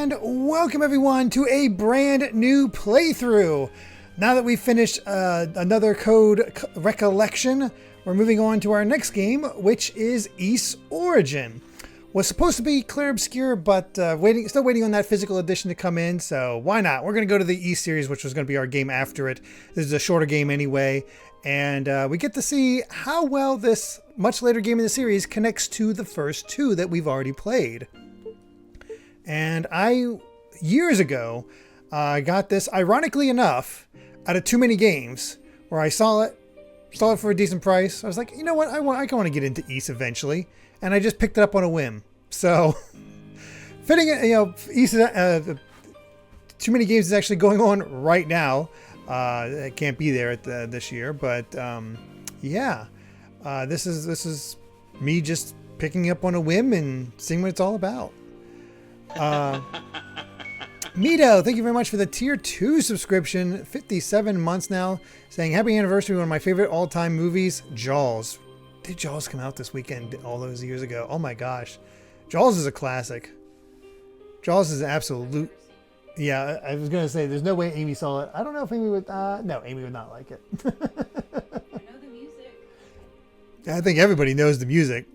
And welcome everyone to a brand new playthrough. Now that we've finished another code recollection, we're moving on to our next game, which is Ys Origin. Was supposed to be Clair Obscur, but still waiting on that physical edition to come in, so why not? We're going to go to the Ys series, which was going to be our game after it. This is a shorter game anyway, and we get to see how well this much later game in the series connects to the first two that we've already played. And years ago, I got this, ironically enough, out of Too Many Games, where I saw it for a decent price. I was like, you know what, I want to get into Ys eventually, and I just picked it up on a whim. So, fitting it, Ys, Too Many Games is actually going on right now. It can't be there this year, but yeah, this is me just picking up on a whim and seeing what it's all about. Mito, thank you very much for the tier 2 subscription, 57 months now, saying happy anniversary, one of my favorite all-time movies, Jaws. Did Jaws come out this weekend all those years ago? Oh my gosh. Jaws is a classic. Jaws is an absolute... Yeah, I was going to say, there's no way Amy saw it. I don't know if Amy would... no, Amy would not like it. I know the music. I think everybody knows the music.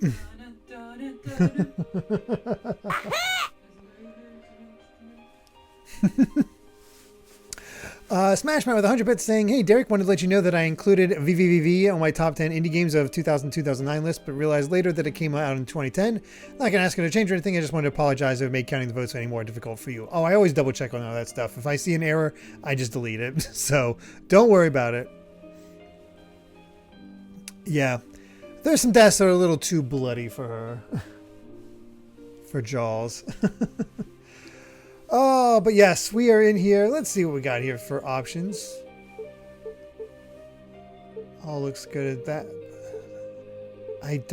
Smashman with 100 bits saying, hey, Derrick, wanted to let you know that I included VVVV on my top 10 indie games of 2000-2009 list, but realized later that it came out in 2010. Not going to ask you to change or anything. I just wanted to apologize if it made counting the votes any more difficult for you. Oh, I always double check on all that stuff. If I see an error, I just delete it. So don't worry about it. Yeah. There's some deaths that are a little too bloody for her. For Jaws. Oh, but yes, we are in here. Let's see what we got here for options. All looks good at that. I'm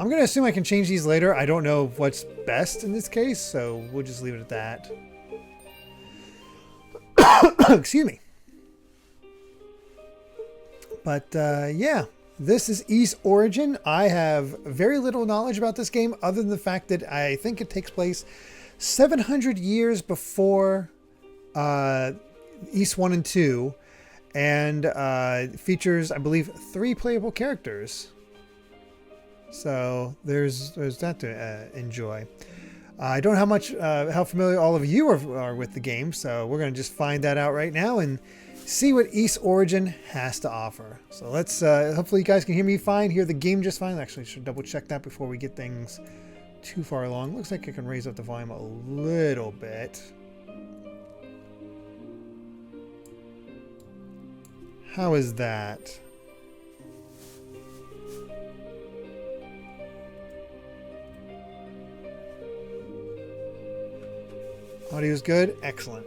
going to assume I can change these later. I don't know what's best in this case, so we'll just leave it at that. Excuse me. But, yeah. This is Ys Origin. I have very little knowledge about this game other than the fact that I think it takes place 700 years before Ys 1 and 2, and features, I believe, 3 playable characters. So there's that to enjoy. I don't know how familiar all of you are with the game, so we're going to just find that out right now and see what Ys Origin has to offer. So let's, hopefully you guys can hear me fine, hear the game just fine. Actually, I should double check that before we get things too far along. Looks like I can raise up the volume a little bit. How is that? Audio's good? Excellent.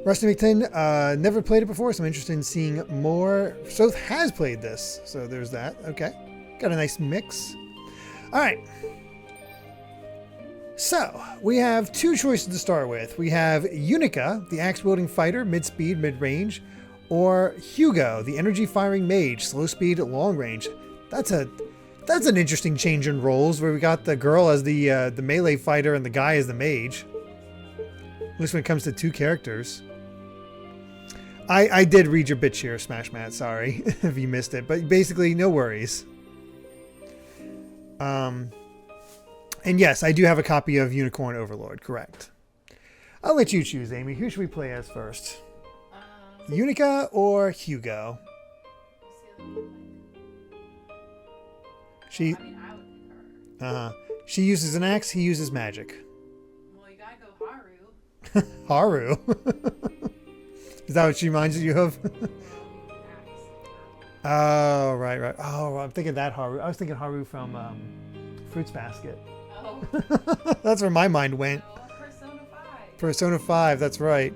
Rusty McTin, never played it before, so I'm interested in seeing more. Soth has played this, so there's that. Okay. Got a nice mix. All right. So, we have 2 choices to start with. We have Yunica, the axe-wielding fighter, mid-speed, mid-range, or Hugo, the energy-firing mage, slow-speed, long-range. That's an interesting change in roles, where we got the girl as the melee fighter and the guy as the mage. At least when it comes to 2 characters. I did read your bitch here, Smash Matt. Sorry if you missed it, but basically, no worries. And yes, I do have a copy of Unicorn Overlord. Correct. I'll let you choose, Amy. Who should we play as first? Yunica or Hugo? I would pick her. She uses an axe. He uses magic. Well, you gotta go Haru. Haru. Is that what she reminds you of? Oh, right. Oh, I'm thinking that Haru. I was thinking Haru from Fruits Basket. Oh. That's where my mind went. No, Persona 5. Persona 5, that's right.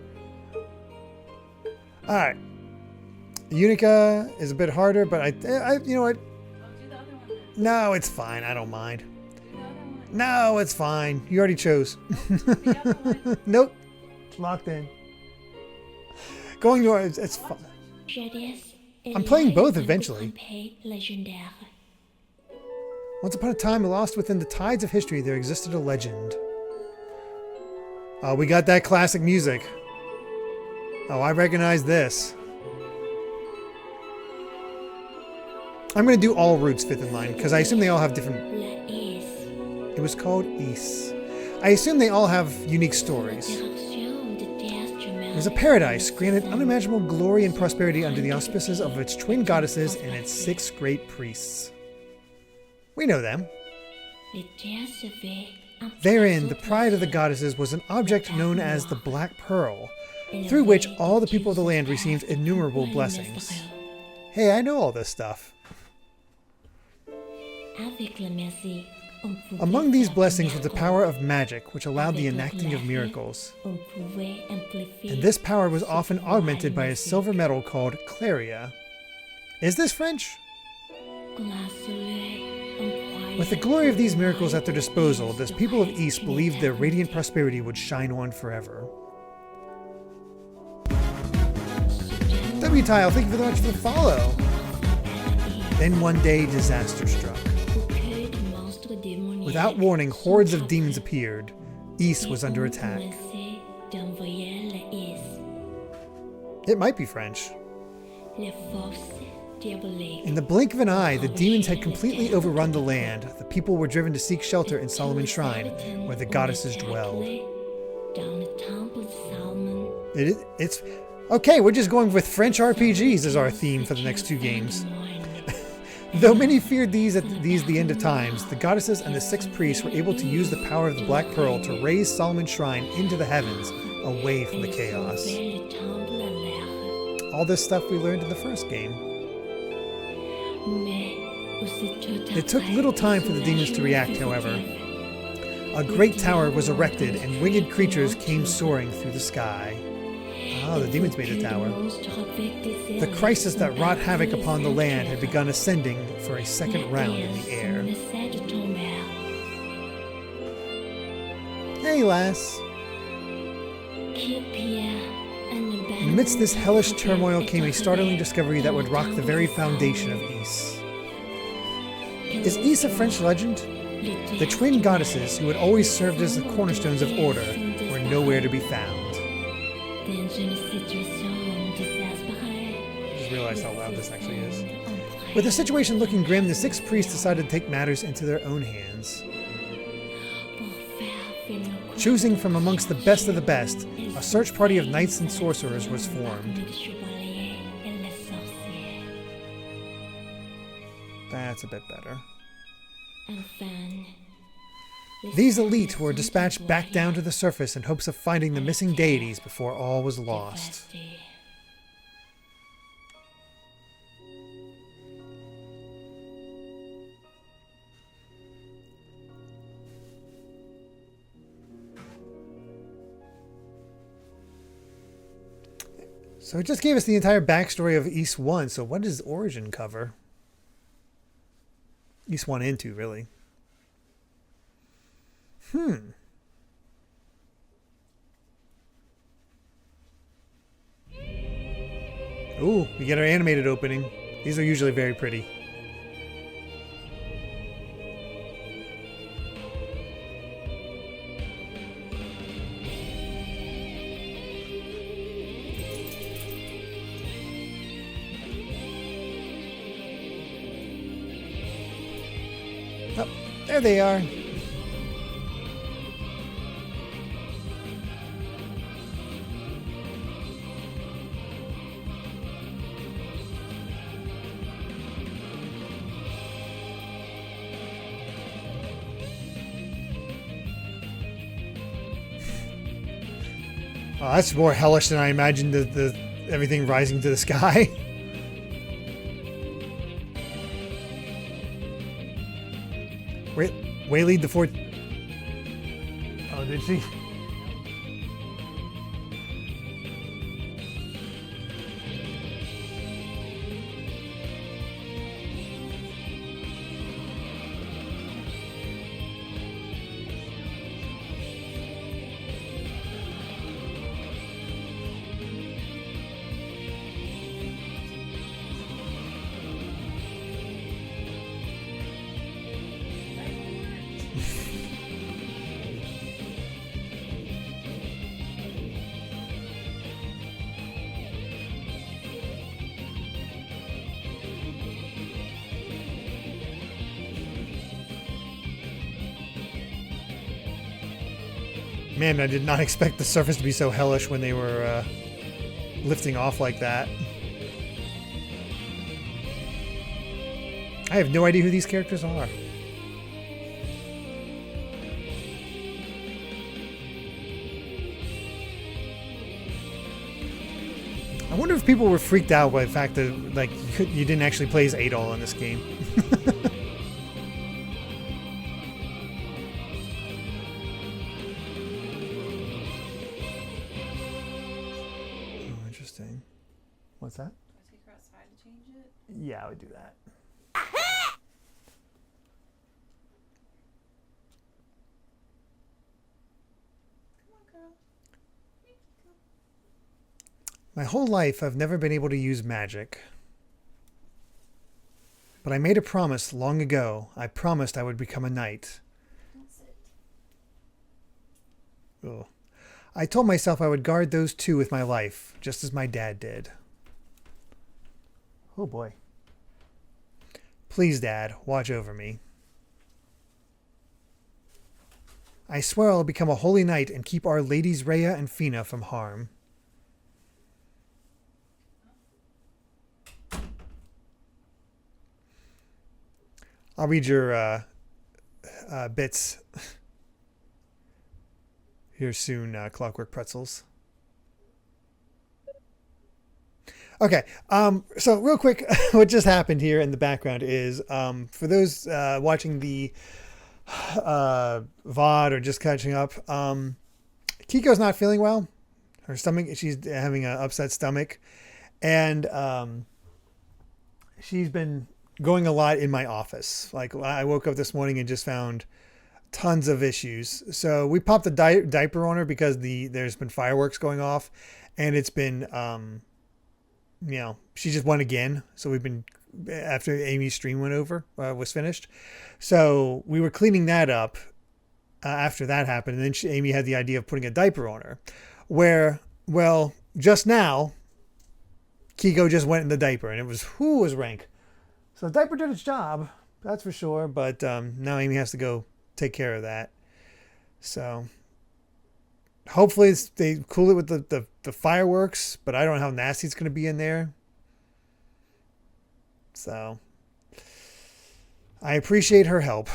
Alright. Unica is a bit harder, but I you know what? Oh, do the other one then. No, it's fine. I don't mind. Do the other one. No, it's fine. You already chose. The other one. Nope. It's locked in. Going yours, it's fun. I'm playing both eventually. Once upon a time, lost within the tides of history, there existed a legend. Oh, we got that classic music. Oh, I recognize this. I'm going to do all routes 5th in line, because I assume they all have different... It was called Is. I assume they all have unique stories. It was a paradise, granted unimaginable glory and prosperity under the auspices of its twin goddesses and its 6 great priests. We know them. Therein, the pride of the goddesses was an object known as the Black Pearl, through which all the people of the land received innumerable blessings. Hey, I know all this stuff. Among these blessings was the power of magic, which allowed the enacting of miracles. And this power was often augmented by a silver metal called claria. Is this French? With the glory of these miracles at their disposal, the people of East believed their radiant prosperity would shine on forever. W-Tile, thank you very much for the follow. Then one day, disaster struck. Without warning, hordes of demons appeared. East was under attack. It might be French. In the blink of an eye, the demons had completely overrun the land. The people were driven to seek shelter in Solomon's Shrine, where the goddesses dwelled. It's okay, we're just going with French RPGs as our theme for the next 2 games. Though many feared these the end of times, the goddesses and the 6 priests were able to use the power of the Black Pearl to raise Solomon's Shrine into the heavens, away from the chaos. All this stuff we learned in the first game. It took little time for the demons to react, however. A great tower was erected and winged creatures came soaring through the sky. Ah, the demons made a tower. The crisis that wrought havoc upon the land had begun ascending for a second round in the air. Hey, lass. Amidst this hellish turmoil came a startling discovery that would rock the very foundation of Ys. Is Ys a French legend? The twin goddesses, who had always served as the cornerstones of order, were nowhere to be found. I just realized how loud this actually is. With the situation looking grim, the 6 priests decided to take matters into their own hands. Choosing from amongst the best of the best, a search party of knights and sorcerers was formed. That's a bit better. These elite were dispatched back down to the surface in hopes of finding the missing deities before all was lost. So it just gave us the entire backstory of Ys 1, so what does Origin cover? Ys 1 and 2, really. Ooh, we get our animated opening. These are usually very pretty. Oh, there they are. Oh, that's more hellish than I imagined. The everything rising to the sky. Waylead the fort. Oh, did she? Man, I did not expect the surface to be so hellish when they were lifting off like that. I have no idea who these characters are. I wonder if people were freaked out by the fact that like you didn't actually play as Adol in this game. Oh, interesting. What's that? Do I take her outside to change it? Yeah, I would do that. Come on, girl. My whole life, I've never been able to use magic. But I made a promise long ago. I promised I would become a knight. Don't sit. Ugh. I told myself I would guard those two with my life, just as my dad did. Oh boy. Please, Dad, watch over me. I swear I'll become a holy knight and keep our ladies Rhea and Fina from harm. I'll read your bits here soon, Clockwork Pretzels. Okay, so real quick, what just happened here in the background is, for those watching the VOD or just catching up, Kiko's not feeling well. Her stomach, she's having an upset stomach, and she's been going a lot in my office. Like, I woke up this morning and just found tons of issues. So we popped a diaper on her because there's been fireworks going off, and it's been, you know, she just won again. So we've been, after Amy's stream was finished. So we were cleaning that up after that happened. And then Amy had the idea of putting a diaper on her where, well, just now, Kiko just went in the diaper and it was rank. So the diaper did its job, that's for sure. But now Amy has to go take care of that. So hopefully they cool it with the fireworks, but I don't know how nasty it's going to be in there. So I appreciate her help.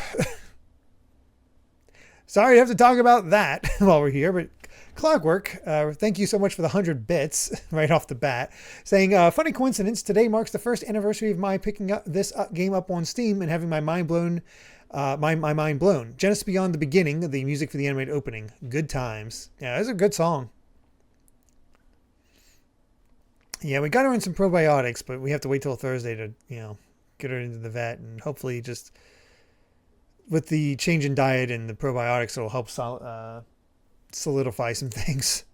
Sorry to have to talk about that while we're here, but Clockwork, thank you so much for the 100 bits right off the bat. Saying, funny coincidence, today marks the first anniversary of my picking up this game up on Steam and having my mind blown. My mind blown. Genesis Beyond the Beginning, the music for the animated opening. Good times. Yeah, it's a good song. Yeah, we got her in some probiotics, but we have to wait till Thursday to, you know, get her into the vet, and hopefully just with the change in diet and the probiotics, it'll help solidify some things.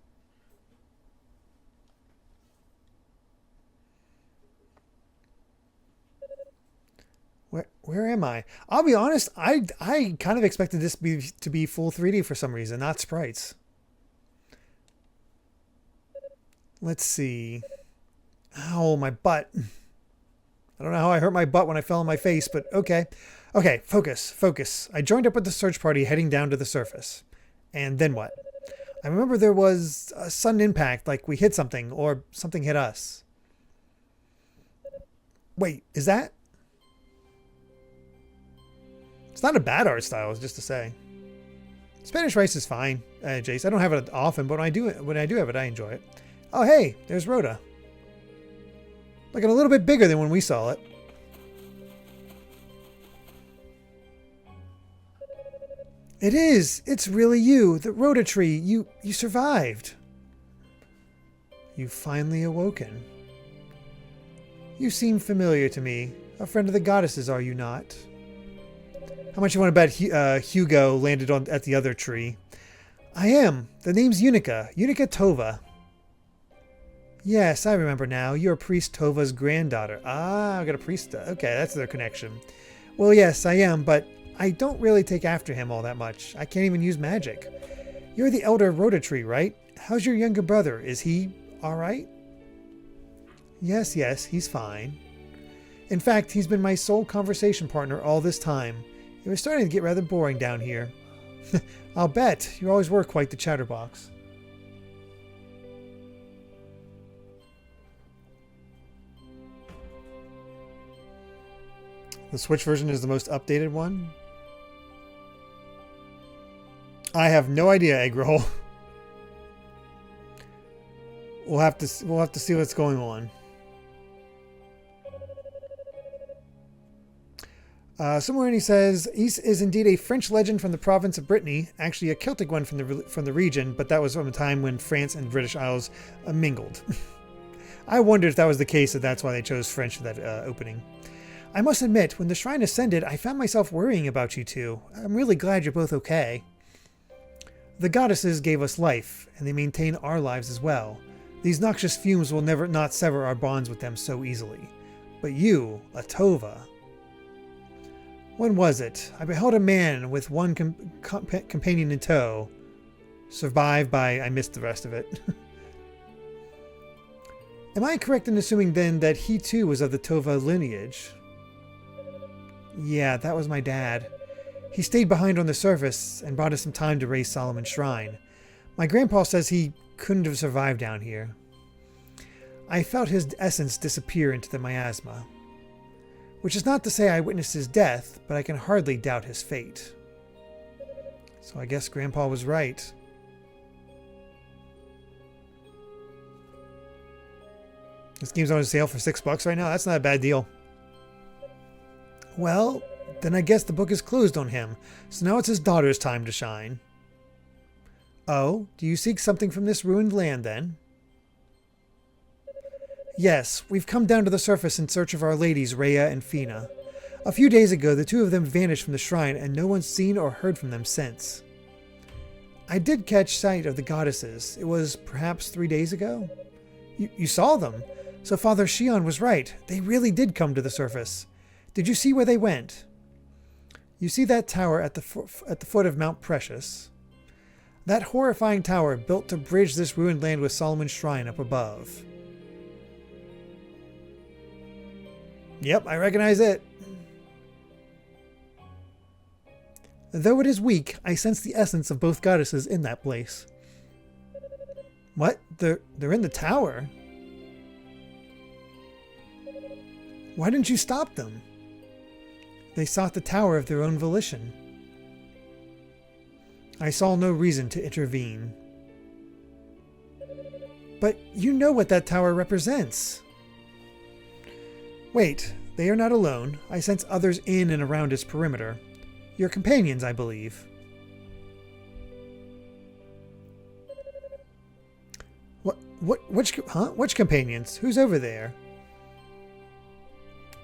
Where am I? I'll be honest, I kind of expected this to be full 3D for some reason, not sprites. Let's see. Ow, my butt. I don't know how I hurt my butt when I fell on my face, but okay. Okay, focus. I joined up with the search party heading down to the surface. And then what? I remember there was a sudden impact, like we hit something or something hit us. Wait, is that? It's not a bad art style, it's just to say. Spanish rice is fine, Jace. I don't have it often, but when I do have it, I enjoy it. Oh, hey, there's Rhoda. Looking a little bit bigger than when we saw it. It is. It's really you, the Rhoda tree. You survived. You've finally awoken. You seem familiar to me. A friend of the goddesses, are you not? How much you want to bet Hugo landed at the other tree? I am. The name's Yunica. Yunica Tova. Yes, I remember now. You're Priest Tova's granddaughter. Ah, I got a priest. Okay, that's their connection. Well, yes, I am, but I don't really take after him all that much. I can't even use magic. You're the elder Rhoda tree, right? How's your younger brother? Is he all right? Yes, he's fine. In fact, he's been my sole conversation partner all this time. It was starting to get rather boring down here. I'll bet. You always were quite the chatterbox. The Switch version is the most updated one? I have no idea, Egg Roll. We'll have to see what's going on. Somewhere he says, Ys is indeed a French legend from the province of Brittany, actually a Celtic one from the region, but that was from a time when France and British Isles mingled. I wondered if that was the case, if that's why they chose French for that opening. I must admit, when the shrine ascended, I found myself worrying about you two. I'm really glad you're both okay. The goddesses gave us life, and they maintain our lives as well. These noxious fumes will not sever our bonds with them so easily. But you, a Tova... When was it? I beheld a man with one companion in tow. Survived by... I missed the rest of it. Am I correct in assuming then that he too was of the Tova lineage? Yeah, that was my dad. He stayed behind on the surface and brought us some time to raise Solomon's shrine. My grandpa says he couldn't have survived down here. I felt his essence disappear into the miasma. Which is not to say I witnessed his death, but I can hardly doubt his fate. So I guess Grandpa was right. This game's on sale for $6 right now. That's not a bad deal. Well, then I guess the book is closed on him, so now it's his daughter's time to shine. Oh, do you seek something from this ruined land then? Yes, we've come down to the surface in search of our ladies, Rhea and Fina. A few days ago, the two of them vanished from the shrine, and no one's seen or heard from them since. I did catch sight of the goddesses. It was perhaps 3 days ago? You saw them? So Father Shion was right. They really did come to the surface. Did you see where they went? You see that tower at the foot of Mount Precious? That horrifying tower built to bridge this ruined land with Solomon's shrine up above. Yep, I recognize it. Though it is weak, I sense the essence of both goddesses in that place. What? They're in the tower? Why didn't you stop them? They sought the tower of their own volition. I saw no reason to intervene. But you know what that tower represents. Wait, they are not alone. I sense others in and around its perimeter. Your companions, I believe. Which companions? Who's over there?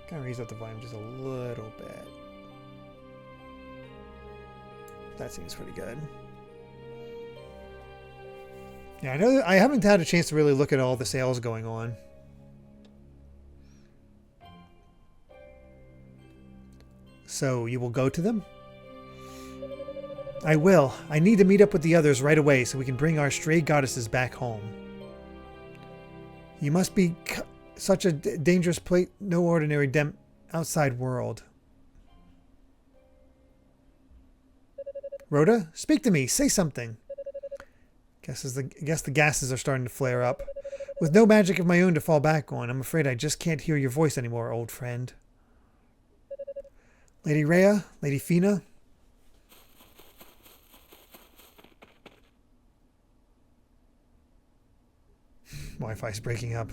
Kind of raise up the volume just a little bit. That seems pretty good. Yeah, I know I haven't had a chance to really look at all the sales going on. So, you will go to them? I will. I need to meet up with the others right away so we can bring our stray goddesses back home. You must be such a dangerous place, no ordinary outside world. Rhoda, speak to me. Say something. Guess the gases are starting to flare up. With no magic of my own to fall back on, I'm afraid I just can't hear your voice anymore, old friend. Lady Rhea, Lady Fina. Wi-Fi's breaking up.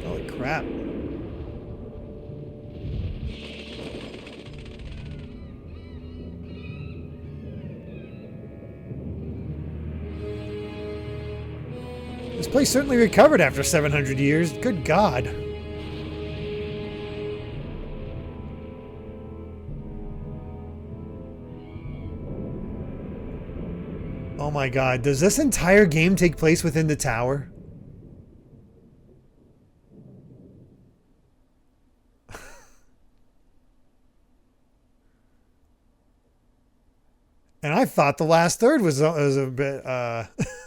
Holy crap. This place certainly recovered after 700 years. Good God. Oh my God. Does this entire game take place within the tower? And I thought the last third was a bit,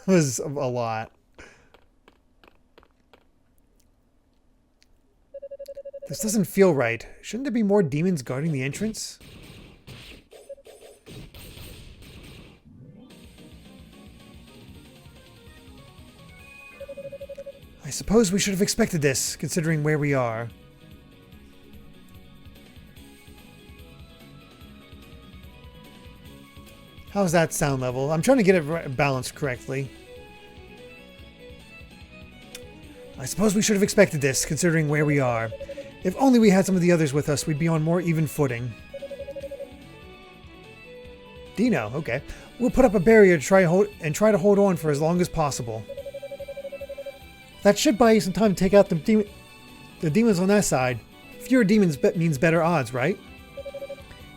was a lot. This doesn't feel right. Shouldn't there be more demons guarding the entrance? I suppose we should have expected this, considering where we are. How's that sound level? I'm trying to get it balanced correctly. I suppose we should have expected this, considering where we are. If only we had some of the others with us, we'd be on more even footing. Dino, okay. We'll put up a barrier to try to hold on for as long as possible. That should buy you some time to take out the demons on that side. Fewer demons means better odds, right?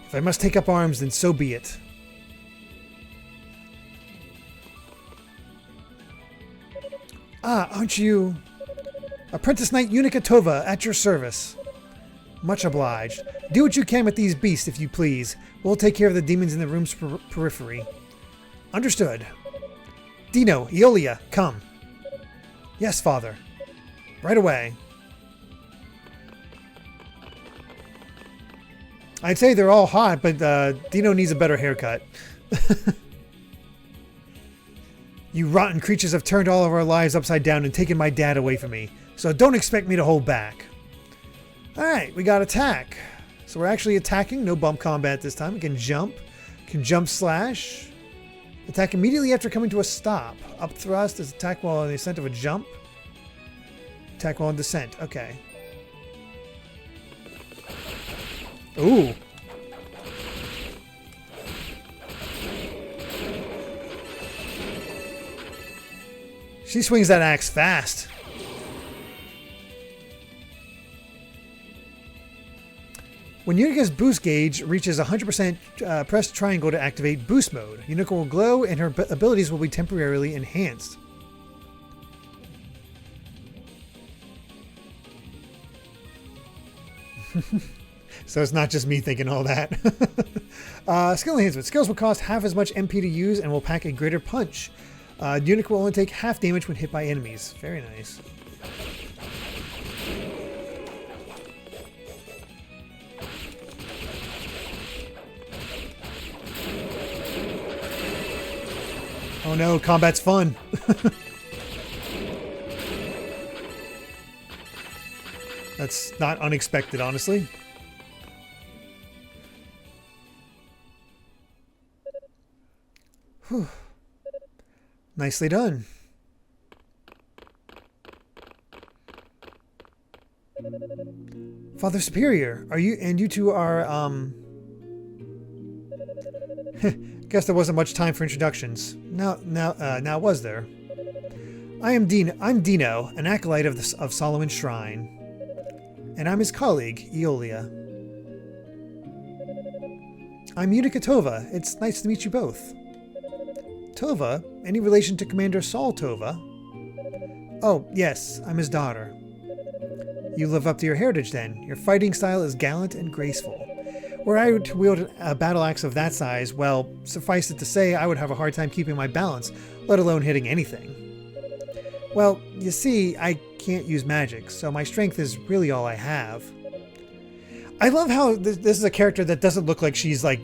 If I must take up arms, then so be it. Ah, aren't you... Apprentice Knight Yunica Tova, at your service. Much obliged. Do what you can with these beasts, if you please. We'll take care of the demons in the room's periphery. Understood. Dino, Eolia, come. Yes, father. Right away. I'd say they're all hot, but Dino needs a better haircut. You rotten creatures have turned all of our lives upside down and taken my dad away from me. So don't expect me to hold back. Alright, we got attack. So we're actually attacking. No bump combat this time. We can jump. Slash. Attack immediately after coming to a stop. Up thrust is attack while on the ascent of a jump. Attack while on descent. Okay. Ooh. She swings that axe fast. When Unica's boost gauge reaches 100%, press triangle to activate boost mode. Unica will glow and her abilities will be temporarily enhanced. So it's not just me thinking all that. Skill enhancement. Skills will cost half as much MP to use and will pack a greater punch. Yunica will only take half damage when hit by enemies. Very nice. Oh no, combat's fun. That's not unexpected, honestly. Whew. Nicely done. Father Superior, are you and you two are guess there wasn't much time for introductions. Now was there? I'm Dino, an acolyte of Solomon's Shrine. And I'm his colleague, Eolia. I'm Yunica Tova. It's nice to meet you both. Tova? Any relation to Commander Saul Tova? Oh, yes, I'm his daughter. You live up to your heritage then. Your fighting style is gallant and graceful. Were I to wield a battle axe of that size, well, suffice it to say, I would have a hard time keeping my balance, let alone hitting anything. Well, you see, I can't use magic, so my strength is really all I have. I love how this is a character that doesn't look like she's, like,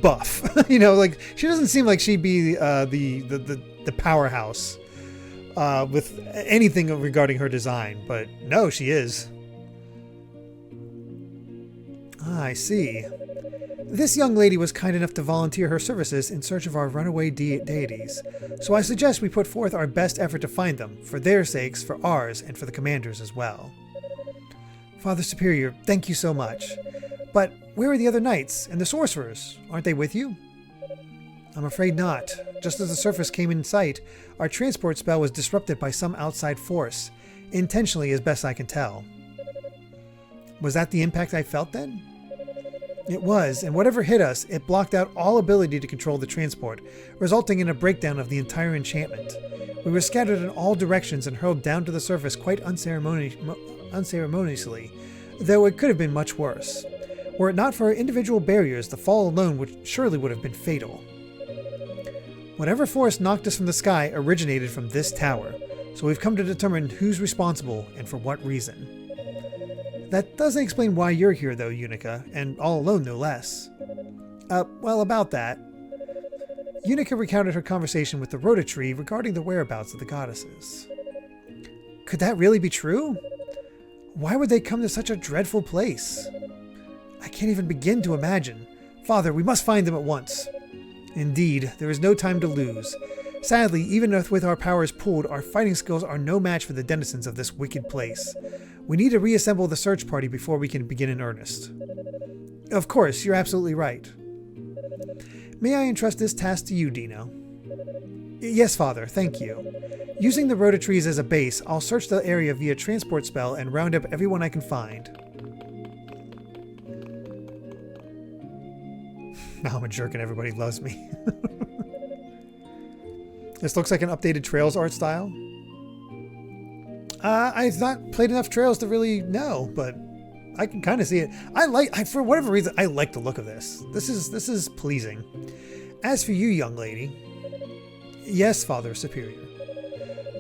buff. You know, like, she doesn't seem like she'd be the powerhouse with anything regarding her design, but no, she is. Ah, I see. This young lady was kind enough to volunteer her services in search of our runaway deities, so I suggest we put forth our best effort to find them, for their sakes, for ours, and for the commander's as well. Father Superior, thank you so much. But where are the other knights and the sorcerers? Aren't they with you? I'm afraid not. Just as the surface came in sight, our transport spell was disrupted by some outside force, intentionally as best I can tell. Was that the impact I felt then? It was, and whatever hit us, it blocked out all ability to control the transport, resulting in a breakdown of the entire enchantment. We were scattered in all directions and hurled down to the surface quite unceremoniously, though it could have been much worse. Were it not for our individual barriers, the fall alone would have been fatal. Whatever force knocked us from the sky originated from this tower, so we've come to determine who's responsible and for what reason. That doesn't explain why you're here though, Yunica, and all alone no less. Well, about that. Yunica recounted her conversation with the Rototree regarding the whereabouts of the goddesses. Could that really be true? Why would they come to such a dreadful place? I can't even begin to imagine. Father, we must find them at once. Indeed, there is no time to lose. Sadly, even with our powers pooled, our fighting skills are no match for the denizens of this wicked place. We need to reassemble the search party before we can begin in earnest. Of course, you're absolutely right. May I entrust this task to you, Dino? Yes, Father, thank you. Using the Rototrees as a base, I'll search the area via transport spell and round up everyone I can find. Now I'm a jerk and everybody loves me. This looks like an updated Trails art style. I've not played enough Trails to really know, but I can kind of see it. For whatever reason, I like the look of this. This is pleasing. As for you, young lady. Yes, Father Superior.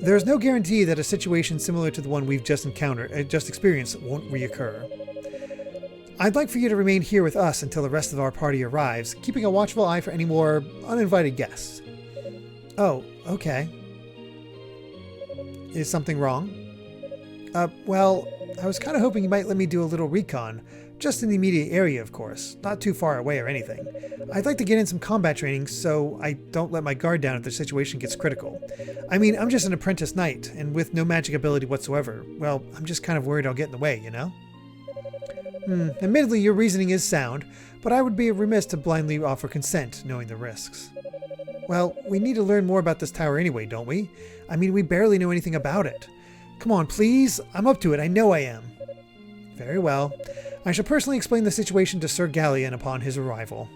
There is no guarantee that a situation similar to the one we've just experienced won't reoccur. I'd like for you to remain here with us until the rest of our party arrives, keeping a watchful eye for any more uninvited guests. Oh, okay. Is something wrong? Well, I was kind of hoping you might let me do a little recon, just in the immediate area, of course, not too far away or anything. I'd like to get in some combat training so I don't let my guard down if the situation gets critical. I mean, I'm just an apprentice knight, and with no magic ability whatsoever. Well, I'm just kind of worried I'll get in the way, you know? Admittedly, your reasoning is sound, but I would be remiss to blindly offer consent, knowing the risks. Well, we need to learn more about this tower anyway, don't we? I mean, we barely know anything about it. Come on, please. I'm up to it. I know I am. Very well. I shall personally explain the situation to Sir Galleon upon his arrival.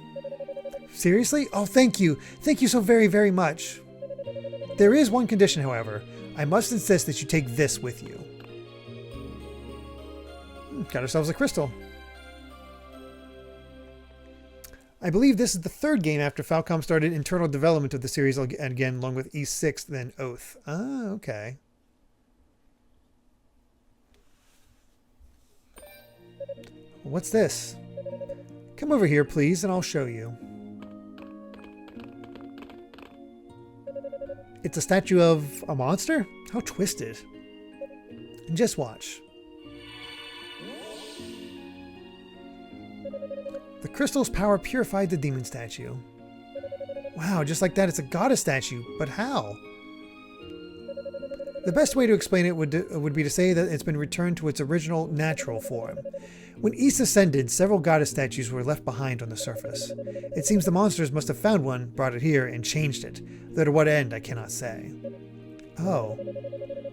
Seriously? Oh, thank you. Thank you so very, very much. There is one condition, however. I must insist that you take this with you. Got ourselves a crystal. I believe this is the third game after Falcom started internal development of the series again, along with E6, then Oath. Ah, okay. What's this? Come over here, please, and I'll show you. It's a statue of a monster? How twisted. And just watch. The crystal's power purified the demon statue. Wow, just like that, it's a goddess statue. But how? The best way to explain it would be to say that it's been returned to its original natural form. When Ys ascended, several goddess statues were left behind on the surface. It seems the monsters must have found one, brought it here, and changed it, though to what end I cannot say. Oh.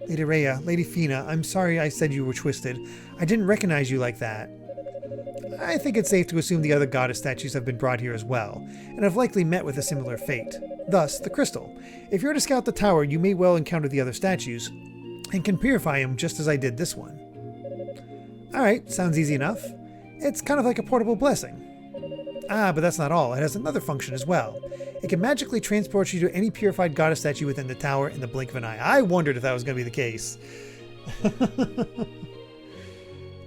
Lady Rhea, Lady Fina, I'm sorry I said you were twisted. I didn't recognize you like that. I think it's safe to assume the other goddess statues have been brought here as well, and have likely met with a similar fate. Thus, the crystal. If you're to scout the tower, you may well encounter the other statues, and can purify them just as I did this one. Alright, sounds easy enough. It's kind of like a portable blessing. Ah, but that's not all. It has another function as well. It can magically transport you to any purified goddess statue within the tower in the blink of an eye. I wondered if that was going to be the case.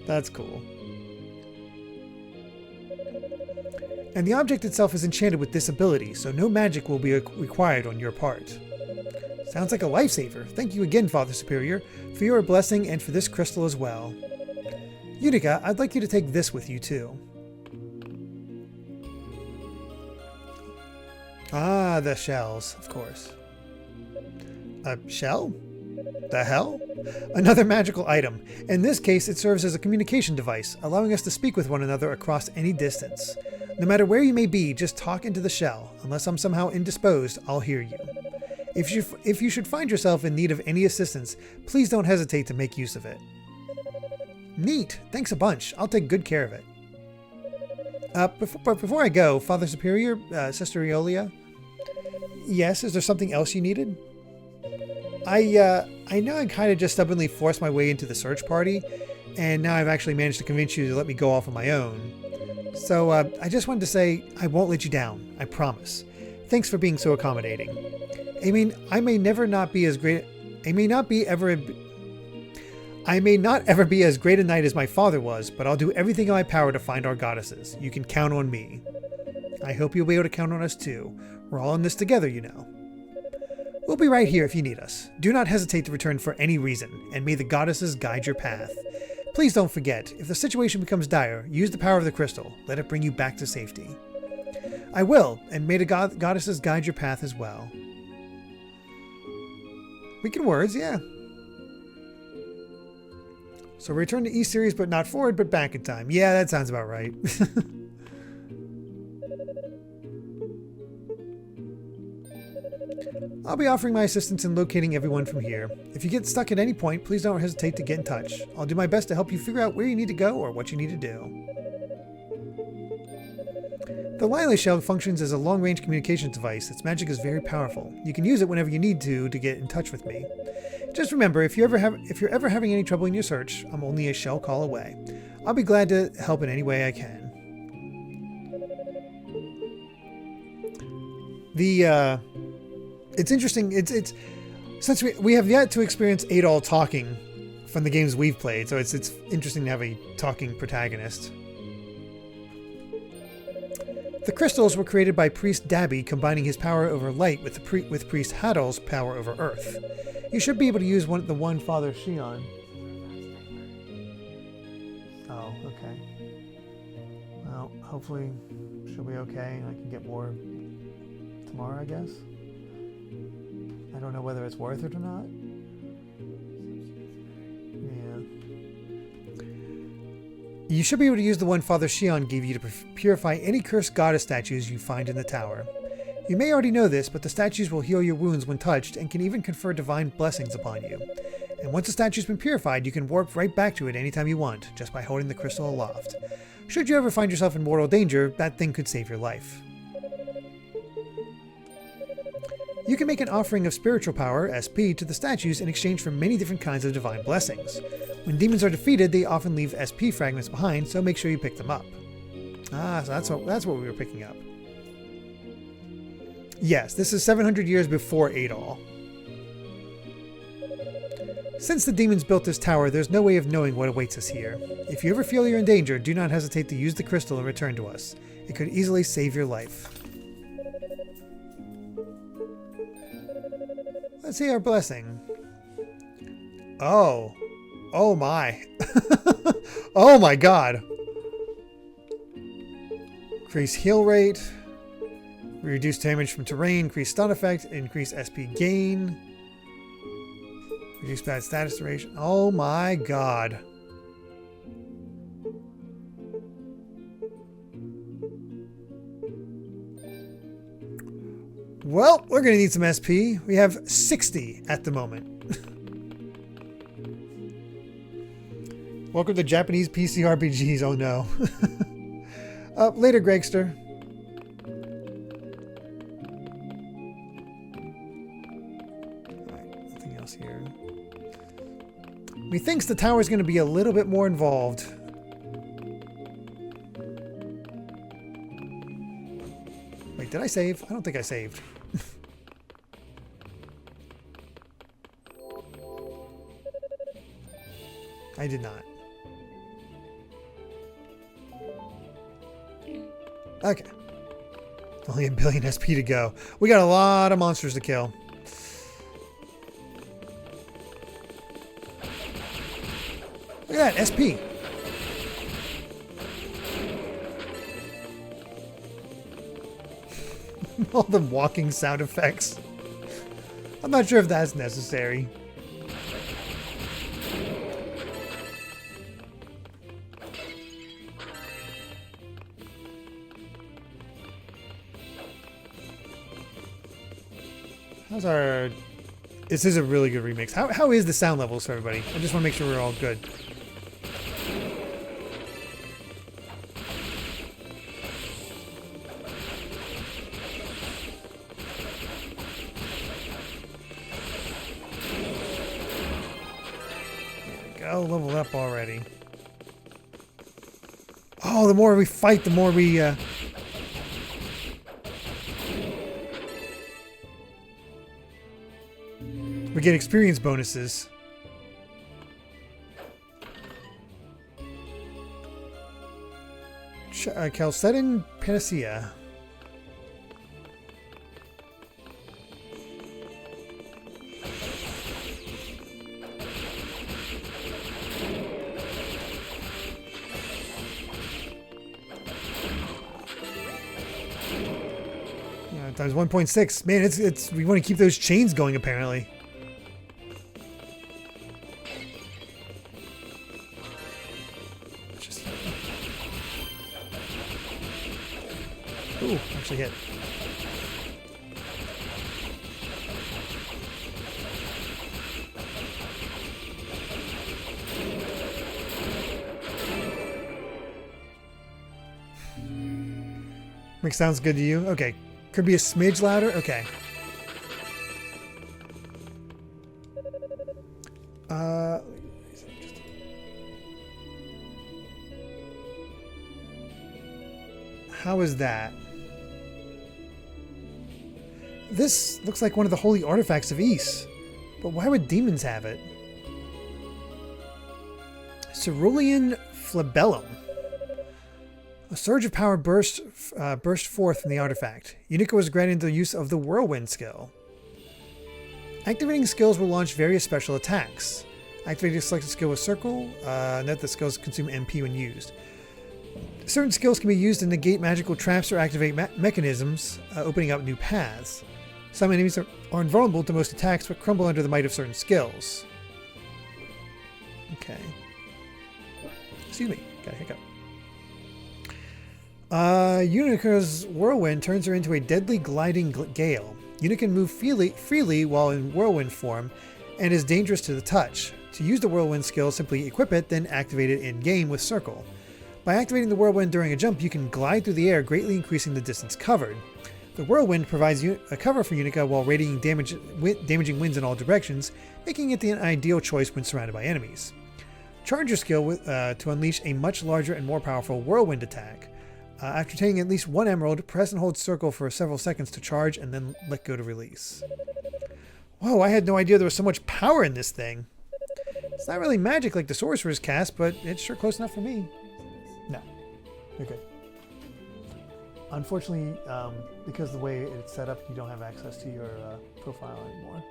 That's cool. And the object itself is enchanted with this ability, so no magic will be required on your part. Sounds like a lifesaver. Thank you again, Father Superior, for your blessing and for this crystal as well. Yunica, I'd like you to take this with you too. Ah, the shells, of course. A shell? The hell? Another magical item. In this case, it serves as a communication device, allowing us to speak with one another across any distance. No matter where you may be, just talk into the shell. Unless I'm somehow indisposed, I'll hear you. If you should find yourself in need of any assistance, please don't hesitate to make use of it. Neat. Thanks a bunch. I'll take good care of it. Before I go, Father Superior, Sister Eolia? Yes, is there something else you needed? I know I kind of just stubbornly forced my way into the search party, and now I've actually managed to convince you to let me go off on my own. So, I just wanted to say, I won't let you down. I promise. Thanks for being so accommodating. I mean, I may not be I may not ever be as great a knight as my father was, but I'll do everything in my power to find our goddesses. You can count on me. I hope you'll be able to count on us too. We're all in this together, you know. We'll be right here if you need us. Do not hesitate to return for any reason, and may the goddesses guide your path. Please don't forget, if the situation becomes dire, use the power of the crystal. Let it bring you back to safety. I will, and may the goddesses guide your path as well. Weakened words, yeah. So return to East series, but not forward, but back in time. Yeah, that sounds about right. I'll be offering my assistance in locating everyone from here. If you get stuck at any point, please don't hesitate to get in touch. I'll do my best to help you figure out where you need to go or what you need to do. The Lily Shell functions as a long-range communications device. Its magic is very powerful. You can use it whenever you need to get in touch with me. Just remember, if you're ever having any trouble in your search, I'm only a shell call away. I'll be glad to help in any way I can. It's interesting. It's since we have yet to experience Adol talking from the games we've played, so it's interesting to have a talking protagonist. The crystals were created by Priest Dabby, combining his power over light with Priest Adol's power over earth. You should be able to use the one Father Shion. Oh, okay. Well, hopefully she'll be okay and I can get more tomorrow, I guess. I don't know whether it's worth it or not. Yeah. You should be able to use the one Father Shion gave you to purify any cursed goddess statues you find in the tower. You may already know this, but the statues will heal your wounds when touched and can even confer divine blessings upon you. And once the statue's been purified, you can warp right back to it anytime you want, just by holding the crystal aloft. Should you ever find yourself in mortal danger, that thing could save your life. You can make an offering of spiritual power, SP, to the statues in exchange for many different kinds of divine blessings. When demons are defeated, they often leave SP fragments behind, so make sure you pick them up. Ah, so that's what we were picking up. Yes, this is 700 years before Adol. Since the demons built this tower, there's no way of knowing what awaits us here. If you ever feel you're in danger, do not hesitate to use the crystal and return to us. It could easily save your life. Let's see our blessing. Oh. Oh my. Oh my god. Increase heal rate. Reduce damage from terrain. Increase stun effect. Increase SP gain. Reduce bad status duration. Oh my god. Well, we're going to need some SP. We have 60 at the moment. Welcome to Japanese PC RPGs. Oh no. Later, Gregster. Alright, nothing else here. Methinks the tower is going to be a little bit more involved. Wait, did I save? I don't think I saved. I did not. Okay. Only 1 billion SP to go. We got a lot of monsters to kill. Look at that, SP. All the walking sound effects. I'm not sure if that's necessary. How's our... This is a really good remix. How is the sound levels for everybody? I just want to make sure we're all good. There we go, leveled up already. Oh, the more we fight, the more we... we get experience bonuses. Chalcedon Panacea. Yeah, times 1.6. Man, it's we want to keep those chains going apparently. Ooh, actually hit. Sounds good to you? Okay. Could be a smidge louder? Okay. How is that? This looks like one of the holy artifacts of Ys, but why would demons have it? Cerulean Flabellum. A surge of power burst forth from the artifact. Yunica was granted the use of the Whirlwind skill. Activating skills will launch various special attacks. Activating a selected skill with circle. Note that skills consume MP when used. Certain skills can be used to negate magical traps or activate mechanisms, opening up new paths. Some enemies are invulnerable to most attacks, but crumble under the might of certain skills. Okay. Excuse me. Got a hiccup. Unica's whirlwind turns her into a deadly gliding gale. Yunica can move freely while in whirlwind form, and is dangerous to the touch. To use the whirlwind skill, simply equip it, then activate it in-game with circle. By activating the whirlwind during a jump, you can glide through the air, greatly increasing the distance covered. The whirlwind provides a cover for Yunica while radiating damaging winds in all directions, making it the ideal choice when surrounded by enemies. Charge your skill to unleash a much larger and more powerful whirlwind attack. After taking at least one emerald, press and hold circle for several seconds to charge and then let go to release. Whoa, I had no idea there was so much power in this thing. It's not really magic like the sorcerer's cast, but it's sure close enough for me. No, you're good. Unfortunately, because the way it's set up, you don't have access to your profile anymore.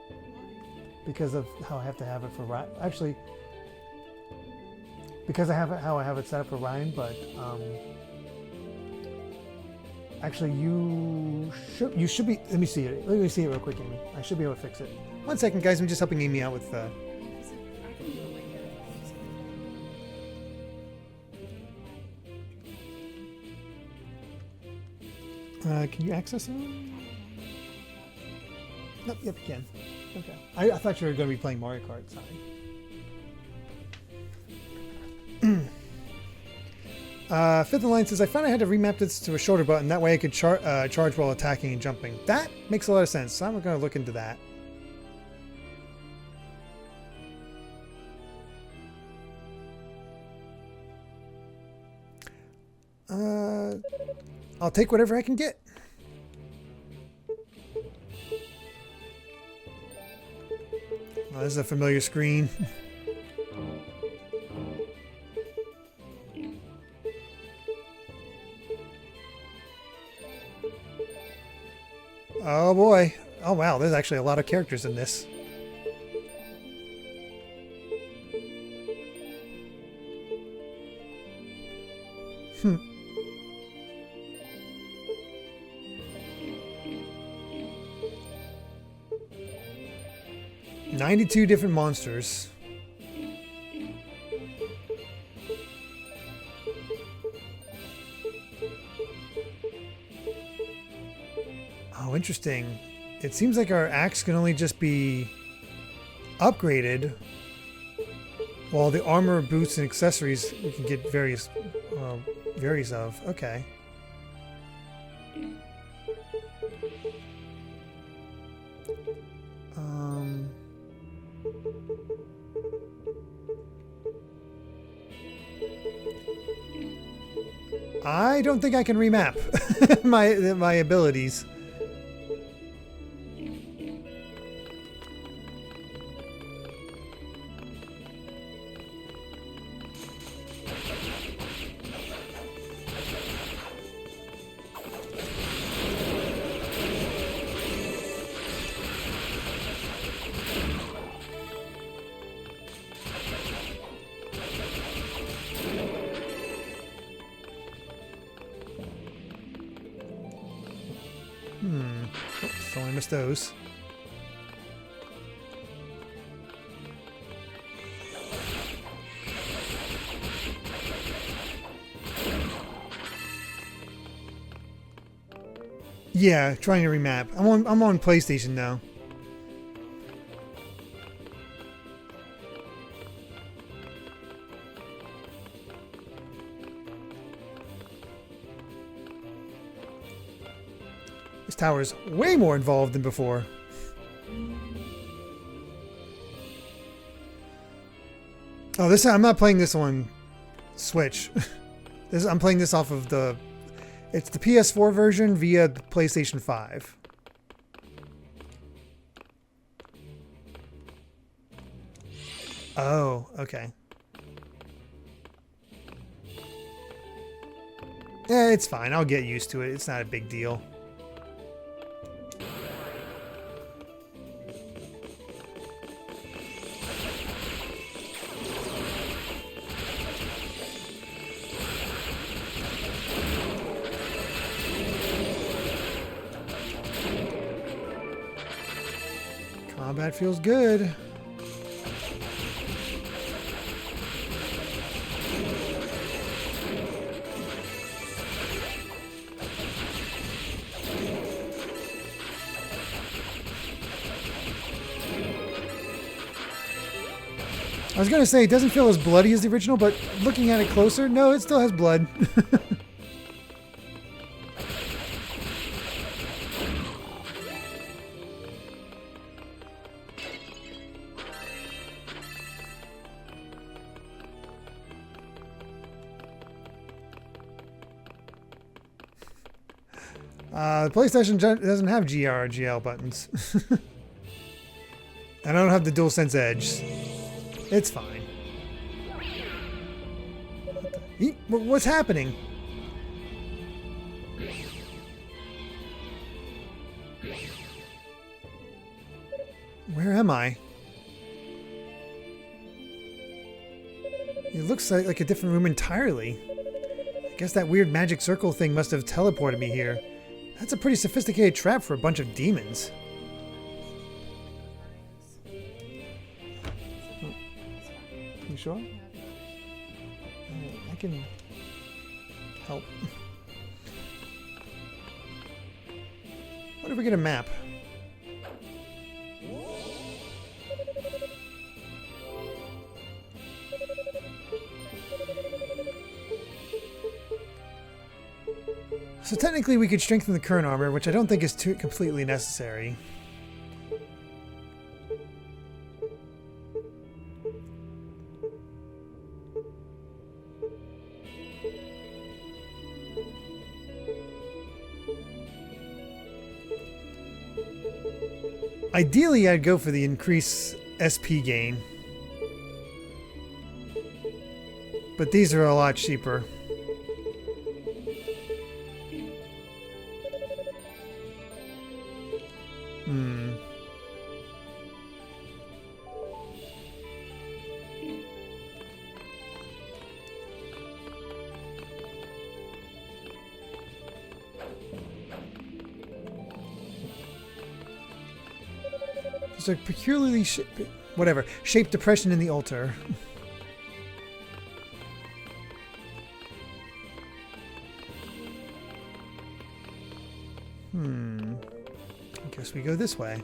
Because of how I have to have it for Ryan. Actually, because I have it how I have it set up for Ryan, but actually you should be. Let me see it. Let me see it real quick, Amy. I should be able to fix it. 1 second, guys. I'm just helping Amy out with. Can you access it? Nope, yep, you can. Okay. I thought you were going to be playing Mario Kart, sorry. Fifth Alliance says, I found I had to remap this to a shoulder button. That way I could charge while attacking and jumping. That makes a lot of sense, so I'm going to look into that. I'll take whatever I can get. Oh, this is a familiar screen. Oh boy. Oh wow, there's actually a lot of characters in this. Hmm. 92 different monsters. Oh, interesting. It seems like our axe can only just be upgraded, while the armor, boots, and accessories we can get various of. Okay. I don't think I can remap my abilities. Don't want to miss those. Yeah, trying to remap. I'm on PlayStation now. This tower is way more involved than before. Oh, this I'm not playing this on Switch. I'm playing this off of the. It's the PS4 version via the PlayStation 5. Oh, okay. Yeah, it's fine. I'll get used to it. It's not a big deal. Combat feels good. I was gonna say it doesn't feel as bloody as the original, but looking at it closer, no, it still has blood. The PlayStation doesn't have GR or GL buttons. And I don't have the DualSense Edge. It's fine. What's happening? Where am I? It looks like a different room entirely. I guess that weird magic circle thing must have teleported me here. That's a pretty sophisticated trap for a bunch of demons. You sure? I can help. What if we get a map? So technically we could strengthen the current armor, which I don't think is completely necessary. Ideally, I'd go for the increased SP gain. But these are a lot cheaper. There's a peculiarly shaped depression in the altar. I guess we go this way.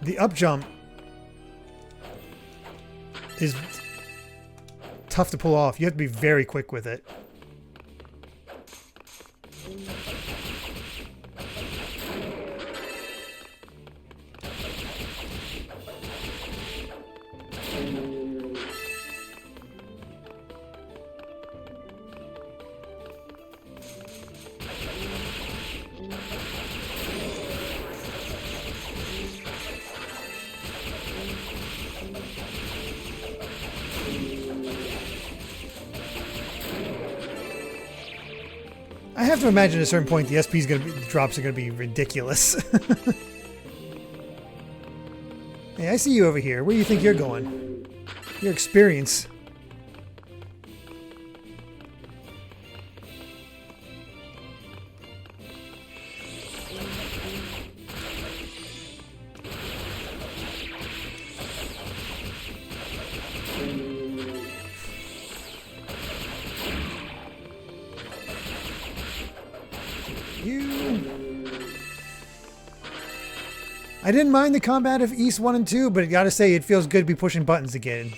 The up jump is tough to pull off. You have to be very quick with it. I have to imagine at a certain point the SP's gonna be, the drops are gonna be ridiculous. Hey, I see you over here. Where do you think you're going? Your experience. I didn't mind the combat of East 1 and 2, but I gotta say, it feels good to be pushing buttons again.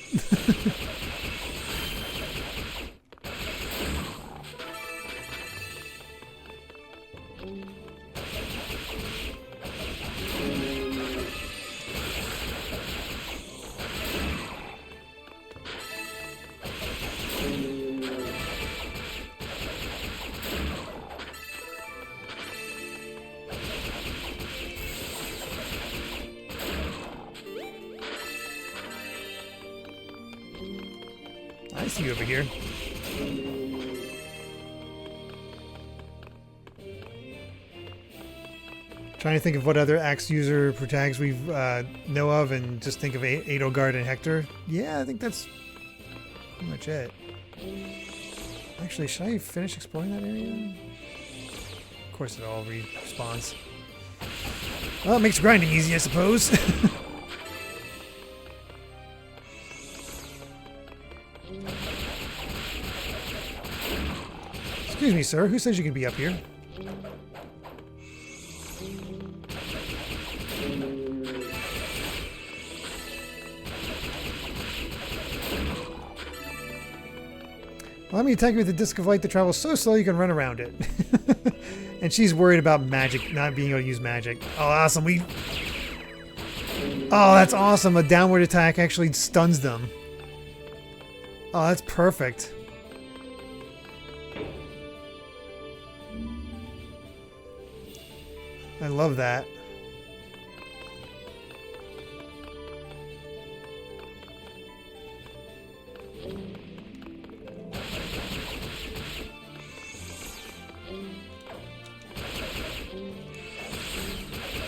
I see you over here. Trying to think of what other Axe user protags we know of, and just think of Adelgard and Hector. Yeah, I think that's pretty much it. Actually, should I finish exploring that area? Of course it all respawns. Well, it makes grinding easy, I suppose. Excuse me, sir. Who says you can be up here? Allow me to attack you with a disc of light that travels so slow you can run around it. And she's worried about magic, not being able to use magic. Oh, awesome. Oh, that's awesome. A downward attack actually stuns them. Oh, that's perfect. I love that.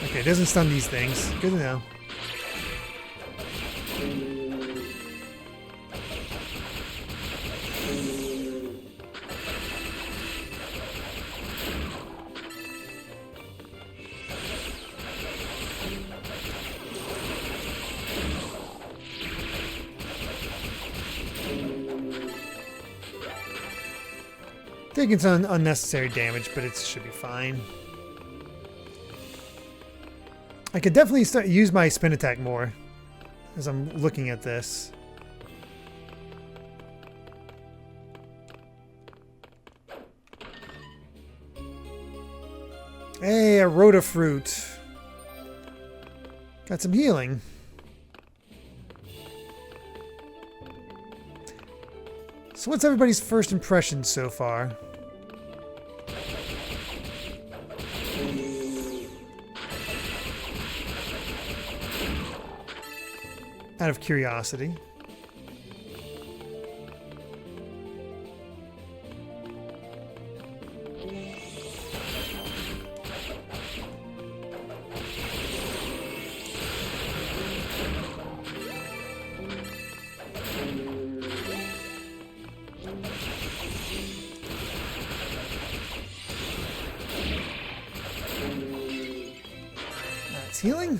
Okay, it doesn't stun these things. Good to know. Taking some unnecessary damage, but it should be fine. I could definitely use my spin attack more as I'm looking at this. Hey, a Rhoda fruit. Got some healing. So what's everybody's first impression so far? Out of curiosity. That's healing.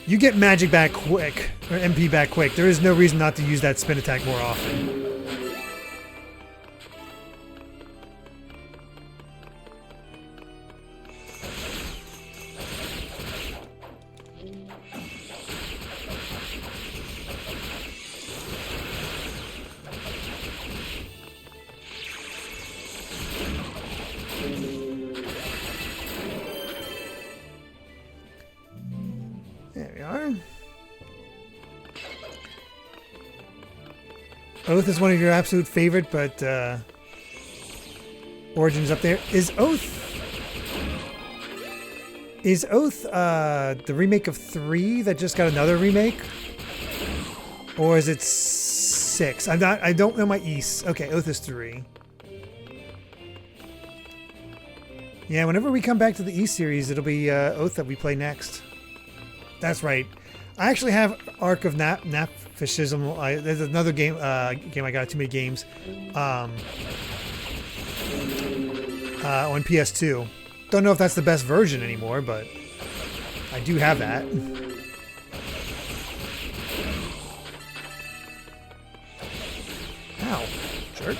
You get magic back quick, or MP back quick. There is no reason not to use that spin attack more often. There we are. Oath is one of your absolute favorite, but Origin's up there. Is Oath the remake of 3 that just got another remake? Or is it 6. I don't know my East. Okay, Oath is 3. Yeah, whenever we come back to the East series, it'll be Oath that we play next. That's right. I actually have Arc of Napfascism. There's another game I got, too many games. On PS2. Don't know if that's the best version anymore, but I do have that. Ow, jerk.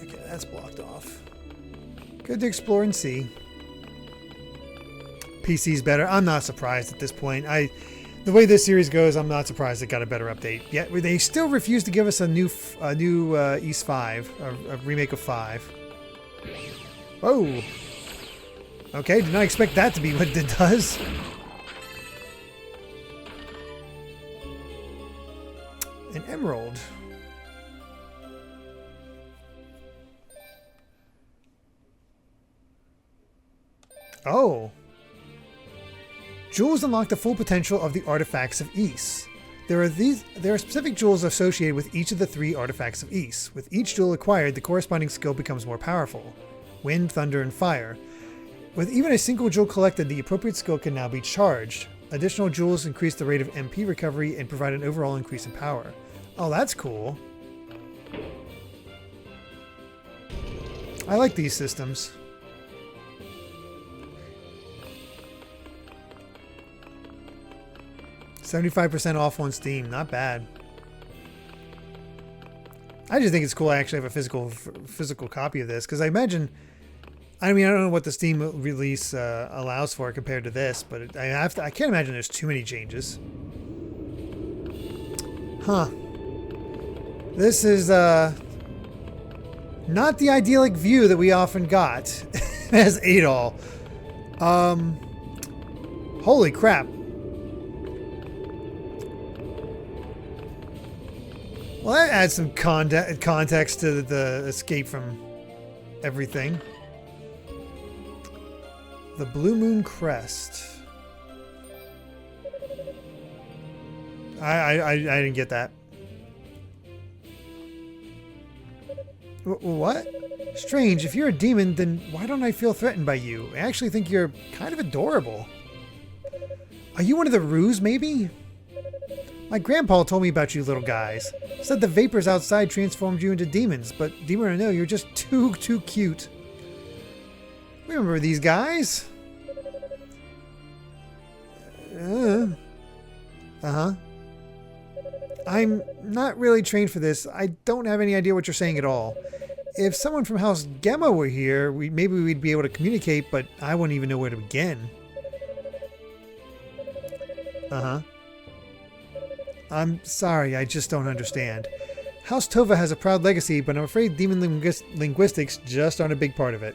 Okay, that's blocked off. Good to explore and see. PC's better. I'm not surprised at this point. The way this series goes, I'm not surprised it got a better update. Yet they still refuse to give us a new East 5, a remake of 5. Whoa. Okay, did not expect that to be what it does. An emerald. Oh. Jewels unlock the full potential of the artifacts of Ys. There are specific jewels associated with each of the 3 artifacts of Ys. With each jewel acquired, the corresponding skill becomes more powerful. Wind, thunder, and fire. With even a single jewel collected, the appropriate skill can now be charged. Additional jewels increase the rate of MP recovery and provide an overall increase in power. Oh, that's cool. I like these systems. 75% off on Steam. Not bad. I just think it's cool I actually have a physical copy of this, because I imagine... I mean, I don't know what the Steam release allows for compared to this, but I can't imagine there's too many changes. Huh. This is not the idyllic view that we often got as Adol. Holy crap. Well, that adds some context to the escape from everything. The Blue Moon Crest. I didn't get that. What? Strange, if you're a demon, then why don't I feel threatened by you? I actually think you're kind of adorable. Are you one of the Ruse, maybe? My grandpa told me about you little guys. Said the vapors outside transformed you into demons, but demon or no, you're just too cute. Remember these guys? Uh-huh. I'm not really trained for this. I don't have any idea what you're saying at all. If someone from House Gemma were here, maybe we'd be able to communicate, but I wouldn't even know where to begin. Uh-huh. I'm sorry, I just don't understand. House Tova has a proud legacy, but I'm afraid demon linguistics just aren't a big part of it.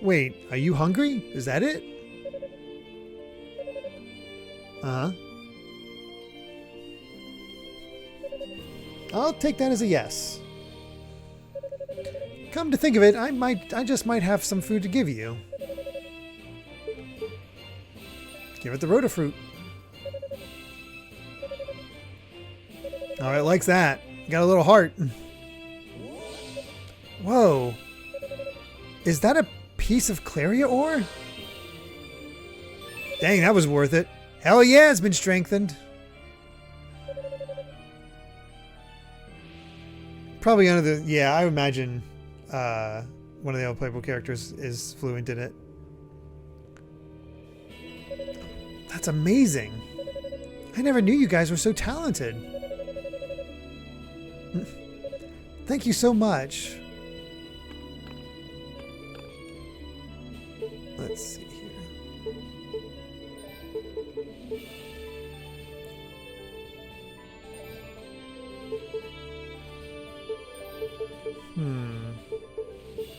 Wait, are you hungry? Is that it? Uh-huh. I'll take that as a yes. Come to think of it, I just might have some food to give you. Give it the Rotafruit. Oh, it likes that. Got a little heart. Whoa. Is that a piece of Claria ore? Dang, that was worth it. Hell yeah, it's been strengthened. Probably under the... Yeah, I imagine one of the other playable characters is fluent in it. That's amazing. I never knew you guys were so talented. Thank you so much. Let's see here.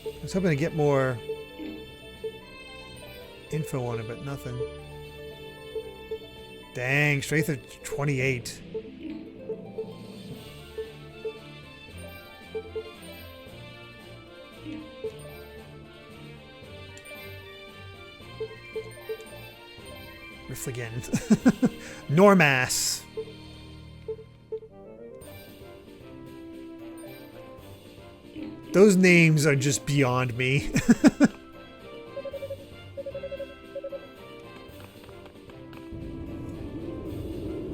I was hoping to get more info on it, but nothing. Dang, strength of 28. Refligend. Normass. Those names are just beyond me.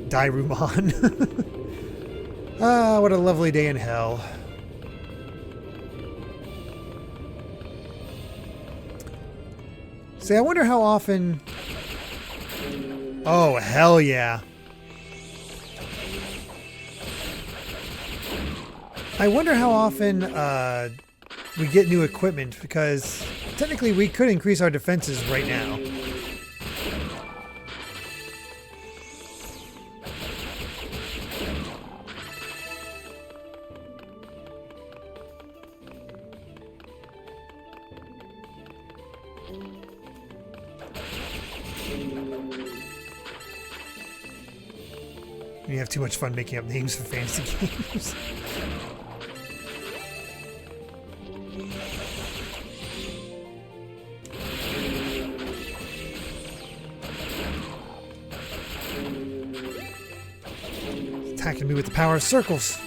Dairuman. Ah, what a lovely day in hell. See, I wonder how often... Oh, hell yeah. I wonder how often we get new equipment, because technically we could increase our defenses right now. You have too much fun making up names for fantasy games. Attacking me with the power of circles.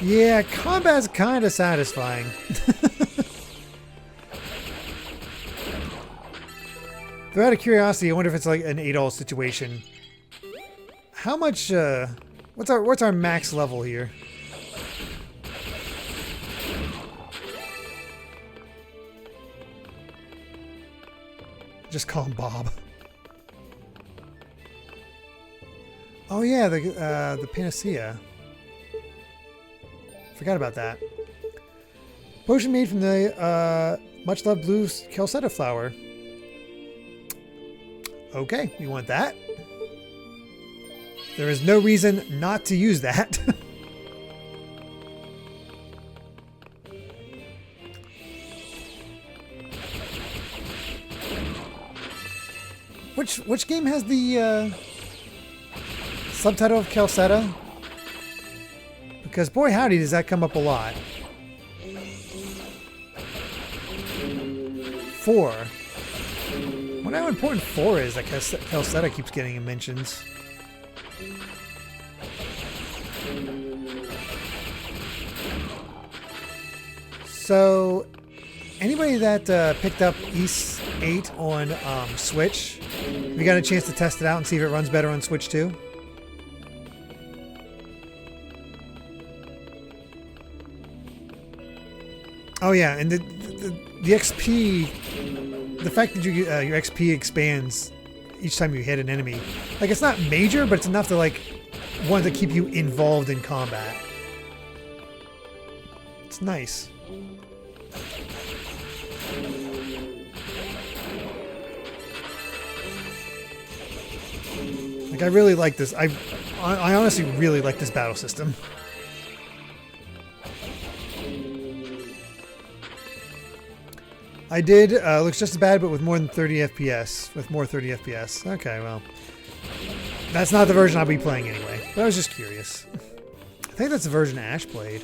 Yeah, combat's kind of satisfying. Though out of curiosity, I wonder if it's like an Adol situation. How much, what's our max level here? Just call him Bob. Oh yeah, the Panacea. Forgot about that. Potion made from the much loved blue Calceta flower. Okay, we want that. There is no reason not to use that. Which game has the subtitle of Calceta? Because boy howdy does that come up a lot. 4. I wonder how important 4 is that Calceta keeps getting mentions. So, anybody that picked up Ys 8 on Switch, have you got a chance to test it out and see if it runs better on Switch too? Oh yeah, and the XP, the fact that you your XP expands each time you hit an enemy, like it's not major, but it's enough to like want to keep you involved in combat. It's nice. Like I really like this. I honestly really like this battle system. I did. Looks just as bad, but with more than 30 FPS. With more 30 FPS. Okay, well. That's not the version I'll be playing anyway. But I was just curious. I think that's the version Ash played.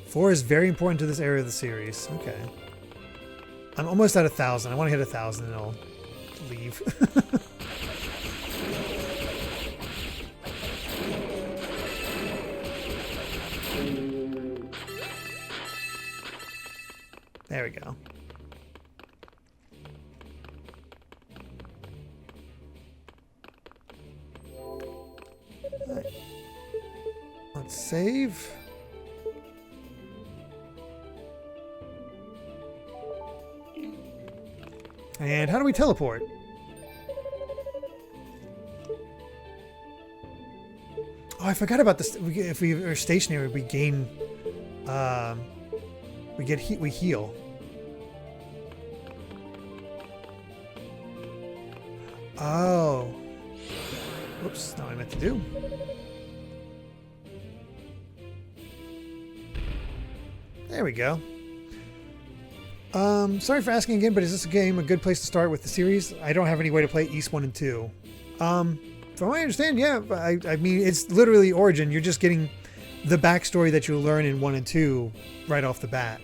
Four is very important to this area of the series. Okay. I'm almost at 1,000. I want to hit 1,000 and I'll leave. There we go. Right. Let's save. And how do we teleport? Oh, I forgot about this. If we are stationary, we gain. We heal. Oh. Whoops, not what I meant to do. There we go. Sorry for asking again, but is this game a good place to start with the series? I don't have any way to play East 1 and 2. From what I understand, yeah. I mean, it's literally Origin. You're just getting the backstory that you'll learn in 1 and 2 right off the bat.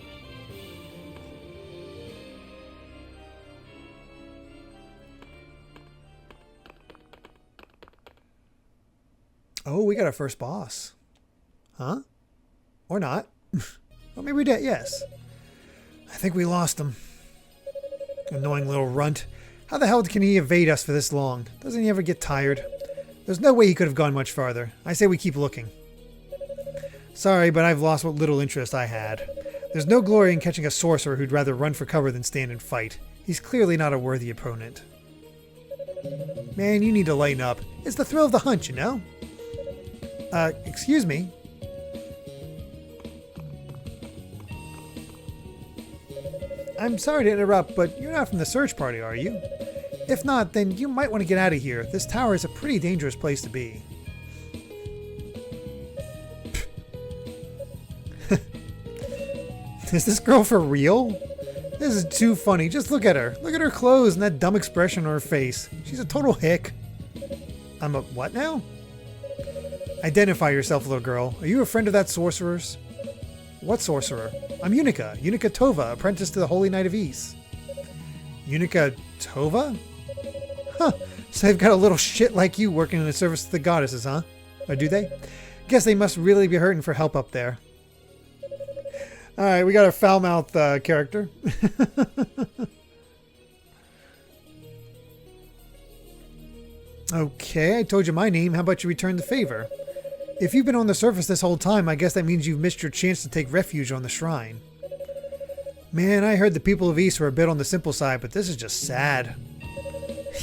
Oh, we got our first boss. Huh? Or not. Well, maybe we did, yes. I think we lost him. Annoying little runt. How the hell can he evade us for this long? Doesn't he ever get tired? There's no way he could have gone much farther. I say we keep looking. Sorry, but I've lost what little interest I had. There's no glory in catching a sorcerer who'd rather run for cover than stand and fight. He's clearly not a worthy opponent. Man, you need to lighten up. It's the thrill of the hunt, you know? Excuse me? I'm sorry to interrupt, but you're not from the search party, are you? If not, then you might want to get out of here. This tower is a pretty dangerous place to be. Is this girl for real? This is too funny. Just look at her. Look at her clothes and that dumb expression on her face. She's a total hick. I'm a what now? Identify yourself, little girl. Are you a friend of that sorcerer's? What sorcerer? I'm Yunica. Yunica Tova, apprentice to the Holy Knight of East. Yunica Tova? Huh. So they've got a little shit like you working in the service of the goddesses, huh? Or do they? Guess they must really be hurting for help up there. Alright, we got our foul-mouthed character. Okay, I told you my name. How about you return the favor? If you've been on the surface this whole time, I guess that means you've missed your chance to take refuge on the shrine. Man, I heard the people of East were a bit on the simple side, but this is just sad.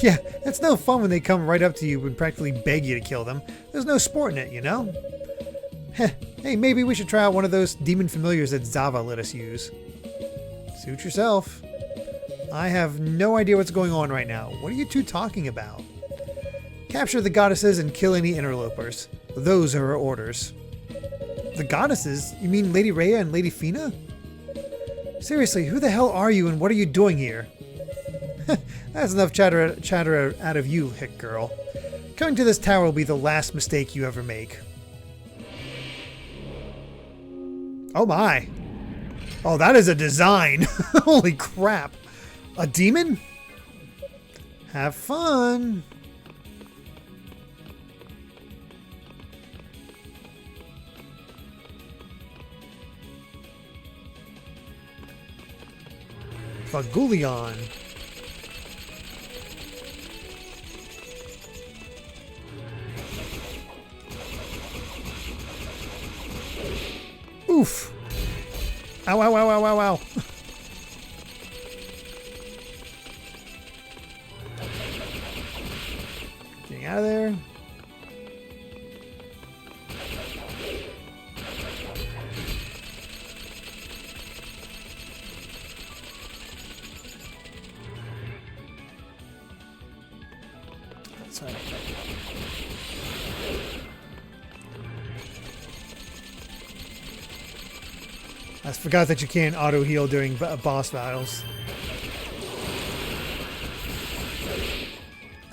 Yeah, it's no fun when they come right up to you and practically beg you to kill them. There's no sport in it, you know? Heh, hey, maybe we should try out one of those demon familiars that Zava let us use. Suit yourself. I have no idea what's going on right now. What are you two talking about? Capture the goddesses and kill any interlopers. Those are her orders. The goddesses? You mean Lady Rhea and Lady Fina? Seriously, who the hell are you and what are you doing here? That's enough chatter out of you, hick girl. Coming to this tower will be the last mistake you ever make. Oh my. Oh, that is a design. Holy crap. A demon? Have fun. Fagulion. Oof. Ow, ow, ow, ow, ow, ow. Getting out of there. That's right. I forgot that you can't auto heal during boss battles.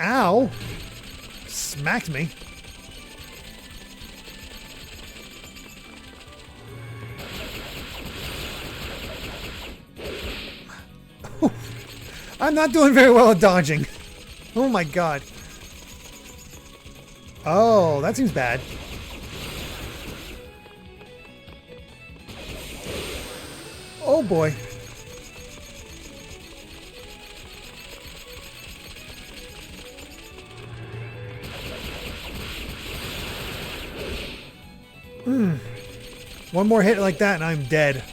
Ow! Smacked me. I'm not doing very well at dodging. Oh my god. Oh, that seems bad. Oh boy. One more hit like that and I'm dead.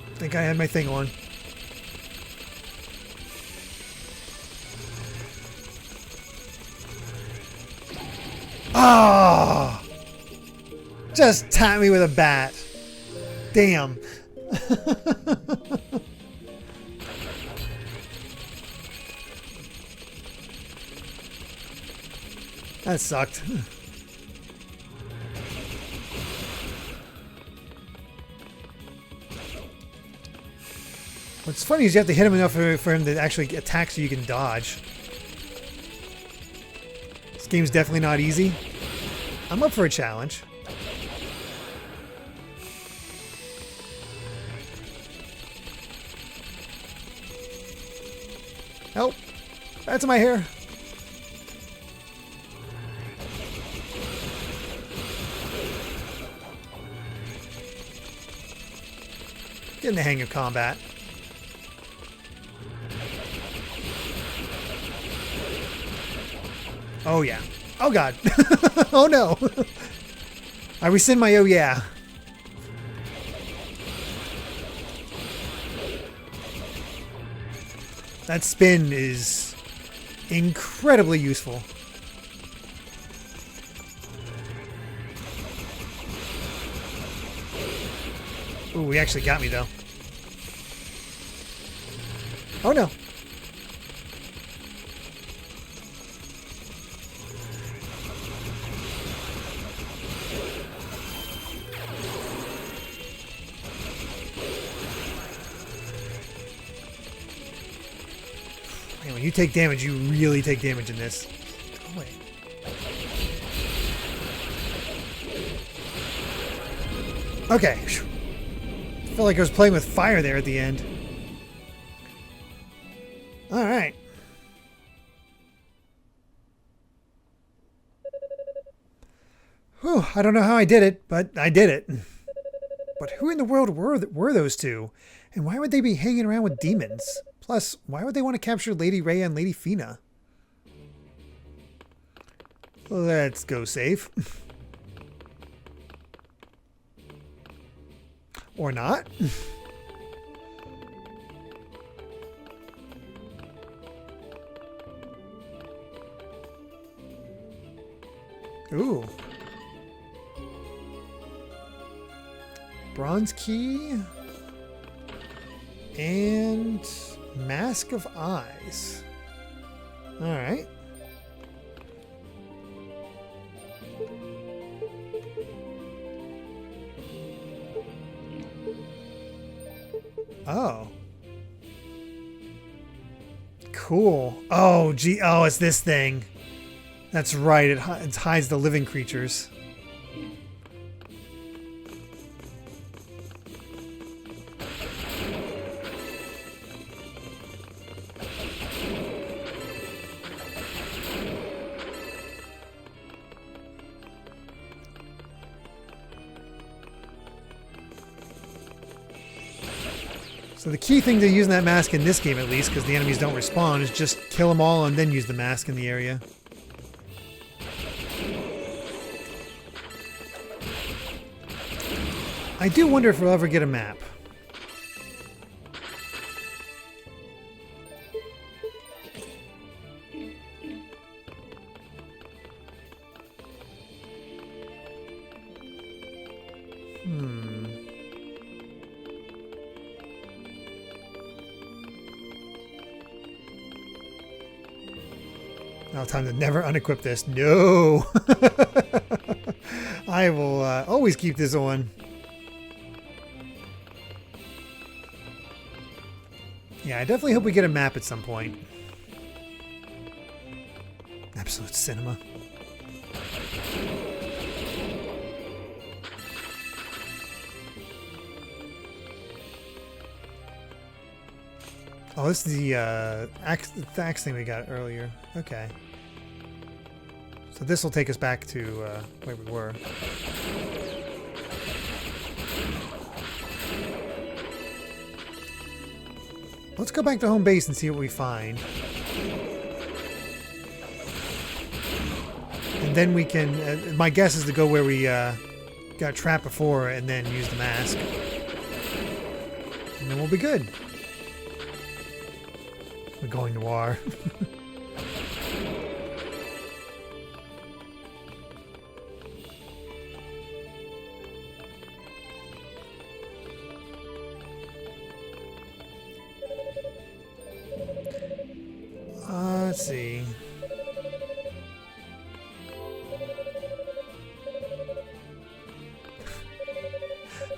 I think I had my thing on. Ah! Just tap me with a bat. Damn. That sucked. What's funny is you have to hit him enough for him to actually attack so you can dodge. This game's definitely not easy. I'm up for a challenge. Help! That's my hair. Getting the hang of combat. Oh yeah. Oh god. Oh no. I rescind my oh yeah. That spin is incredibly useful. Ooh, he actually got me though. Oh no. Man, when you take damage, you really take damage in this. Go away. Okay. I felt like I was playing with fire there at the end. All right. Whew, I don't know how I did it, but I did it. But who in the world were those two? And why would they be hanging around with demons? Plus, why would they want to capture Lady Rhea and Lady Fina? Let's go safe. Or not. Ooh. Bronze key. And Mask of Eyes. Alright. Oh. Cool. Oh, gee. Oh, it's this thing. That's right. It hides the living creatures. So the key thing to using that mask in this game, at least, because the enemies don't respawn, is just kill them all and then use the mask in the area. I do wonder if we'll ever get a map. Now time to never unequip this. No! I will always keep this on. Yeah, I definitely hope we get a map at some point. Absolute cinema. Oh, this is the axe thing we got earlier. Okay. So this will take us back to where we were. Let's go back to home base and see what we find. And then we can... my guess is to go where we got trapped before and then use the mask. And then we'll be good. We're going noir.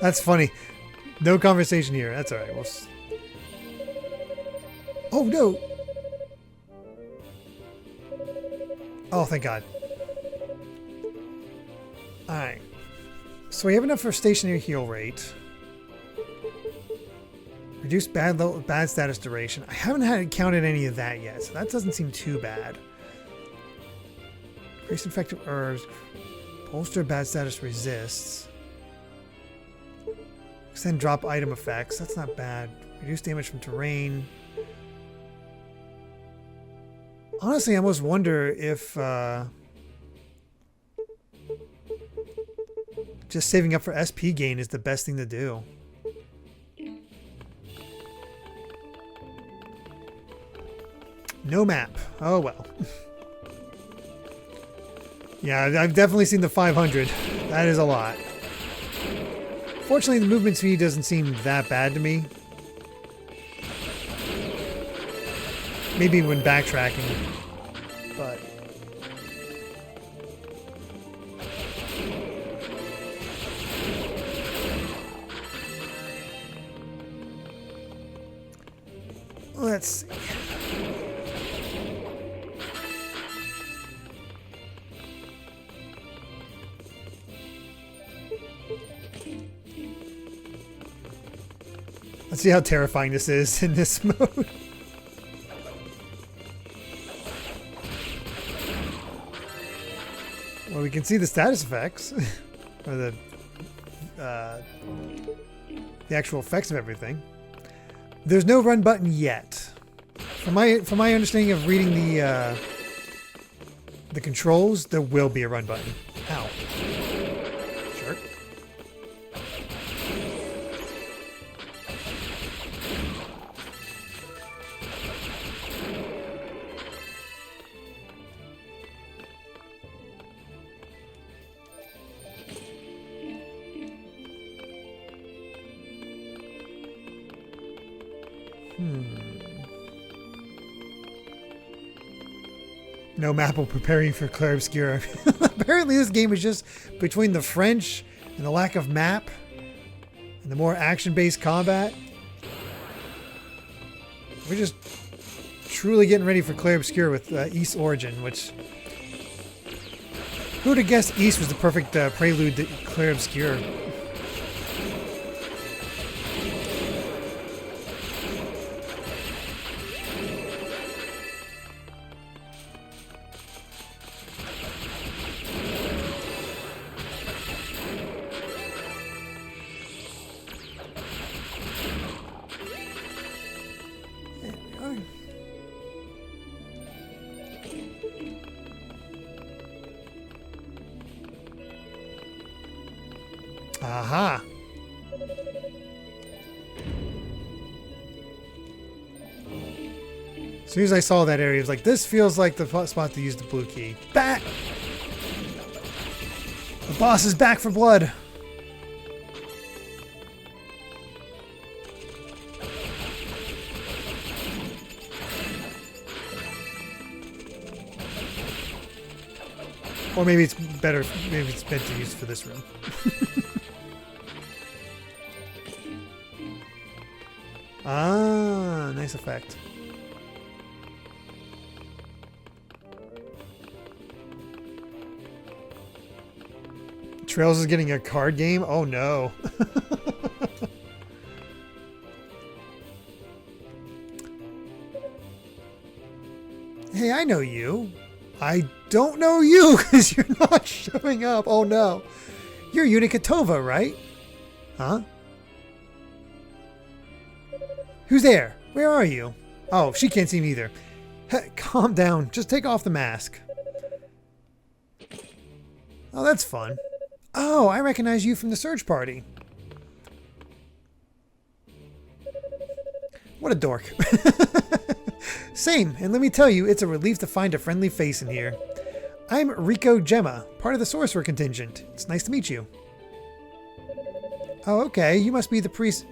That's funny. No conversation here. That's alright. Oh, no. Oh, thank God. Alright. So we have enough for stationary heal rate. Reduce bad status duration. I haven't counted any of that yet, so that doesn't seem too bad. Increase infected herbs. Bolster bad status resists. Extend drop item effects. That's not bad. Reduce damage from terrain. Honestly, I almost wonder if just saving up for SP gain is the best thing to do. No map. Oh well. Yeah, I've definitely seen the 500. That is a lot. Fortunately, the movement speed doesn't seem that bad to me. Maybe when backtracking, but... Let's see. Let's see how terrifying this is in this mode. Well, we can see the status effects, or the actual effects of everything. There's no run button yet. From my understanding of reading the controls, there will be a run button. Ow. Sure. No map will prepare you for Clair Obscur. Apparently this game is just between the French and the lack of map and the more action-based combat. We're just truly getting ready for Clair Obscur with East Origin, which... Who would have guessed East was the perfect prelude to Clair Obscur? Aha! As soon as I saw that area, I was like, this feels like the spot to use the blue key. Back! The boss is back for blood! Or maybe it's better, maybe it's meant to use for this room. Ah, nice effect. Trails is getting a card game? Oh no. Hey, I know you. I don't know you because you're not showing up. Oh no. You're Yunica Tova, right? Huh? Who's there? Where are you? Oh, she can't see me either. Calm down. Just take off the mask. Oh, that's fun. Oh, I recognize you from the search party. What a dork. Same, and let me tell you, it's a relief to find a friendly face in here. I'm Rico Gemma, part of the Sorcerer contingent. It's nice to meet you. Oh, okay. You must be the Priest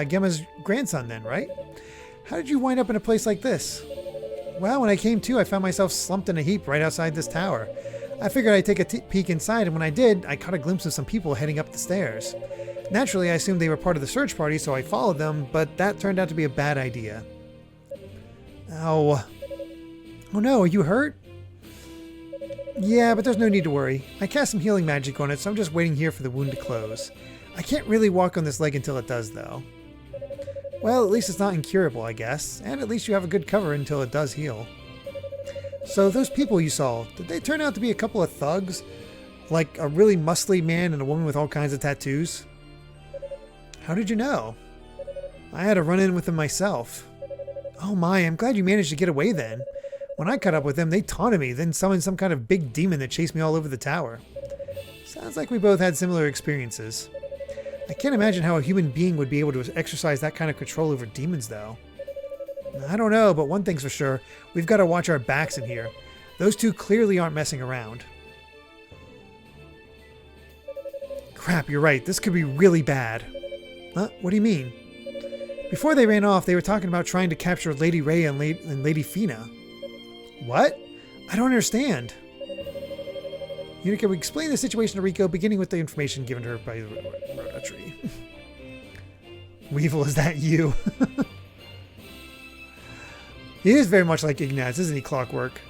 Gemma's grandson then, right? How did you wind up in a place like this? Well, when I came to, I found myself slumped in a heap right outside this tower. I figured I'd take a peek inside, and when I did, I caught a glimpse of some people heading up the stairs. Naturally, I assumed they were part of the search party, so I followed them, but that turned out to be a bad idea. Ow. Oh no, are you hurt? Yeah, but there's no need to worry. I cast some healing magic on it, so I'm just waiting here for the wound to close. I can't really walk on this leg until it does, though. Well, at least it's not incurable, I guess. And at least you have a good cover until it does heal. So those people you saw, did they turn out to be a couple of thugs? Like a really muscly man and a woman with all kinds of tattoos? How did you know? I had a run-in with them myself. Oh my, I'm glad you managed to get away then. When I caught up with them, they taunted me, then summoned some kind of big demon that chased me all over the tower. Sounds like we both had similar experiences. I can't imagine how a human being would be able to exercise that kind of control over demons, though. I don't know, but one thing's for sure. We've got to watch our backs in here. Those two clearly aren't messing around. Crap, you're right. This could be really bad. Huh? What do you mean? Before they ran off, they were talking about trying to capture Lady Ray and Lady Fina. What? I don't understand. Yunica would explain the situation to Rico, beginning with the information given to her by the Rotary. Weevil, is that you? He is very much like Ignaz, isn't he, Clockwork?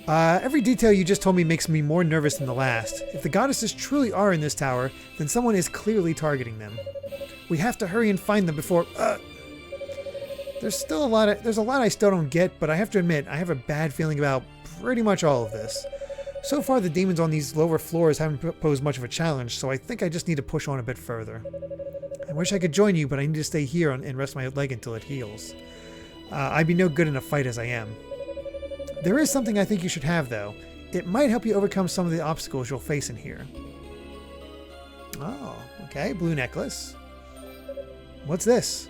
Every detail you just told me makes me more nervous than the last. If the goddesses truly are in this tower, then someone is clearly targeting them. We have to hurry and find them before... There's a lot I still don't get, but I have to admit, I have a bad feeling about pretty much all of this. So far, the demons on these lower floors haven't posed much of a challenge, so I think I just need to push on a bit further. I wish I could join you, but I need to stay here and rest my leg until it heals. I'd be no good in a fight as I am. There is something I think you should have, though. It might help you overcome some of the obstacles you'll face in here. Oh, okay. Blue necklace. What's this?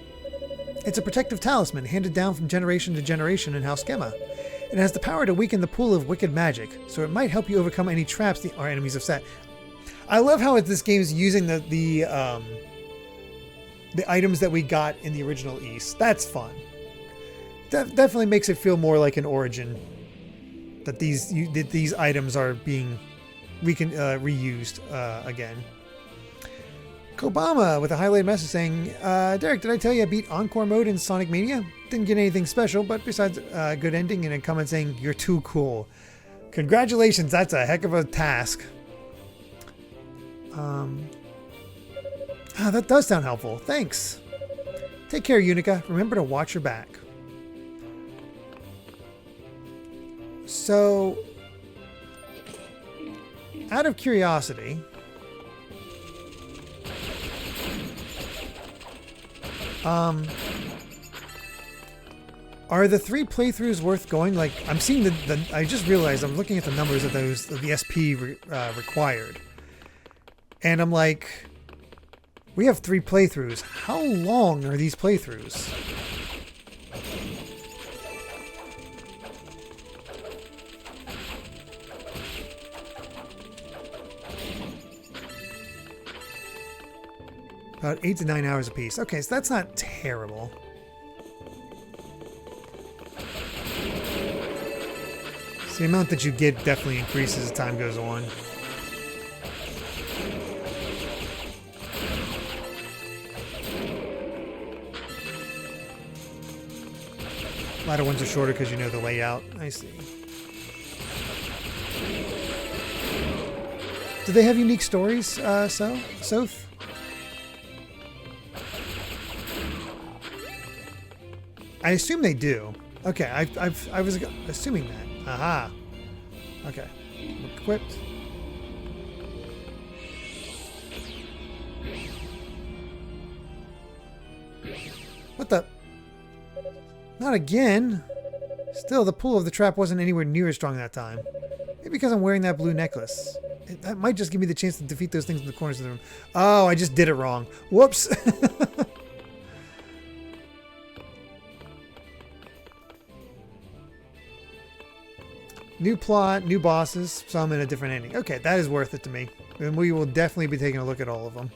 It's a protective talisman handed down from generation to generation in House Gemma. It has the power to weaken the pool of wicked magic, so it might help you overcome any traps our enemies have set. I love how this game is using the items that we got in the original East. That's fun. Definitely makes it feel more like an Origin. That these items are being reused again. Kobama with a highlighted message saying, Derrick, did I tell you I beat Encore mode in Sonic Mania? Didn't get anything special, but besides a good ending and a comment saying, you're too cool. Congratulations, that's a heck of a task. That does sound helpful. Thanks. Take care, Yunica. Remember to watch your back. So, out of curiosity, are the 3 playthroughs worth going? Like, I'm seeing I just realized I'm looking at the numbers of the SP required. And I'm like, we have 3 playthroughs. How long are these playthroughs? About 8 to 9 hours apiece. Okay, so that's not terrible. So the amount that you get definitely increases as time goes on. A lot of ones are shorter because you know the layout. I see. Do they have unique stories, Soth? I assume they do. Okay, I was assuming that. Aha. Okay. Equipped. What the? Not again. Still, the pull of the trap wasn't anywhere near as strong that time. Maybe because I'm wearing that blue necklace. That might just give me the chance to defeat those things in the corners of the room. Oh, I just did it wrong. Whoops. New plot, new bosses, some in a different ending. Okay, that is worth it to me. And we will definitely be taking a look at all of them.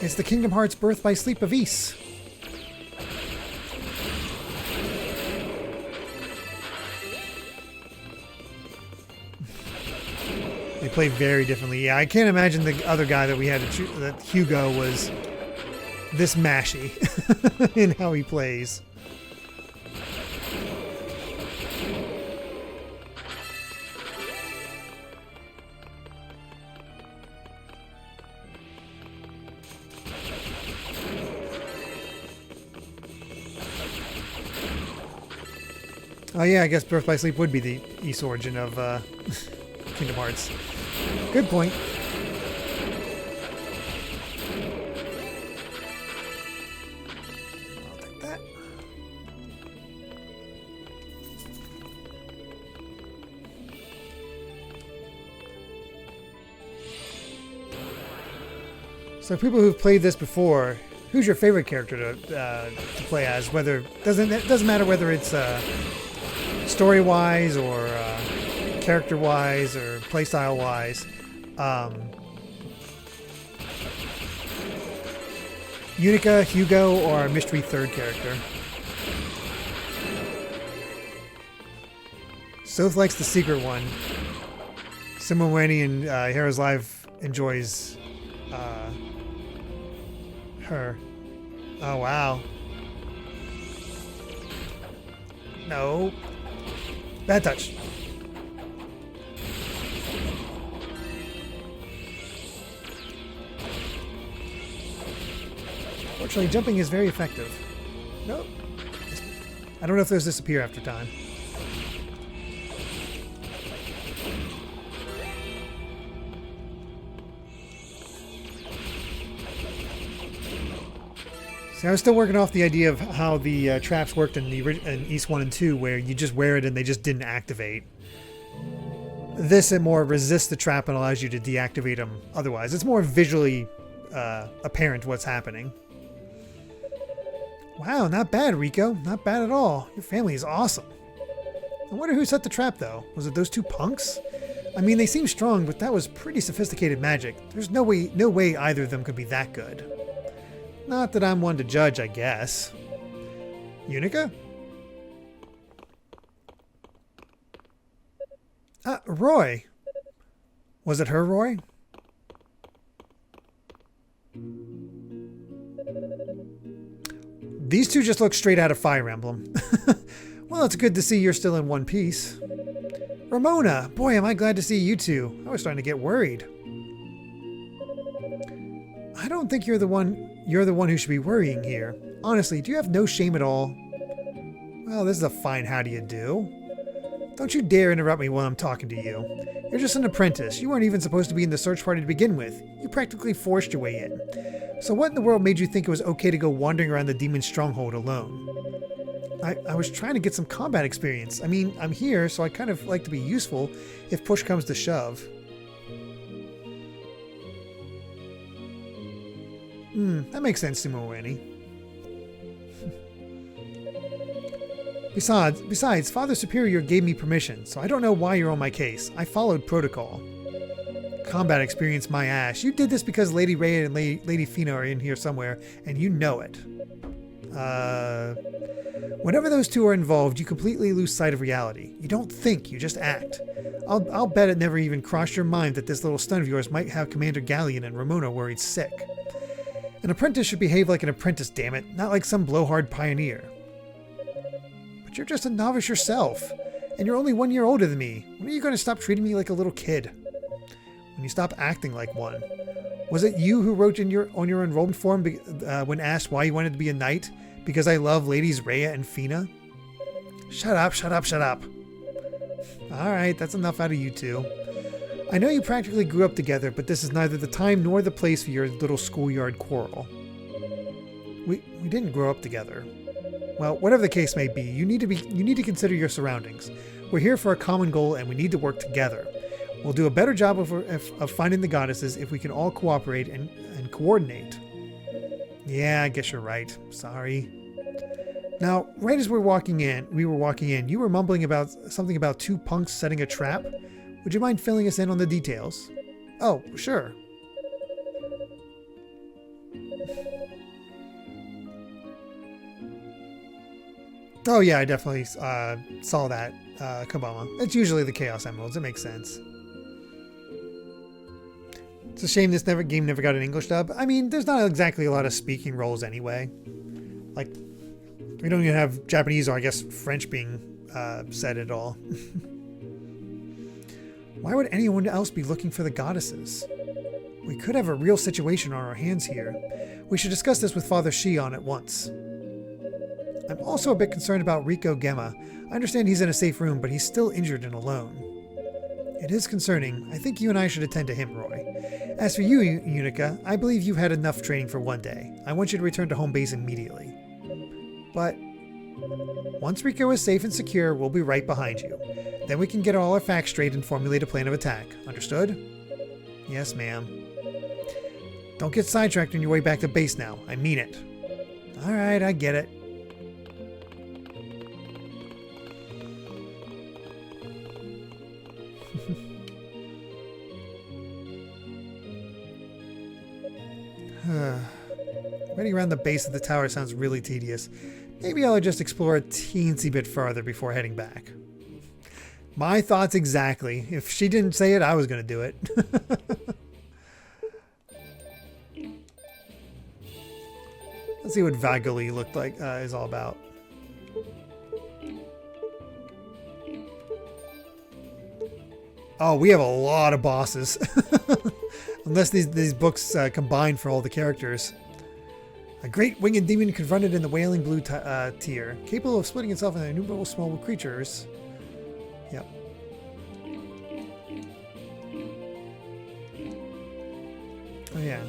It's the Kingdom Hearts Birth by Sleep of Ys. They play very differently. Yeah, I can't imagine the other guy that we had to choose, that Hugo was this mashy in how he plays. Oh yeah, I guess Birth by Sleep would be the Ys origin of Kingdom Hearts. Good point. I'll take that. So people who've played this before, who's your favorite character to play as? Whether it doesn't matter whether it's story-wise or character-wise or playstyle-wise. Yunica, Hugo, or a mystery third character. Soph likes the secret one. Simone in Heroes Live enjoys her. Oh, wow. No. Bad touch. Fortunately, jumping is very effective. Nope. I don't know if those disappear after time. See, I was still working off the idea of how the traps worked in Ys 1 and 2, where you just wear it and they just didn't activate. This, it more resists the trap and allows you to deactivate them otherwise. It's more visually apparent what's happening. Wow, not bad, Rico. Not bad at all. Your family is awesome. I wonder who set the trap, though. Was it those two punks? I mean, they seem strong, but that was pretty sophisticated magic. There's no way either of them could be that good. Not that I'm one to judge, I guess. Yunica? Roy. Was it her, Roy? These two just look straight out of Fire Emblem. Well, it's good to see you're still in one piece. Ramona! Boy, am I glad to see you two. I was starting to get worried. I don't think you're the one who should be worrying here. Honestly, do you have no shame at all? Well, this is a fine how do you do. Don't you dare interrupt me while I'm talking to you. You're just an apprentice. You weren't even supposed to be in the search party to begin with. You practically forced your way in. So what in the world made you think it was okay to go wandering around the demon stronghold alone? I was trying to get some combat experience. I mean, I'm here, so I kind of like to be useful if push comes to shove. That makes sense to Moani. Besides, Father Superior gave me permission, so I don't know why you're on my case. I followed protocol. Combat experience my ass. You did this because Lady Rhea and Lady Fina are in here somewhere, and you know it. Whenever those two are involved, you completely lose sight of reality. You don't think, you just act. I'll bet it never even crossed your mind that this little stun of yours might have Commander Galleon and Ramona worried sick. An apprentice should behave like an apprentice, damn it, not like some blowhard pioneer. But you're just a novice yourself, and you're only 1 year older than me. When are you going to stop treating me like a little kid? When you stop acting like one. Was it you who wrote on your enrollment form when asked why you wanted to be a knight? Because I love Ladies Rhea and Fina? Shut up, shut up, shut up. Alright, that's enough out of you two. I know you practically grew up together, but this is neither the time nor the place for your little schoolyard quarrel. We didn't grow up together. Well, whatever the case may be, you need to consider your surroundings. We're here for a common goal and we need to work together. We'll do a better job of finding the goddesses if we can all cooperate and coordinate. Yeah, I guess you're right. Sorry. Now, right as we were walking in, you were mumbling about something about two punks setting a trap. Would you mind filling us in on the details? Oh, sure. Oh yeah, I definitely saw that, Kabama. It's usually the Chaos Emeralds. It makes sense. It's a shame this game never got an English dub. I mean, there's not exactly a lot of speaking roles anyway. Like, we don't even have Japanese or I guess French being said at all. Why would anyone else be looking for the goddesses? We could have a real situation on our hands here. We should discuss this with Father Shion at once. I'm also a bit concerned about Rico Gemma. I understand he's in a safe room, but he's still injured and alone. It is concerning. I think you and I should attend to him, Roy. As for you, Yunica, I believe you've had enough training for one day. I want you to return to home base immediately. But once Rico is safe and secure, we'll be right behind you. Then we can get all our facts straight and formulate a plan of attack. Understood? Yes, ma'am. Don't get sidetracked on your way back to base now. I mean it. Alright, I get it. Running around the base of the tower sounds really tedious. Maybe I'll just explore a teensy bit farther before heading back. My thoughts exactly. If she didn't say it, I was going to do it. Let's see what Vagoli looked like is all about. Oh, we have a lot of bosses. Unless these books combine for all the characters. A great winged demon confronted in the wailing blue tier, capable of splitting itself into innumerable small creatures. Yep. Oh yeah.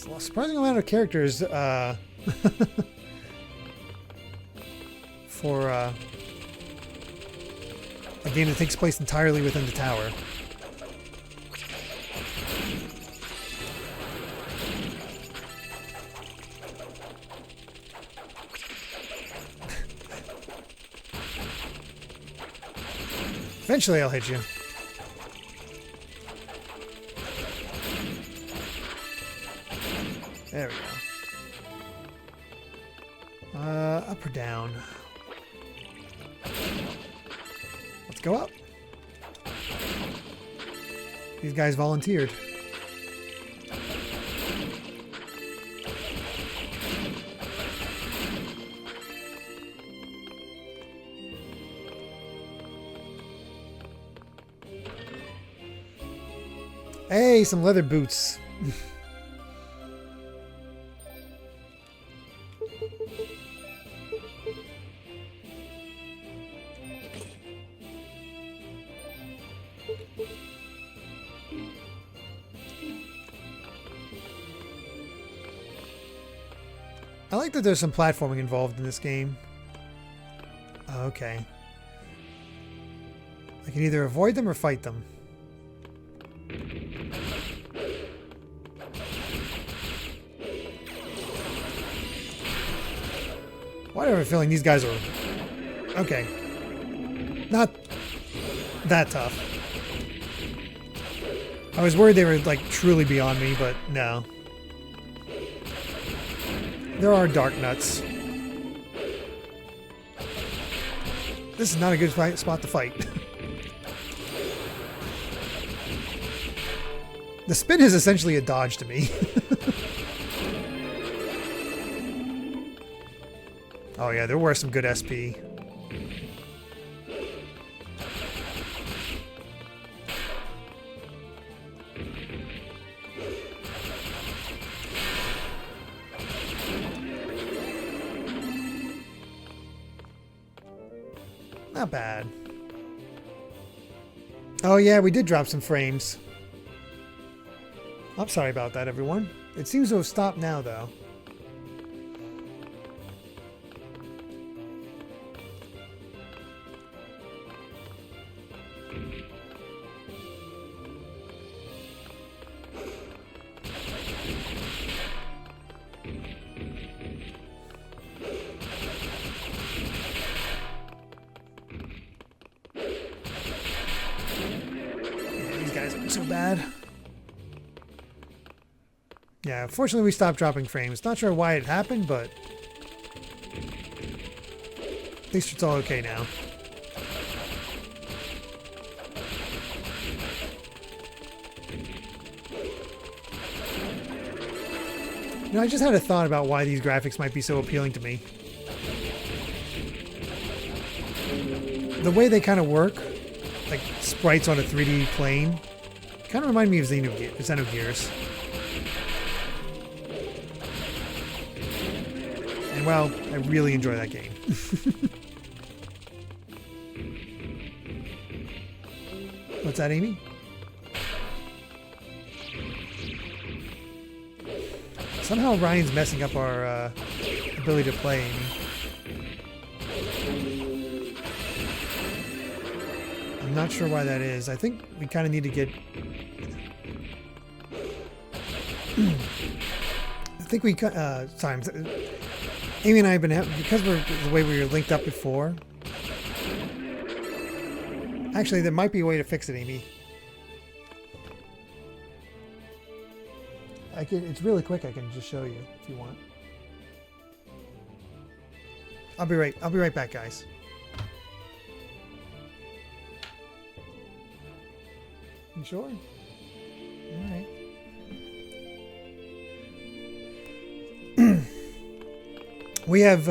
A surprising amount of characters for a game that takes place entirely within the tower. Eventually I'll hit you. There we go. Up or down? Let's go up. These guys volunteered. Hey, some leather boots. I like that there's some platforming involved in this game. Oh, okay. I can either avoid them or fight them. Why do I have a feeling these guys are... Okay. Not that tough. I was worried they were, like, truly beyond me, but no. There are dark nuts. This is not a good spot to fight. The spin is essentially a dodge to me. Oh yeah, there were some good SP. Not bad. Oh yeah, we did drop some frames. I'm sorry about that, everyone. It seems to have stopped now, though. so bad. Yeah, fortunately we stopped dropping frames. Not sure why it happened, but at least it's all okay now. You know, I just had a thought about why these graphics might be so appealing to me. The way they kind of work, like sprites on a 3D plane, kind of remind me of Xenogears. And well, I really enjoy that game. What's that, Amy? Somehow Ryan's messing up our ability to play, Amy. I'm not sure why that is. I think we kind of need to get... I think we... sorry, Amy and I have been... Because we're the way we were linked up before... Actually, there might be a way to fix it, Amy. It's really quick. I can just show you if you want. I'll be right back, guys. You sure? All right. We have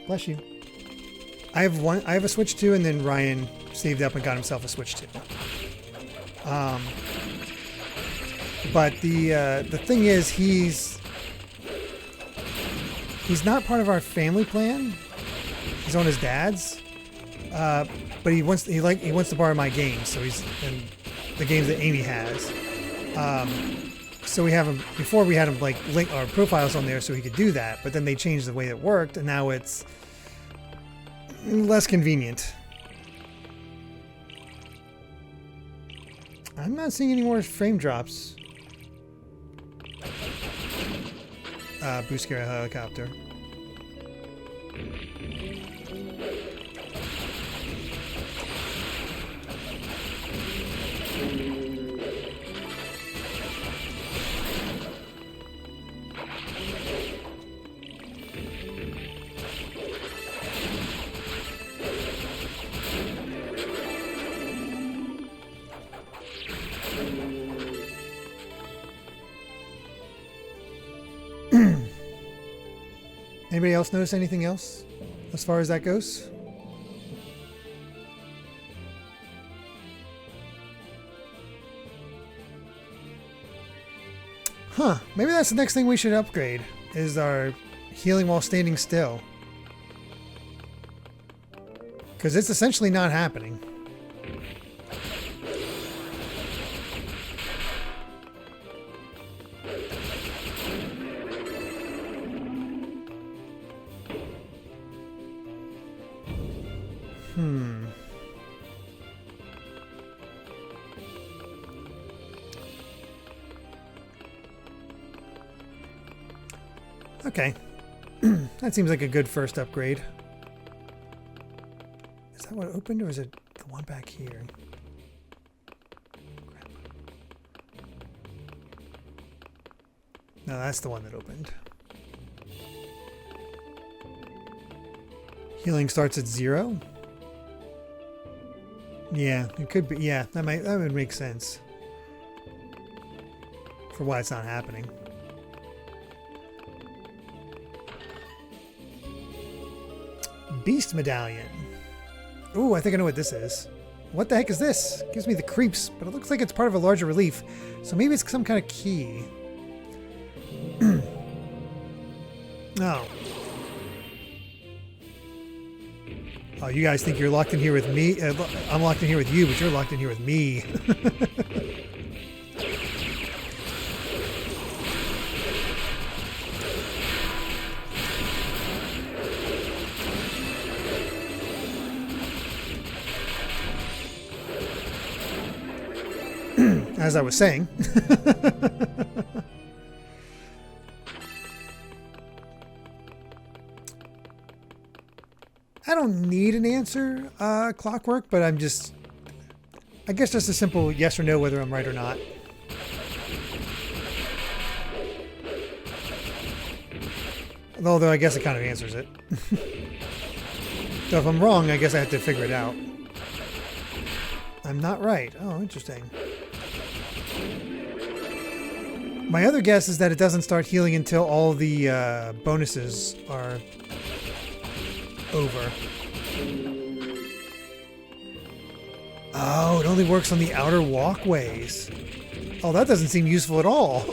bless you. I have a Switch 2, and then Ryan saved up and got himself a Switch 2. But the thing is, he's not part of our family plan. He's on his dad's, but he wants to borrow my games. So he's in the games that Amy has. So we have him before. We had him like link our profiles on there so he could do that. But then they changed the way it worked, and now it's less convenient. I'm not seeing any more frame drops. BlueSky helicopter. Anybody else notice anything else as far as that goes? Huh, maybe that's the next thing we should upgrade, is our healing while standing still. Because it's essentially not happening. Okay. That seems like a good first upgrade. Is that what opened, or is it the one back here? Crap. No, that's the one that opened. Healing starts at 0? Yeah, it could be. Yeah, that would make sense for why it's not happening. Beast Medallion. Ooh, I think I know what this is. What the heck is this? Gives me the creeps, but it looks like it's part of a larger relief. So maybe it's some kind of key. Oh. Oh, you guys think you're locked in here with me? I'm locked in here with you, but you're locked in here with me. As I was saying. I don't need an answer, Clockwork, but I'm just... I guess just a simple yes or no whether I'm right or not. Although I guess it kind of answers it. So if I'm wrong, I guess I have to figure it out. I'm not right. Oh, interesting. My other guess is that it doesn't start healing until all the bonuses are over. Oh, it only works on the outer walkways. Oh, that doesn't seem useful at all.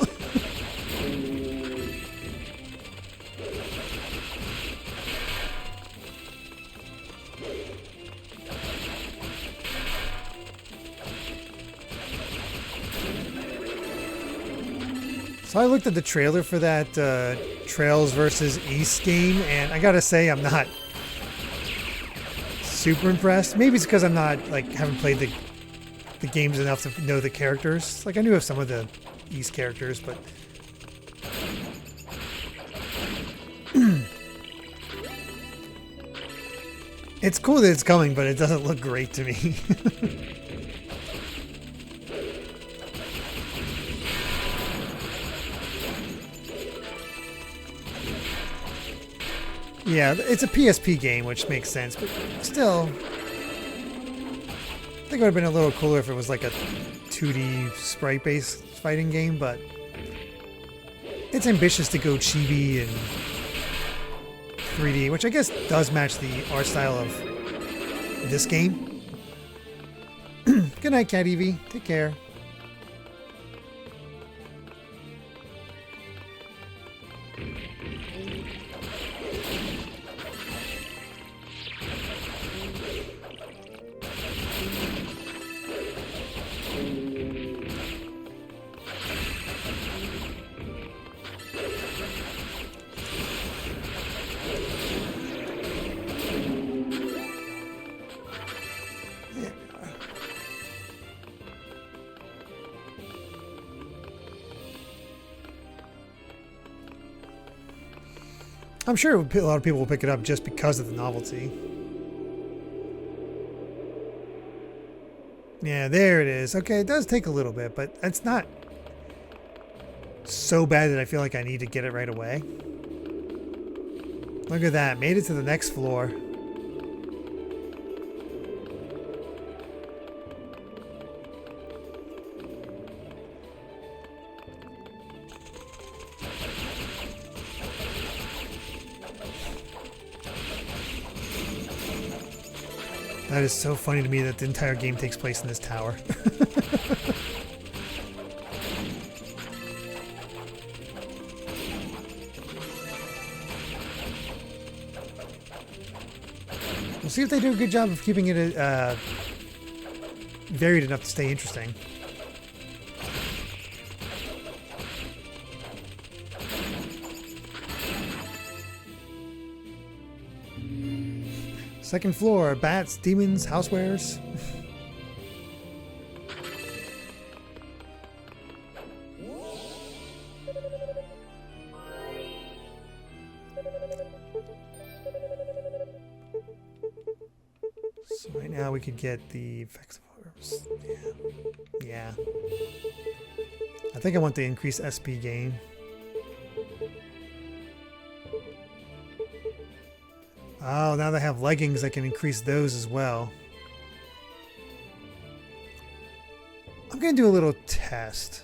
So I looked at the trailer for that Trails versus East game, and I gotta say I'm not super impressed. Maybe it's because I'm not, like, haven't played the games enough to know the characters. Like, I knew of some of the East characters, but it's cool that it's coming, but it doesn't look great to me. Yeah, it's a PSP game, which makes sense, but still, I think it would have been a little cooler if it was like a 2D sprite-based fighting game, but it's ambitious to go chibi and 3D, which I guess does match the art style of this game. Good night, Cat Evie. Take care. I'm sure a lot of people will pick it up just because of the novelty. Yeah, there it is. Okay, it does take a little bit, but it's not so bad that I feel like I need to get it right away. Look at that. Made it to the next floor. That is so funny to me that the entire game takes place in this tower. We'll see if they do a good job of keeping it varied enough to stay interesting. Second floor, bats, demons, housewares. So right now we could get the effects of herbs. Yeah. I think I want the increased SP gain. Oh, now they have leggings that can increase those as well. I'm going to do a little test.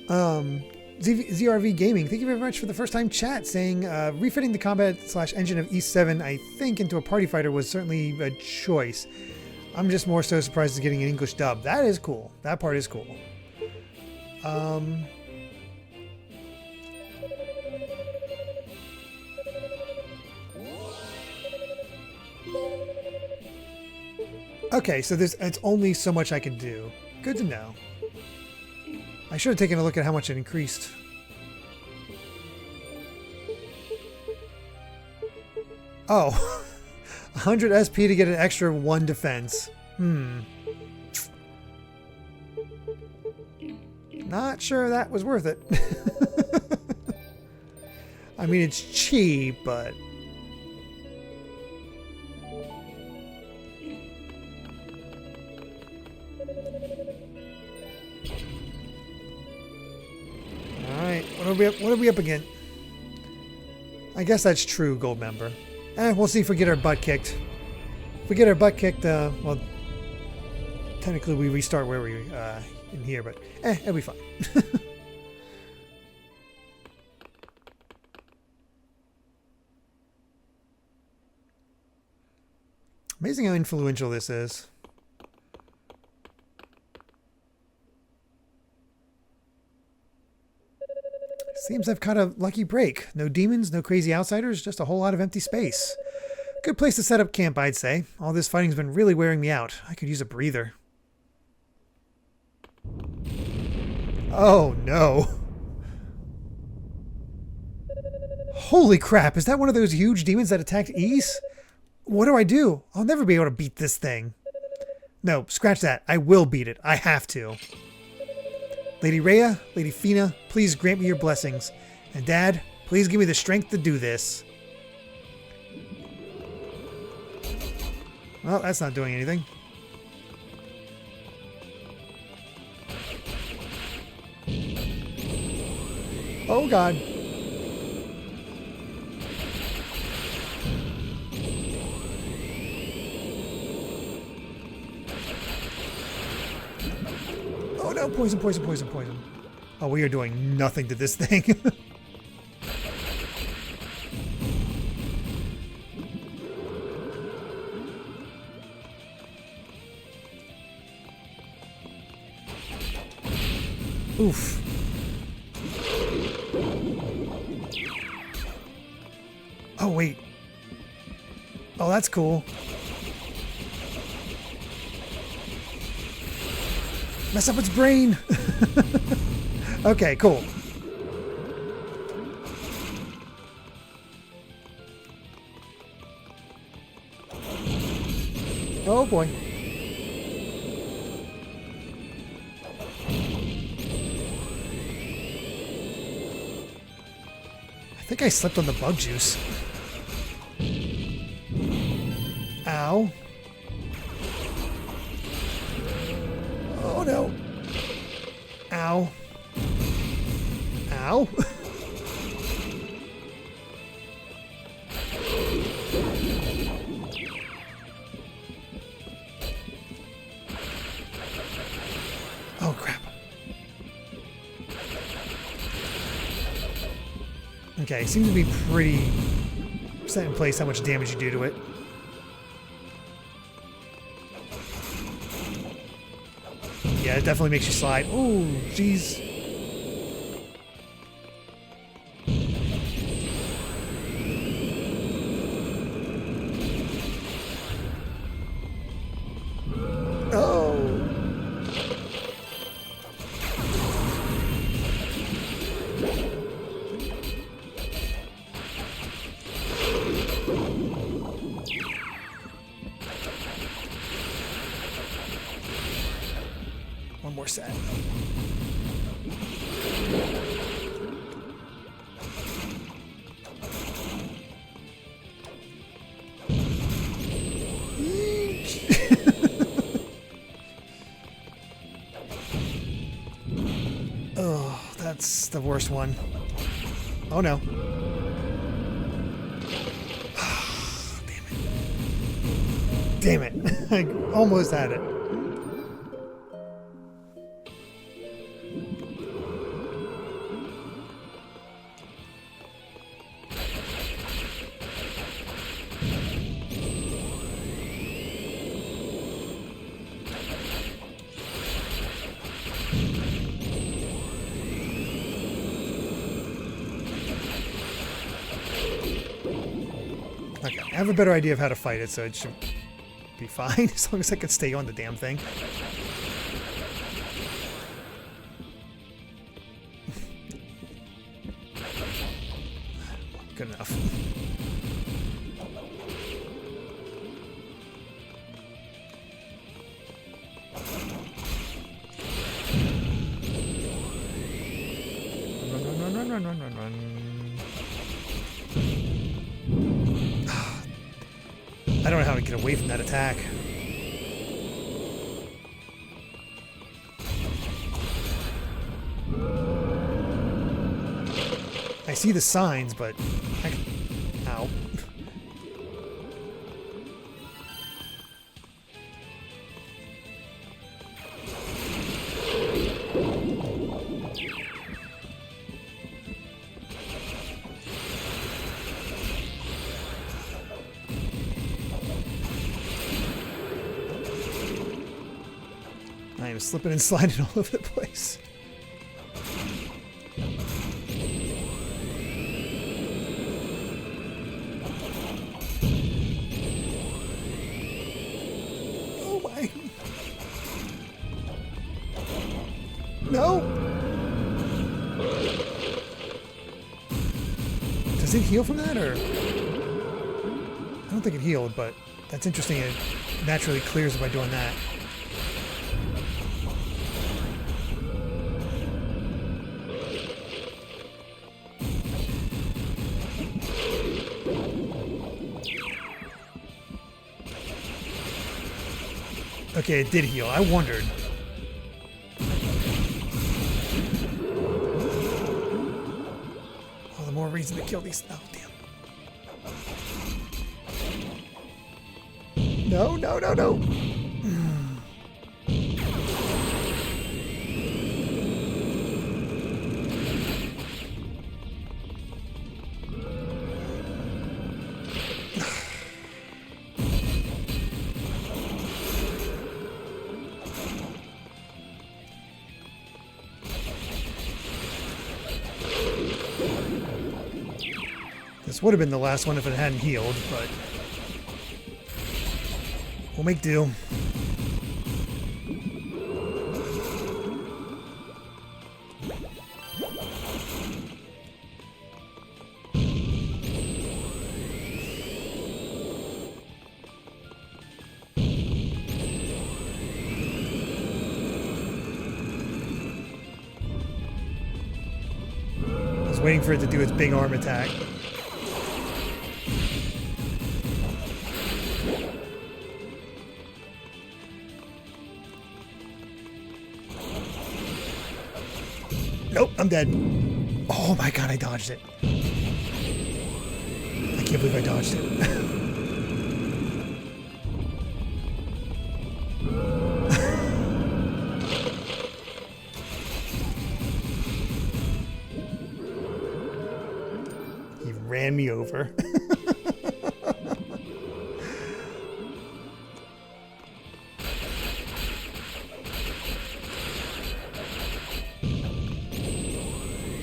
ZRV Gaming, thank you very much for the first time chat, saying refitting the combat/engine of E7, I think, into a party fighter was certainly a choice. I'm just more so surprised at getting an English dub. That is cool. That part is cool. Okay, so it's only so much I can do. Good to know. I should have taken a look at how much it increased. Oh, 100 SP to get an extra 1 defense. Not sure that was worth it. I mean, it's cheap, but... What are we up against? I guess that's true, gold member. We'll see if we get our butt kicked. If we get our butt kicked, well, technically we restart where we in here, but it'll be fine. Amazing how influential this is. Seems I've caught a lucky break. No demons, no crazy outsiders, just a whole lot of empty space. Good place to set up camp, I'd say. All this fighting's been really wearing me out. I could use a breather. Oh, no. Holy crap, is that one of those huge demons that attacked East? What do I do? I'll never be able to beat this thing. No, scratch that. I will beat it. I have to. Lady Rhea, Lady Fina, please grant me your blessings. And Dad, please give me the strength to do this. Well, that's not doing anything. Oh, God. Oh, no. Poison, poison, poison, poison. Oh, we are doing nothing to this thing. Oof. Oh, wait. Oh, that's cool. Mess up its brain. Okay, cool. Oh, boy. I think I slipped on the bug juice. Ow. Oh no. Ow. Ow. Oh crap. Okay, seems to be pretty set in place how much damage you do to it. Yeah, it definitely makes you slide. Oh, jeez. Oh. One more set. Oh, that's the worst one. Oh no. Damn it. Damn it. I almost had it. Okay, I have a better idea of how to fight it, so it should be fine as long as I can stay on the damn thing. Good enough. Run, run, run, run, run, run, run. I don't know how to get away from that attack. I see the signs, but... Ow. I am slipping and sliding all over the place. Oh my. No. Does it heal from that, or? I don't think it healed, but that's interesting. It naturally clears by doing that. Okay, it did heal. I wondered. Oh, the more reason to kill these. Oh, damn. No, no, no, no. This would have been the last one if it hadn't healed, but we'll make do. I was waiting for it to do its big arm attack. Nope, I'm dead. Oh my god, I dodged it. I can't believe I dodged it. He ran me over.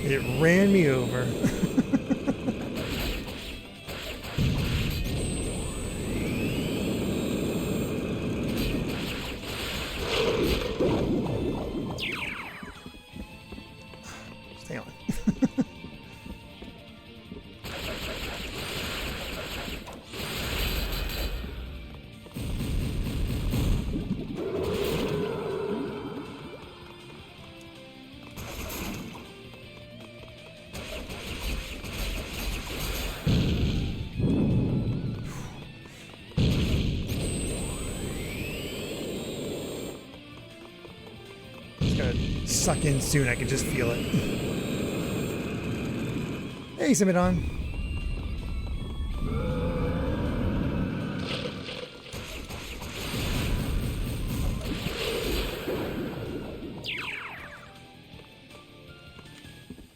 It ran me over. Stay on. Suck in soon, I can just feel it. Hey, Simidon.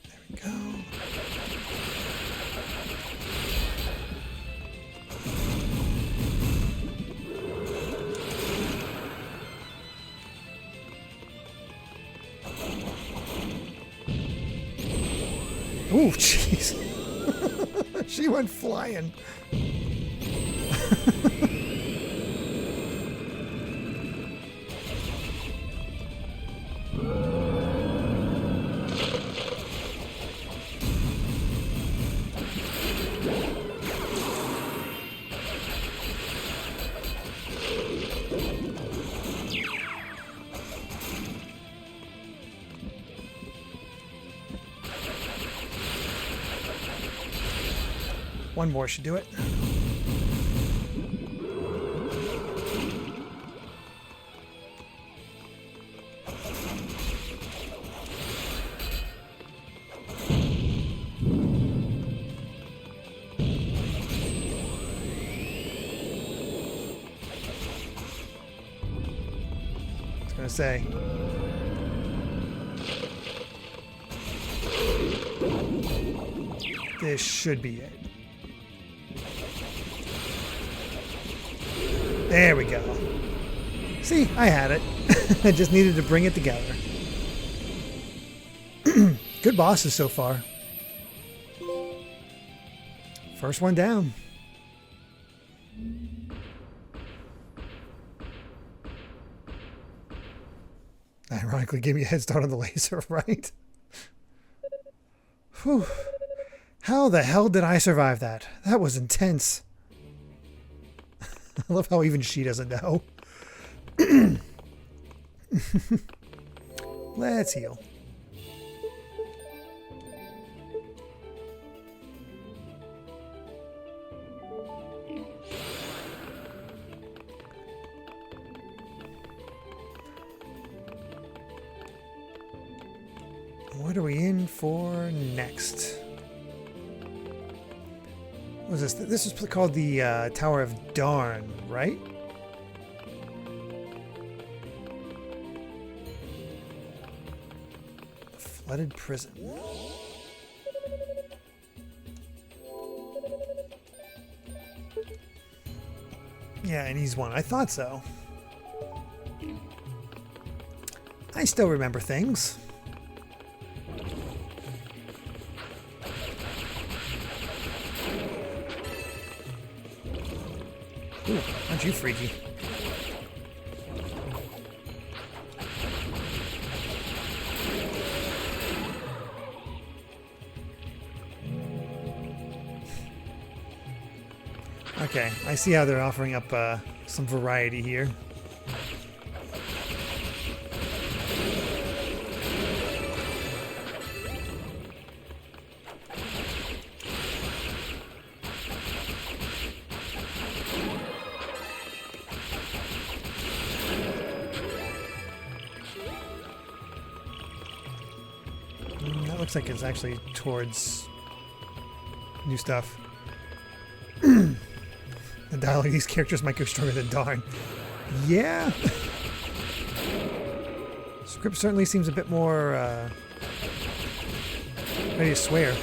There we go. Ooh, jeez. She went flying. One more should do it. gonna say. This should be it. There we go. See, I had it. I just needed to bring it together. Good bosses so far. First one down. Ironically, gave me a head start on the laser, right? Whew. How the hell did I survive that? That was intense. I love how even she doesn't know. Let's heal. What are we in for next? What was this? This was called the Tower of Darn, right? Flooded prison. Yeah, and he's one. I thought so. I still remember things. Ooh, aren't you freaky? Okay, I see how they're offering up some variety here. That looks like it's actually towards new stuff. The dialogue of these characters might go stronger than Darn. Yeah. Script certainly seems a bit more ready to swear.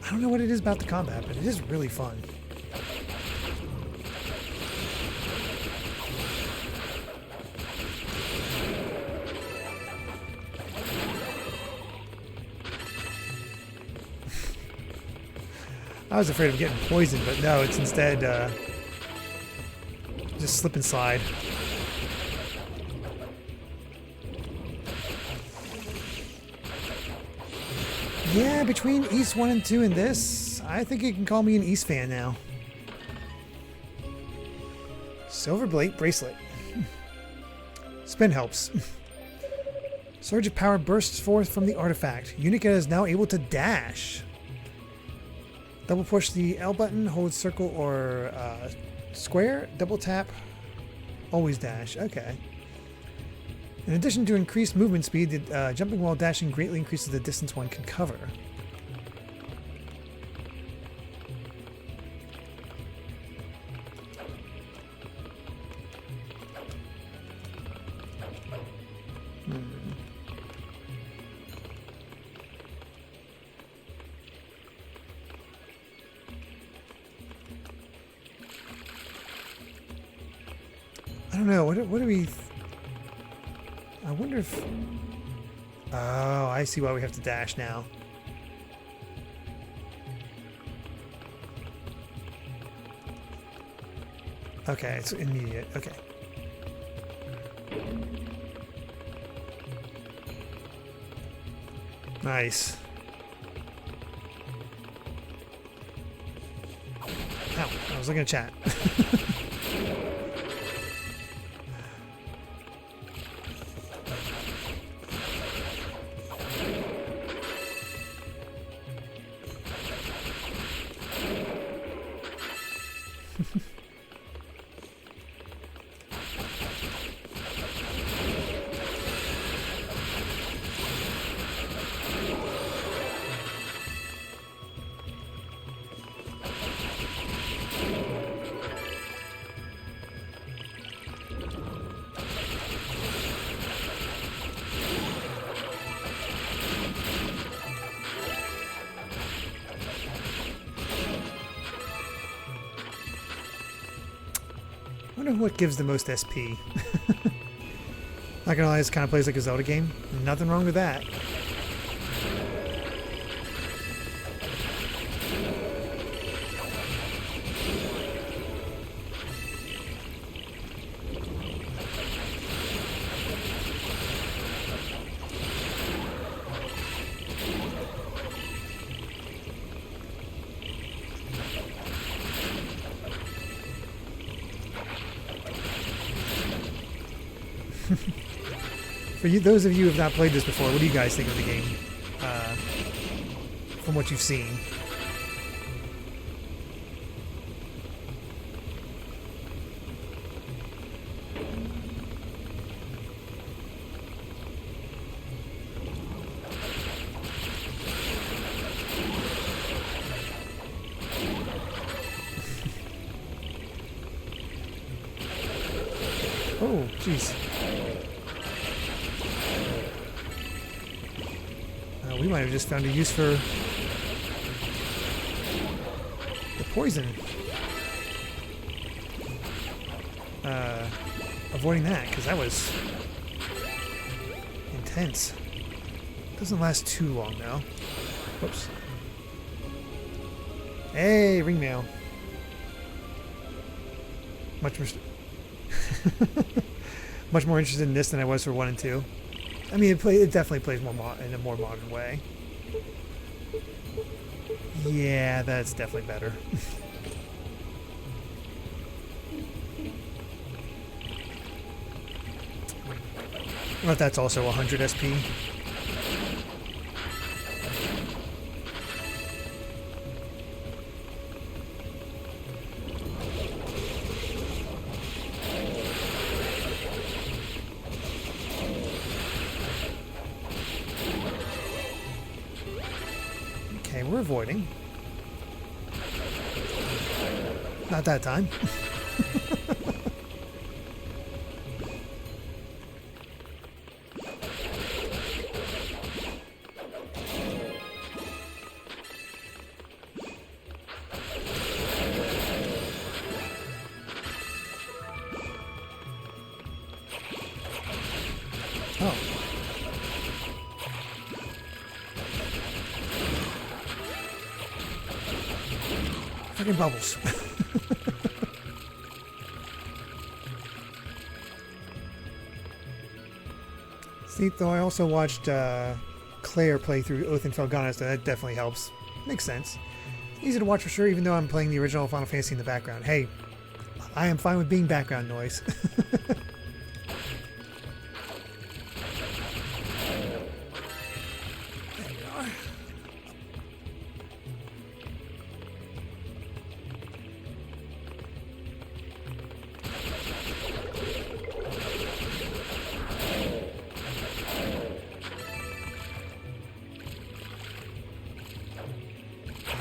I don't know what it is about the combat, but it is really fun. I was afraid of getting poisoned, but no, it's instead just slip and slide. Yeah, between East 1 and 2 and this, I think you can call me an East fan now. Silver Blade Bracelet. Spin helps. Surge of power bursts forth from the artifact. Yunica is now able to dash. Double push the L button, hold circle or square, double tap, always dash. Okay. In addition to increased movement speed, jumping while dashing greatly increases the distance one can cover. I don't know. What do we... I wonder if... Oh, I see why we have to dash now. Okay, it's immediate. Okay. Nice. Ow, I was looking at chat. wonder what gives the most SP. Not gonna lie, this kind of plays like a Zelda game. Nothing wrong with that. For you, those of you who have not played this before, what do you guys think of the game? From what you've seen. Oh, jeez. We might have just found a use for the poison. Avoiding that, because that was intense. Doesn't last too long, though. Whoops. Hey, ring mail. Much more... much more interested in this than I was for 1 and 2. I mean, it definitely plays more in a more modern way. Yeah, that's definitely better. I don't know if that's also 100 SP. Okay, we're avoiding. Not that time. Oh. Fucking bubbles. See, though I also watched Claire play through Oath and Felghana, so that definitely helps. Makes sense. Easy to watch for sure, even though I'm playing the original Final Fantasy in the background. Hey, I am fine with being background noise.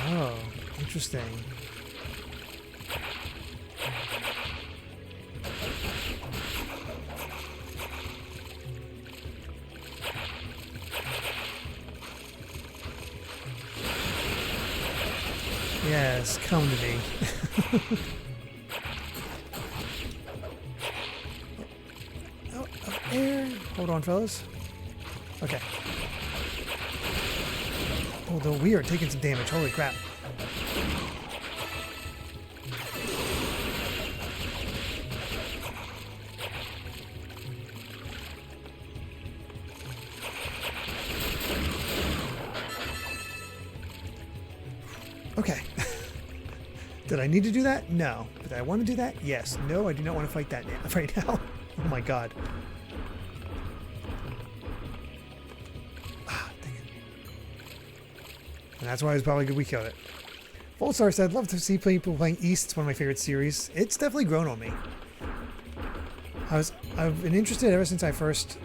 Oh, interesting. Yes, come to me. Out of air. Hold on, fellas. Okay. Although we are taking some damage. Holy crap. Okay. Did I need to do that? No. Did I want to do that? Yes. No, I do not want to fight that right now. Oh my god. Ah, dang it. And that's why it was probably good we killed it. Volstar said, love to see people playing East. It's one of my favorite series. It's definitely grown on me. I've been interested ever since I first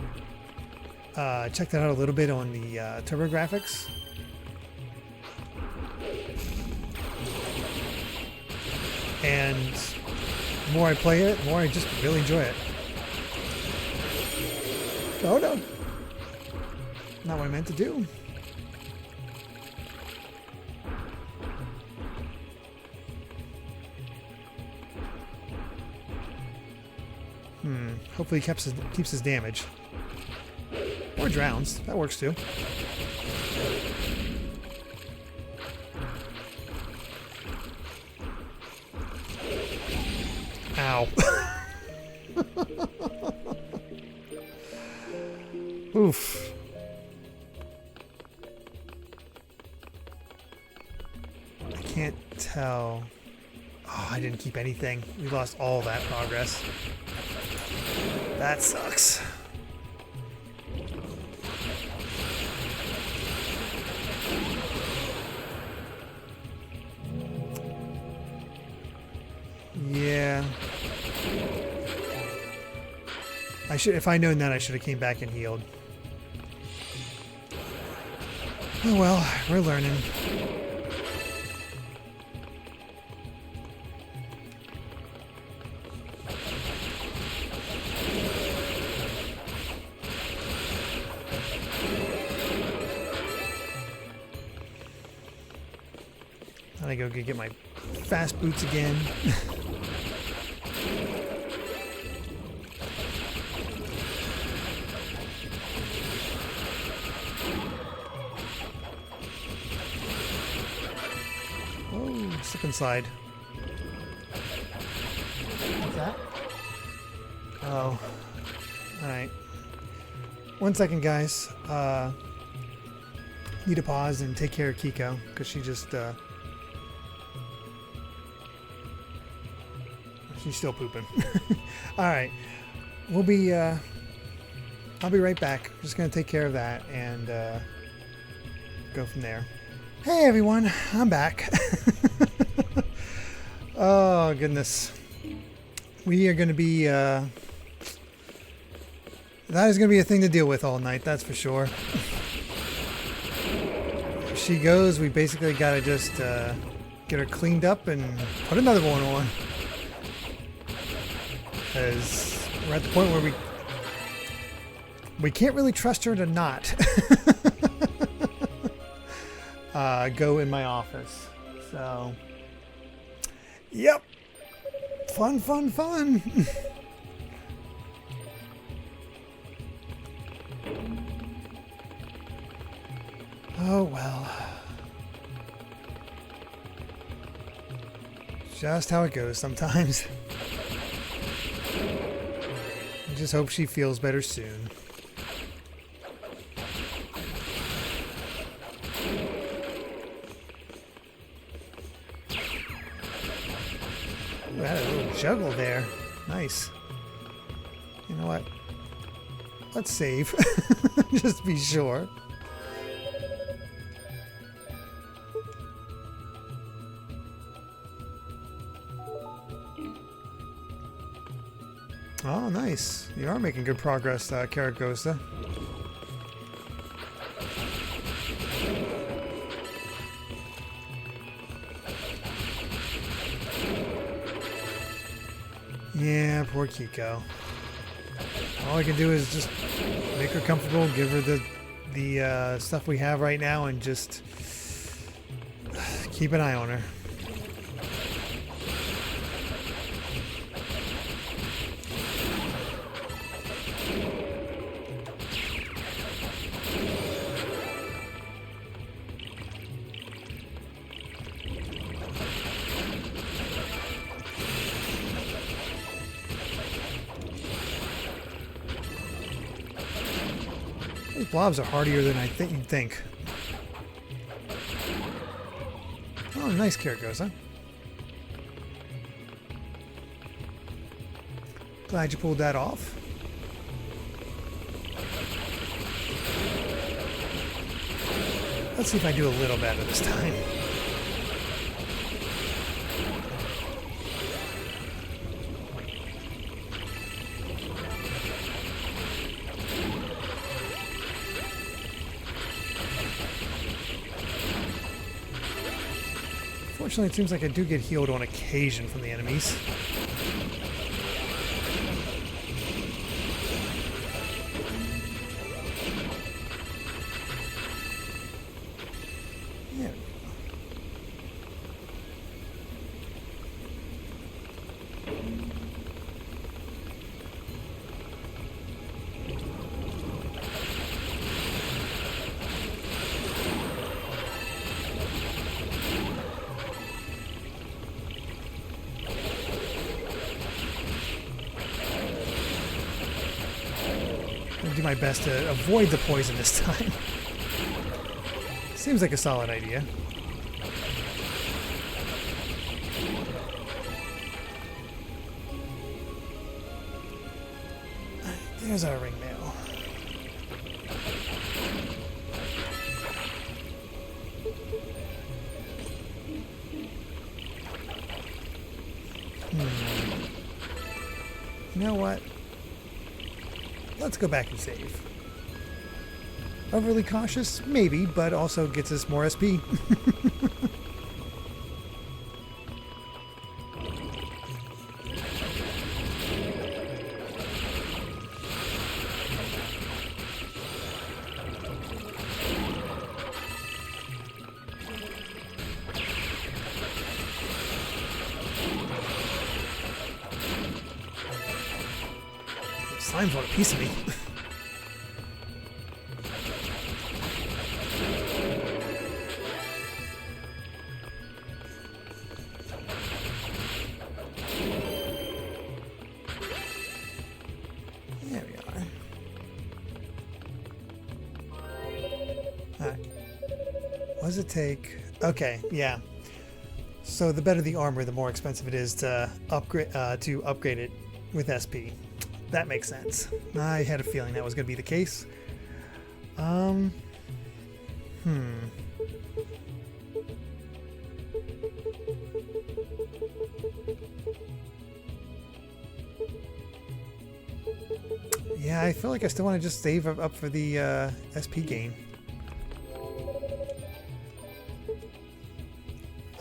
checked it out a little bit on the TurboGrafx. And the more I play it, the more I just really enjoy it. Oh no. Not what I meant to do. Hopefully he keeps his damage. Or drowns. That works too. Ow. Oof. I can't tell. Oh, I didn't keep anything. We lost all that progress. That sucks. Yeah. If I'd known that, I should have came back and healed. Oh well, we're learning. I go get my fast boots again. Oh, slip and slide. What's that? Oh. Alright. 1 second, guys. Need to pause and take care of Kiko, because she just, she's still pooping. Alright. We'll be, I'll be right back. Just gonna take care of that and, go from there. Hey everyone, I'm back. Oh goodness. We are gonna be, that is gonna be a thing to deal with all night, that's for sure. If she goes, we basically gotta just, get her cleaned up and put another one on. Because we're at the point where we can't really trust her to not go in my office. So, yep. Fun, fun, fun. Oh, well. Just how it goes sometimes. I just hope she feels better soon. Ooh, I had a little juggle there. Nice. You know what? Let's save. Just to be sure. Oh, nice. You are making good progress, Karagosa. Yeah, poor Kiko. All I can do is just make her comfortable, give her the stuff we have right now, and just keep an eye on her. These blobs are hardier than you'd think. Oh, nice Karagosa. Glad you pulled that off. Let's see if I do a little better this time. Fortunately, it seems like I do get healed on occasion from the enemies. Yeah. I'm gonna do my best to avoid the poison this time. Seems like a solid idea. There's our ring mail. You know what? Let's go back and save. Overly cautious? Maybe, but also gets us more SP. Slimes want a piece of me. There we are. Alright. What does it take? Okay, yeah. So the better the armor, the more expensive it is to upgrade it with SP. That makes sense. I had a feeling that was going to be the case. Yeah, I feel like I still want to just save up for the SP gain.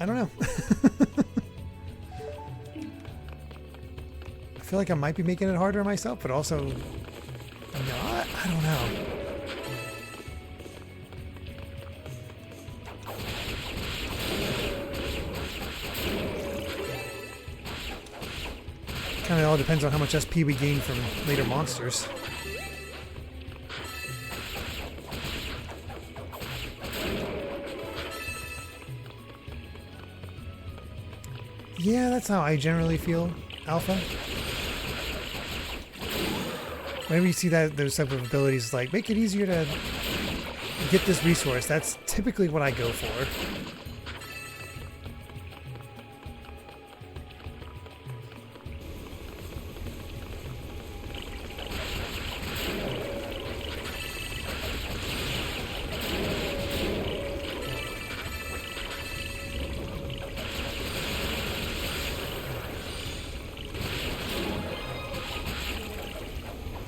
I don't know. I feel like I might be making it harder on myself, but also not. I don't know. Kind of all depends on how much SP we gain from later monsters. Yeah, that's how I generally feel, Alpha. Whenever you see those type of abilities, like, make it easier to get this resource, that's typically what I go for.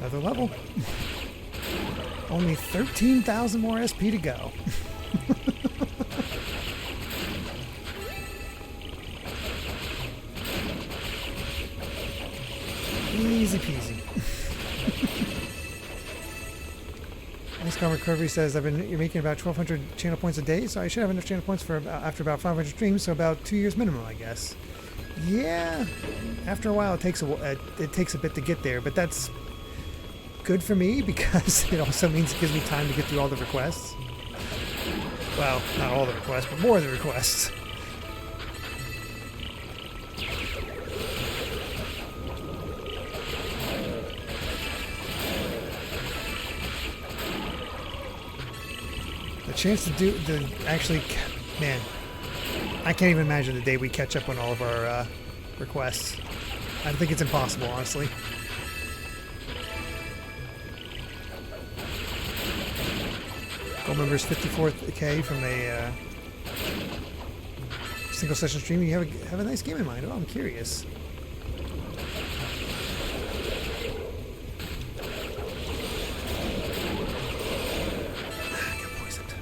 Another level. Only 13,000 more SP to go. Easy peasy. Ice Calm Recovery says you're making about 1,200 channel points a day, so I should have enough channel points for after about 500 streams, so about 2 years minimum, I guess. Yeah, after a while it takes a bit to get there, but that's good for me because it also means it gives me time to get through all the requests. Well, not all the requests, but more of the requests. The chance to actually, man, I can't even imagine the day we catch up on all of our requests. I think it's impossible, honestly. Gold members 54K from a single session stream. You have a nice game in mind. Oh, I'm curious. I got poisoned.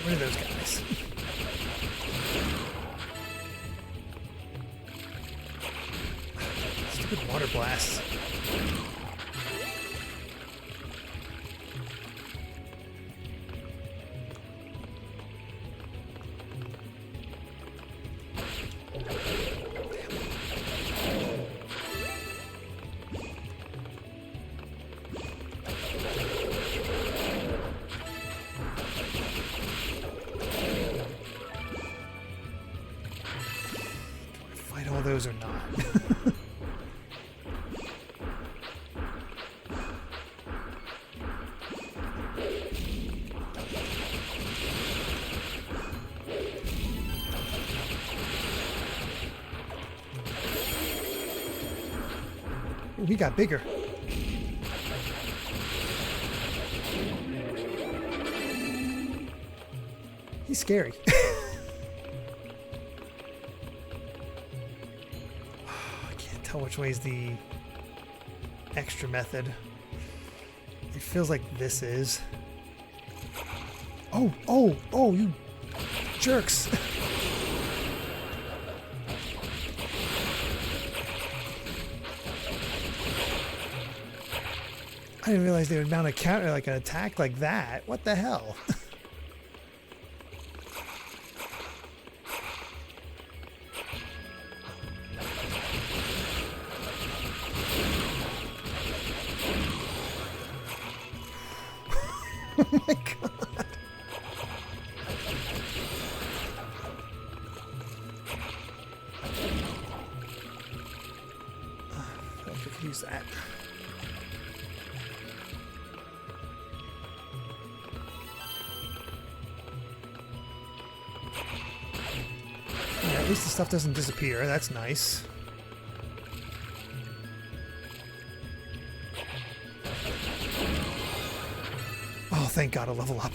What are those guys? Stupid water blast. those are not. Ooh, he got bigger. He's scary. I can't tell which way is the extra method. It feels like this is. Oh, oh, oh, you jerks. I didn't realize they would mount a counter, like an attack like that. What the hell? Oh my god. I could use that. Yeah, at least the stuff doesn't disappear. That's nice. Oh, thank God, a level up.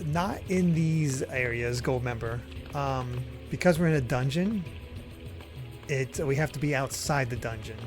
Not in these areas, gold member. Because we're in a dungeon, we have to be outside the dungeon.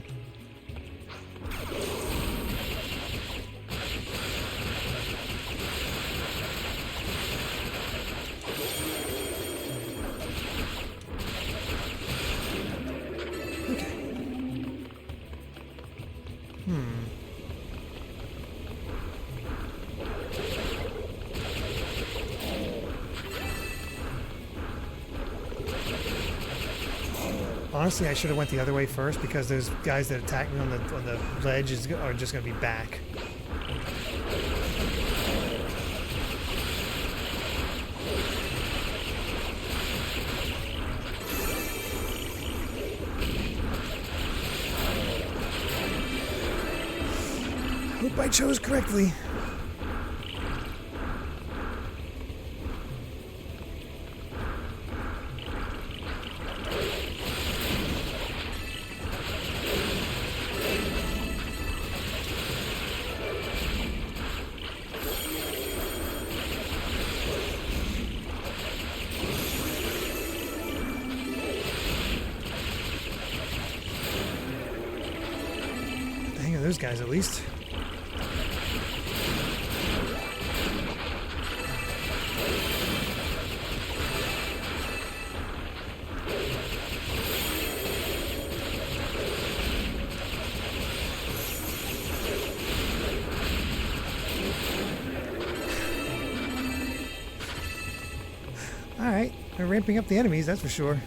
Honestly, I should have went the other way first because those guys that attacked me on the ledge are just going to be back. Hope I chose correctly. Those guys at least. All right, they're ramping up the enemies, that's for sure.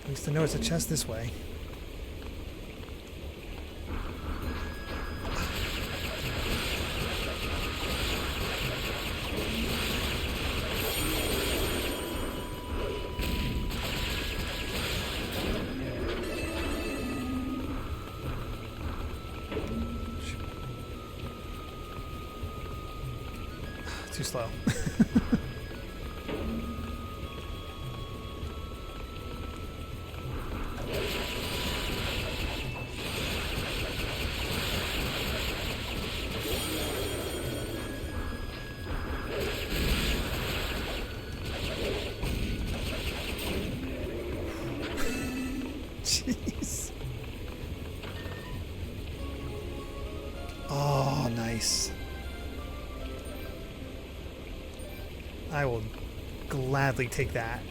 At least I know it's a chest this way. Too slow. Jeez. Oh, nice. I will gladly take that.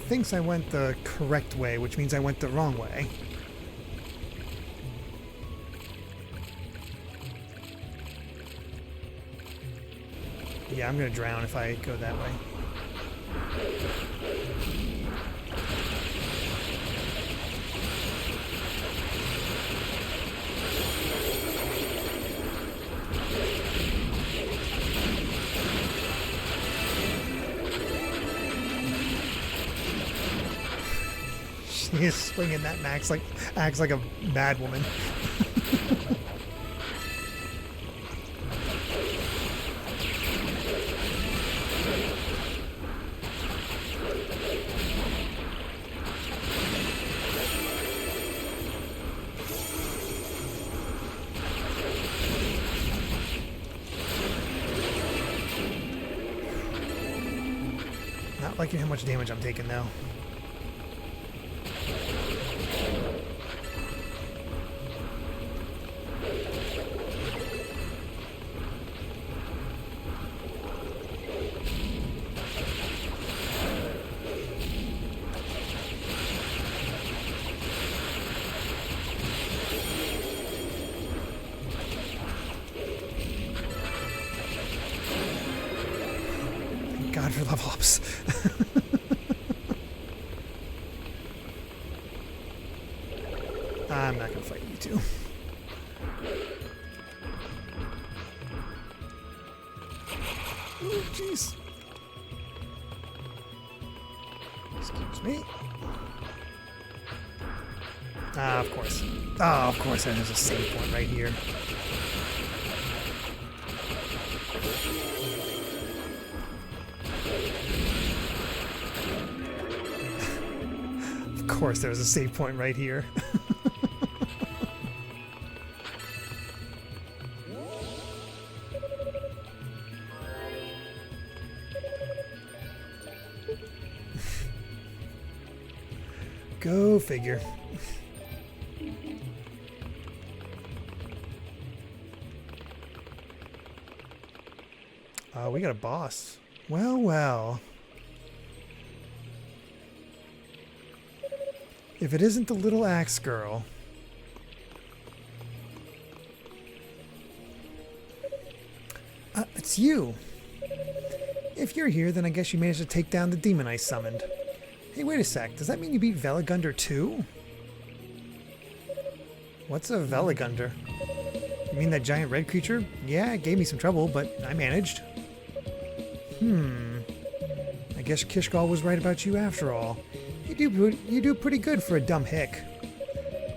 thinks I went the correct way, which means I went the wrong way. Yeah, I'm gonna drown if I go that way. She is swinging that max like acts like a mad woman. Not liking how much damage I'm taking though. God for level ups. I'm not gonna fight you two. Oh, jeez. Excuse me. Ah, of course. Oh, of course, there's a save point right here. Of course, there's a save point right here. Go figure. We got a boss. Well, well. If it isn't the little axe girl. It's you. If you're here, then I guess you managed to take down the demon I summoned. Hey, wait a sec. Does that mean you beat Veligunder too? What's a Veligunder? You mean that giant red creature? Yeah, it gave me some trouble, but I managed. I guess Kishgal was right about you after all. You do pretty good for a dumb hick.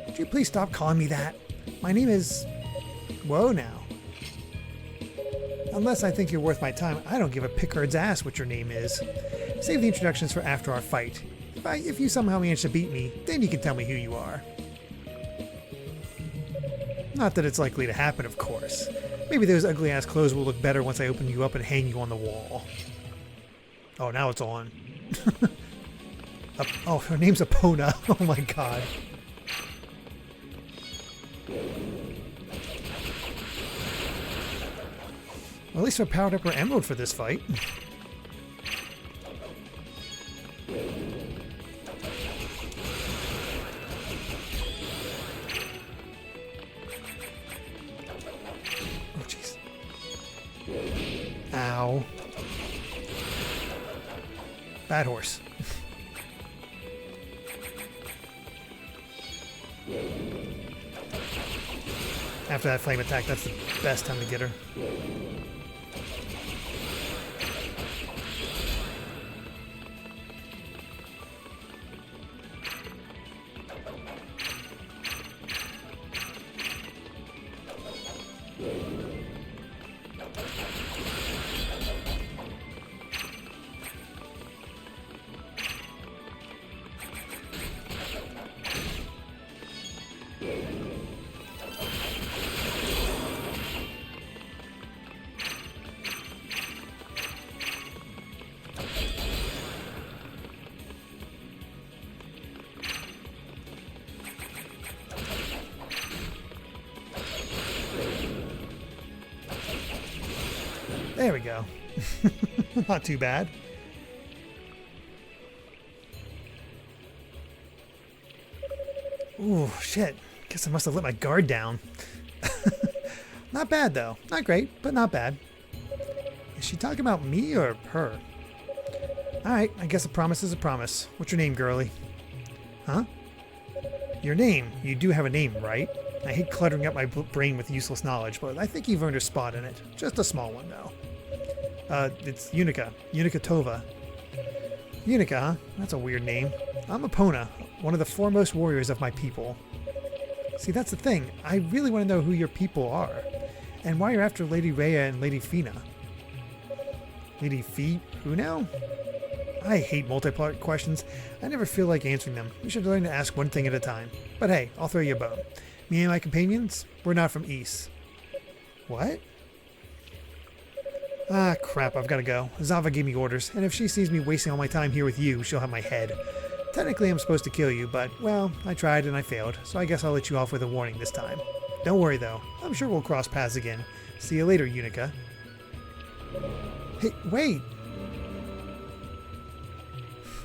Would you please stop calling me that? My name is... Whoa now. Unless I think you're worth my time, I don't give a pickard's ass what your name is. Save the introductions for after our fight. If you somehow manage to beat me, then you can tell me who you are. Not that it's likely to happen, of course. Maybe those ugly-ass clothes will look better once I open you up and hang you on the wall. Oh, now it's on. Oh, her name's Epona. Oh my god. Well, at least I powered up her emerald for this fight. Oh, jeez. Ow. Bad horse. After that flame attack, that's the best time to get her. There we go. Not too bad. Ooh, shit. Guess I must have let my guard down. Not bad, though. Not great, but not bad. Is she talking about me or her? Alright, I guess a promise is a promise. What's your name, girlie? Huh? Your name. You do have a name, right? I hate cluttering up my brain with useless knowledge, but I think you've earned a spot in it. Just a small one, though. It's Yunica. Yunica Tova. Yunica, huh? That's a weird name. I'm Epona, one of the foremost warriors of my people. See, that's the thing. I really want to know who your people are, and why you're after Lady Rhea and Lady Fina. Lady Fee? Who now? I hate multi-part questions. I never feel like answering them. We should learn to ask one thing at a time. But hey, I'll throw you a bone. Me and my companions, we're not from East. What? Ah, crap, I've got to go. Zava gave me orders, and if she sees me wasting all my time here with you, she'll have my head. Technically, I'm supposed to kill you, but, well, I tried and I failed, so I guess I'll let you off with a warning this time. Don't worry, though. I'm sure we'll cross paths again. See you later, Yunica. Hey, wait!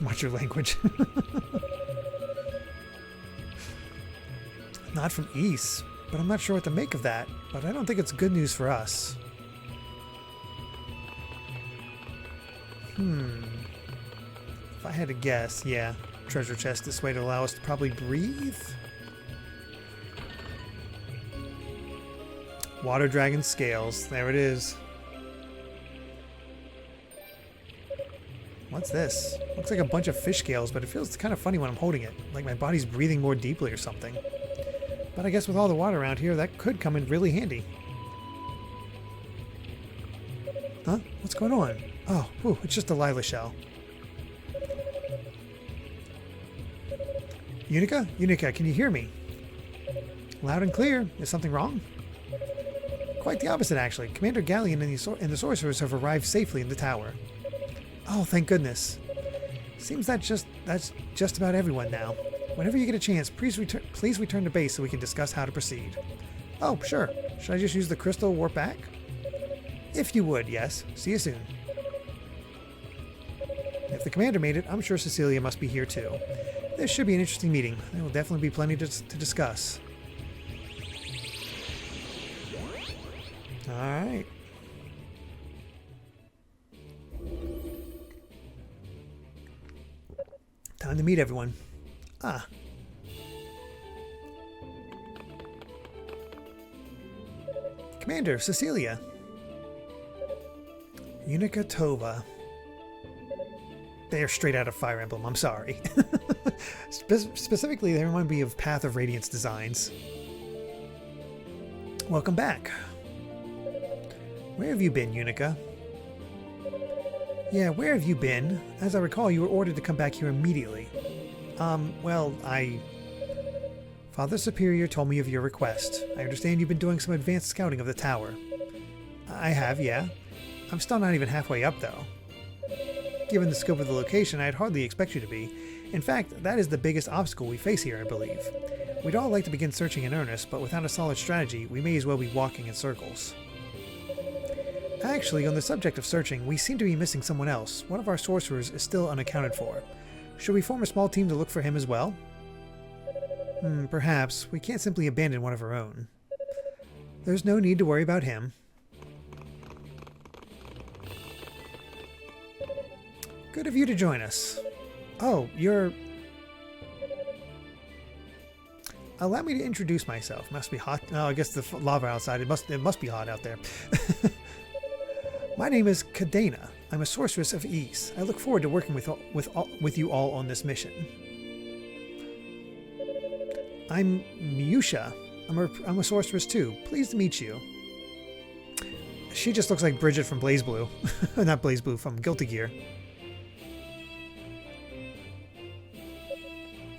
Watch your language. Not from East, but I'm not sure what to make of that, but I don't think it's good news for us. If I had to guess, yeah. Treasure chest this way to allow us to probably breathe? Water dragon scales. There it is. What's this? Looks like a bunch of fish scales, but it feels kind of funny when I'm holding it. Like my body's breathing more deeply or something. But I guess with all the water around here, that could come in really handy. Huh? What's going on? Oh, whew, it's just a lila shell. Yunica? Yunica, can you hear me? Loud and clear. Is something wrong? Quite the opposite, actually. Commander Galleon and the sorcerers have arrived safely in the tower. Oh, thank goodness. Seems that's just about everyone now. Whenever you get a chance, please return to base so we can discuss how to proceed. Oh, sure. Should I just use the crystal warp back? If you would, yes. See you soon. If the commander made it, I'm sure Cecilia must be here too. This should be an interesting meeting. There will definitely be plenty to discuss. Alright. Time to meet everyone. Ah. Commander, Cecilia. Yunica Tova. They are straight out of Fire Emblem, I'm sorry. Specifically, they remind me of Path of Radiance designs. Welcome back. Where have you been, Yunica? Yeah, where have you been? As I recall, you were ordered to come back here immediately. Father Superior told me of your request. I understand you've been doing some advanced scouting of the tower. I have, yeah. I'm still not even halfway up, though. Given the scope of the location, I'd hardly expect you to be. In fact, that is the biggest obstacle we face here, I believe. We'd all like to begin searching in earnest, but without a solid strategy, we may as well be walking in circles. Actually, on the subject of searching, we seem to be missing someone else. One of our sorcerers is still unaccounted for. Should we form a small team to look for him as well? Perhaps. We can't simply abandon one of our own. There's no need to worry about him. Good of you to join us. Oh, you're... Allow me to introduce myself. Must be hot. Oh, I guess the lava outside. It must be hot out there. My name is Cadena. I'm a sorceress of East. I look forward to working with you all on this mission. I'm Miusha. I'm a sorceress too. Pleased to meet you. She just looks like Bridget from BlazBlue. Not BlazBlue, from Guilty Gear.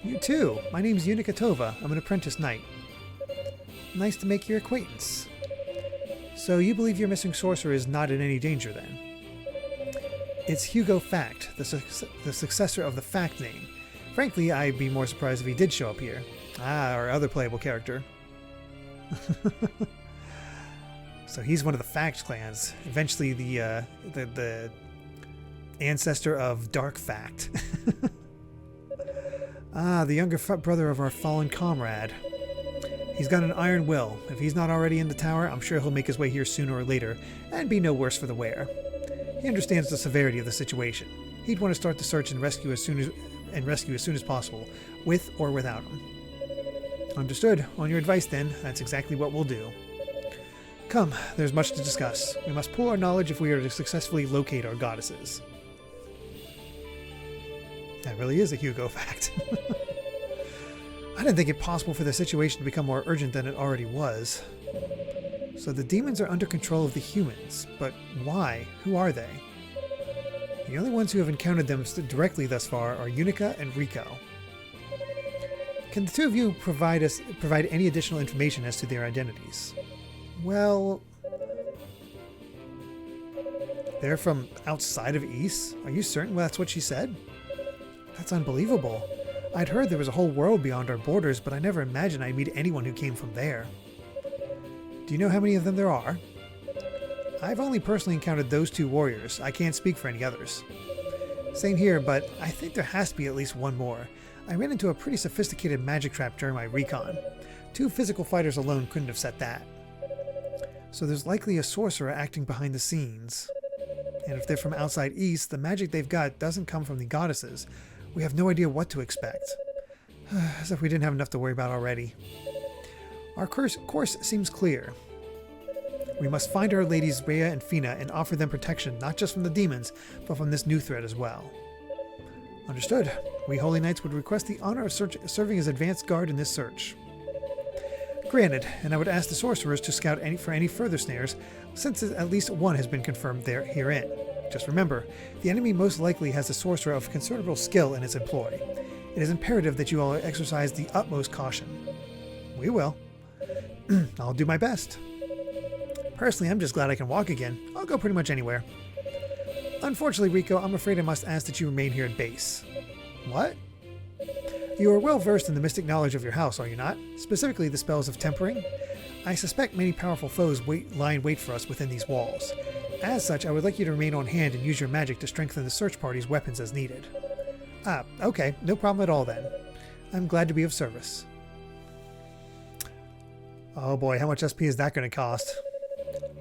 You too. My name's Yunica Tova. I'm an apprentice knight. Nice to make your acquaintance. So you believe your missing sorcerer is not in any danger then? It's Hugo Fact, the successor of the Fact name. Frankly, I'd be more surprised if he did show up here. Ah, our other playable character. So he's one of the Fact clans. Eventually the ancestor of Dark Fact. Ah, the younger brother of our fallen comrade. He's got an iron will. If he's not already in the tower, I'm sure he'll make his way here sooner or later, and be no worse for the wear. He understands the severity of the situation. He'd want to start the search and rescue as soon as possible, with or without him. Understood. On your advice, then, that's exactly what we'll do. Come, there's much to discuss. We must pool our knowledge if we are to successfully locate our goddesses. That really is a Hugo fact. I didn't think it possible for the situation to become more urgent than it already was. So the demons are under control of the humans, but why? Who are they? The only ones who have encountered them directly thus far are Yunica and Rico. Can the two of you provide any additional information as to their identities? Well, they're from outside of Ys? Are you certain that's what she said? That's unbelievable. I'd heard there was a whole world beyond our borders, but I never imagined I'd meet anyone who came from there. Do you know how many of them there are? I've only personally encountered those two warriors. I can't speak for any others. Same here, but I think there has to be at least one more. I ran into a pretty sophisticated magic trap during my recon. 2 physical fighters alone couldn't have set that. So there's likely a sorcerer acting behind the scenes. And if they're from outside Ys, the magic they've got doesn't come from the goddesses. We have no idea what to expect. As if we didn't have enough to worry about already. Our course seems clear. We must find our ladies Rhea and Fina and offer them protection not just from the demons, but from this new threat as well. Understood. We Holy Knights would request the honor of serving as advanced guard in this search. Granted, and I would ask the sorcerers to scout for any further snares, since at least one has been confirmed herein. Just remember, the enemy most likely has a sorcerer of considerable skill in its employ. It is imperative that you all exercise the utmost caution. We will. I'll do my best. Personally, I'm just glad I can walk again. I'll go pretty much anywhere. Unfortunately, Rico, I'm afraid I must ask that you remain here at base. What? You are well versed in the mystic knowledge of your house, are you not? Specifically the spells of tempering? I suspect many powerful foes lie in wait for us within these walls. As such, I would like you to remain on hand and use your magic to strengthen the search party's weapons as needed. Ah, okay, no problem at all then. I'm glad to be of service. Oh boy, how much SP is that going to cost?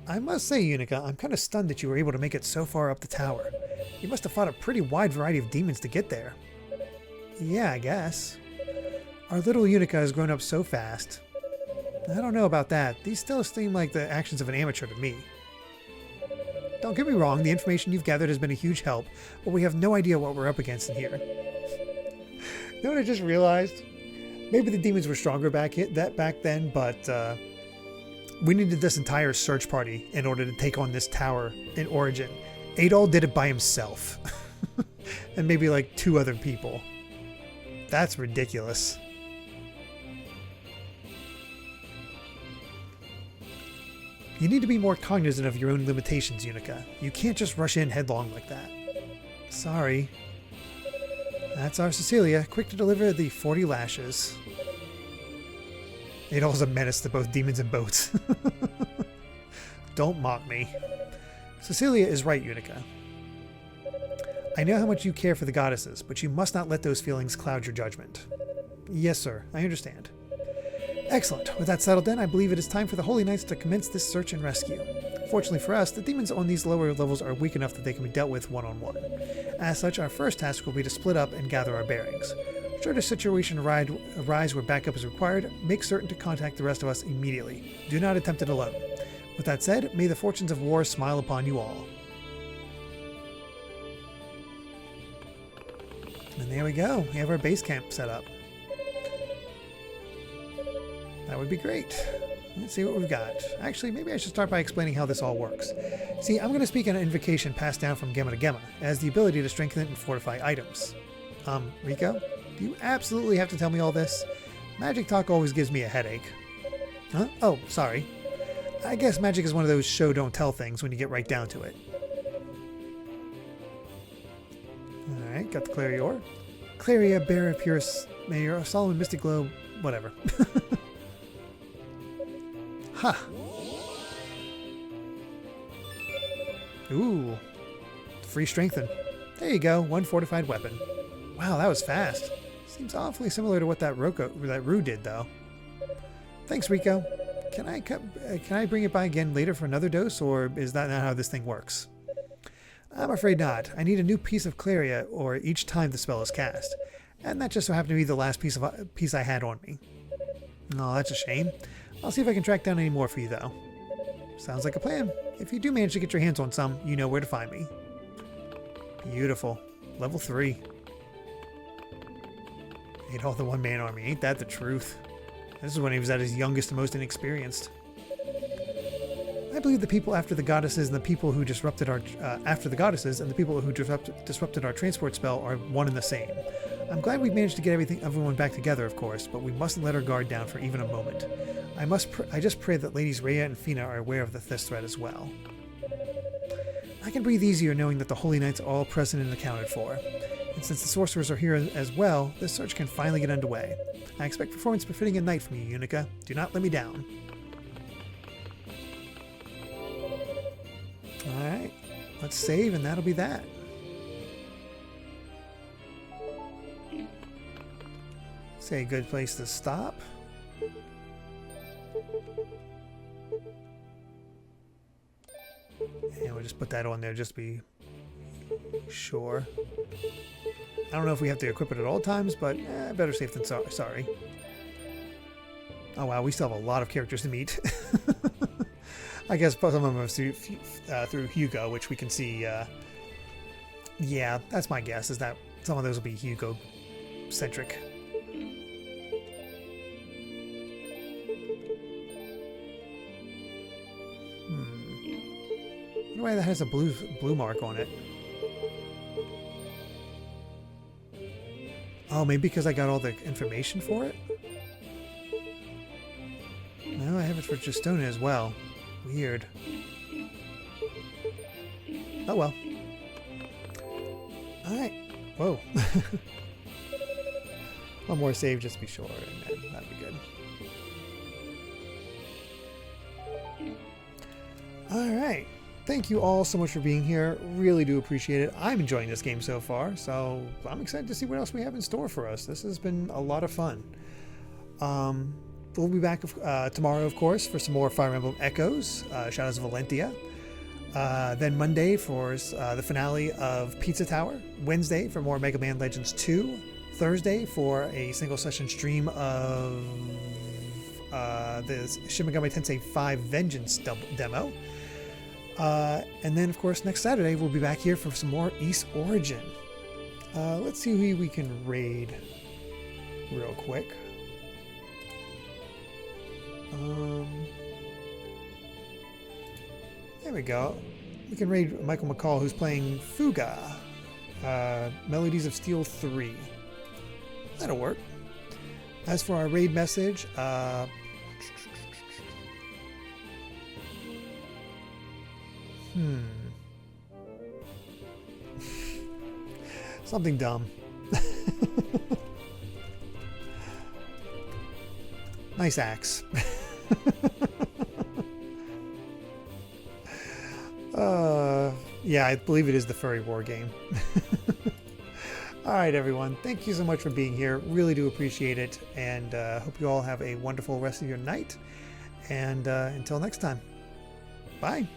I must say, Yunica, I'm kind of stunned that you were able to make it so far up the tower. You must have fought a pretty wide variety of demons to get there. Yeah, I guess. Our little Yunica has grown up so fast. I don't know about that. These still seem like the actions of an amateur to me. Don't get me wrong, the information you've gathered has been a huge help, but we have no idea what we're up against in here. You know what I just realized? Maybe the demons were stronger back then, but we needed this entire search party in order to take on this tower in Origin. Adol did it by himself. And maybe like 2 other people. That's ridiculous. You need to be more cognizant of your own limitations, Yunica. You can't just rush in headlong like that. Sorry. That's our Cecilia, quick to deliver the 40 lashes. Adol's a menace to both demons and boats. Don't mock me. Cecilia is right, Yunica. I know how much you care for the goddesses, but you must not let those feelings cloud your judgment. Yes, sir. I understand. Excellent. With that settled then, I believe it is time for the Holy Knights to commence this search and rescue. Fortunately for us, the demons on these lower levels are weak enough that they can be dealt with one-on-one. As such, our first task will be to split up and gather our bearings. Should a situation arise where backup is required, make certain to contact the rest of us immediately. Do not attempt it alone. With that said, may the fortunes of war smile upon you all. And there we go. We have our base camp set up. That would be great. Let's see what we've got. Actually, maybe I should start by explaining how this all works. See, I'm going to speak an invocation passed down from Gemma to Gemma. It has the ability to strengthen and fortify items. Rico? Do you absolutely have to tell me all this? Magic talk always gives me a headache. Huh? Oh, sorry. I guess magic is one of those show don't tell things when you get right down to it. Alright, got the Clarior. Claria, Bearer, Purus, Mayor, Solomon, Mystic Globe, whatever. Ha! Ooh. Free strengthen. There you go, 1 fortified weapon. Wow, that was fast. Seems awfully similar to what that Rue did, though. Thanks, Rico. Can I bring it by again later for another dose, or is that not how this thing works? I'm afraid not. I need a new piece of Claria or each time the spell is cast. And that just so happened to be the last piece I had on me. Oh, that's a shame. I'll see if I can track down any more for you, though. Sounds like a plan. If you do manage to get your hands on some, you know where to find me. Beautiful. Level 3. Ate all the one-man army. Ain't that the truth? This is when he was at his youngest and most inexperienced. I believe the people after the goddesses and the people who disrupted our disrupted our transport spell are one and the same. I'm glad we've managed to get everyone back together, of course, but we mustn't let our guard down for even a moment. I just pray that Ladies Rhea and Fina are aware of this threat as well. I can breathe easier knowing that the Holy Knights are all present and accounted for. And since the sorcerers are here as well, this search can finally get underway. I expect performance befitting a knight from you, Yunica. Do not let me down. Alright, let's save and that'll be that. Say a good place to stop. And we'll just put that on there just to be sure. I don't know if we have to equip it at all times, but better safe than sorry. Oh wow, we still have a lot of characters to meet. I guess some of them are through Hugo, which we can see. Yeah, that's my guess, is that some of those will be Hugo-centric. I wonder why that has a blue mark on it. Oh, maybe because I got all the information for it? No, I have it for Justona as well. Weird. Oh well. Alright. Whoa. One more save just to be sure, and then that'd be good. Alright. Thank you all so much for being here. Really do appreciate it. I'm enjoying this game so far, so I'm excited to see what else we have in store for us. This has been a lot of fun. We'll be back tomorrow, of course, for some more Fire Emblem Echoes, Shadows of Valentia. Then Monday for the finale of Pizza Tower. Wednesday for more Mega Man Legends 2. Thursday for a single session stream of the Shin Megami Tensei 5 Vengeance demo. And then, of course, next Saturday we'll be back here for some more East Origin. Let's see who we can raid real quick. There we go. We can raid Michael McCall, who's playing Fuga, Melodies of Steel 3. That'll work. As for our raid message, something dumb. Nice axe. Yeah, I believe it is the Furry War game. Alright, everyone. Thank you so much for being here. Really do appreciate it. And hope you all have a wonderful rest of your night. And until next time. Bye.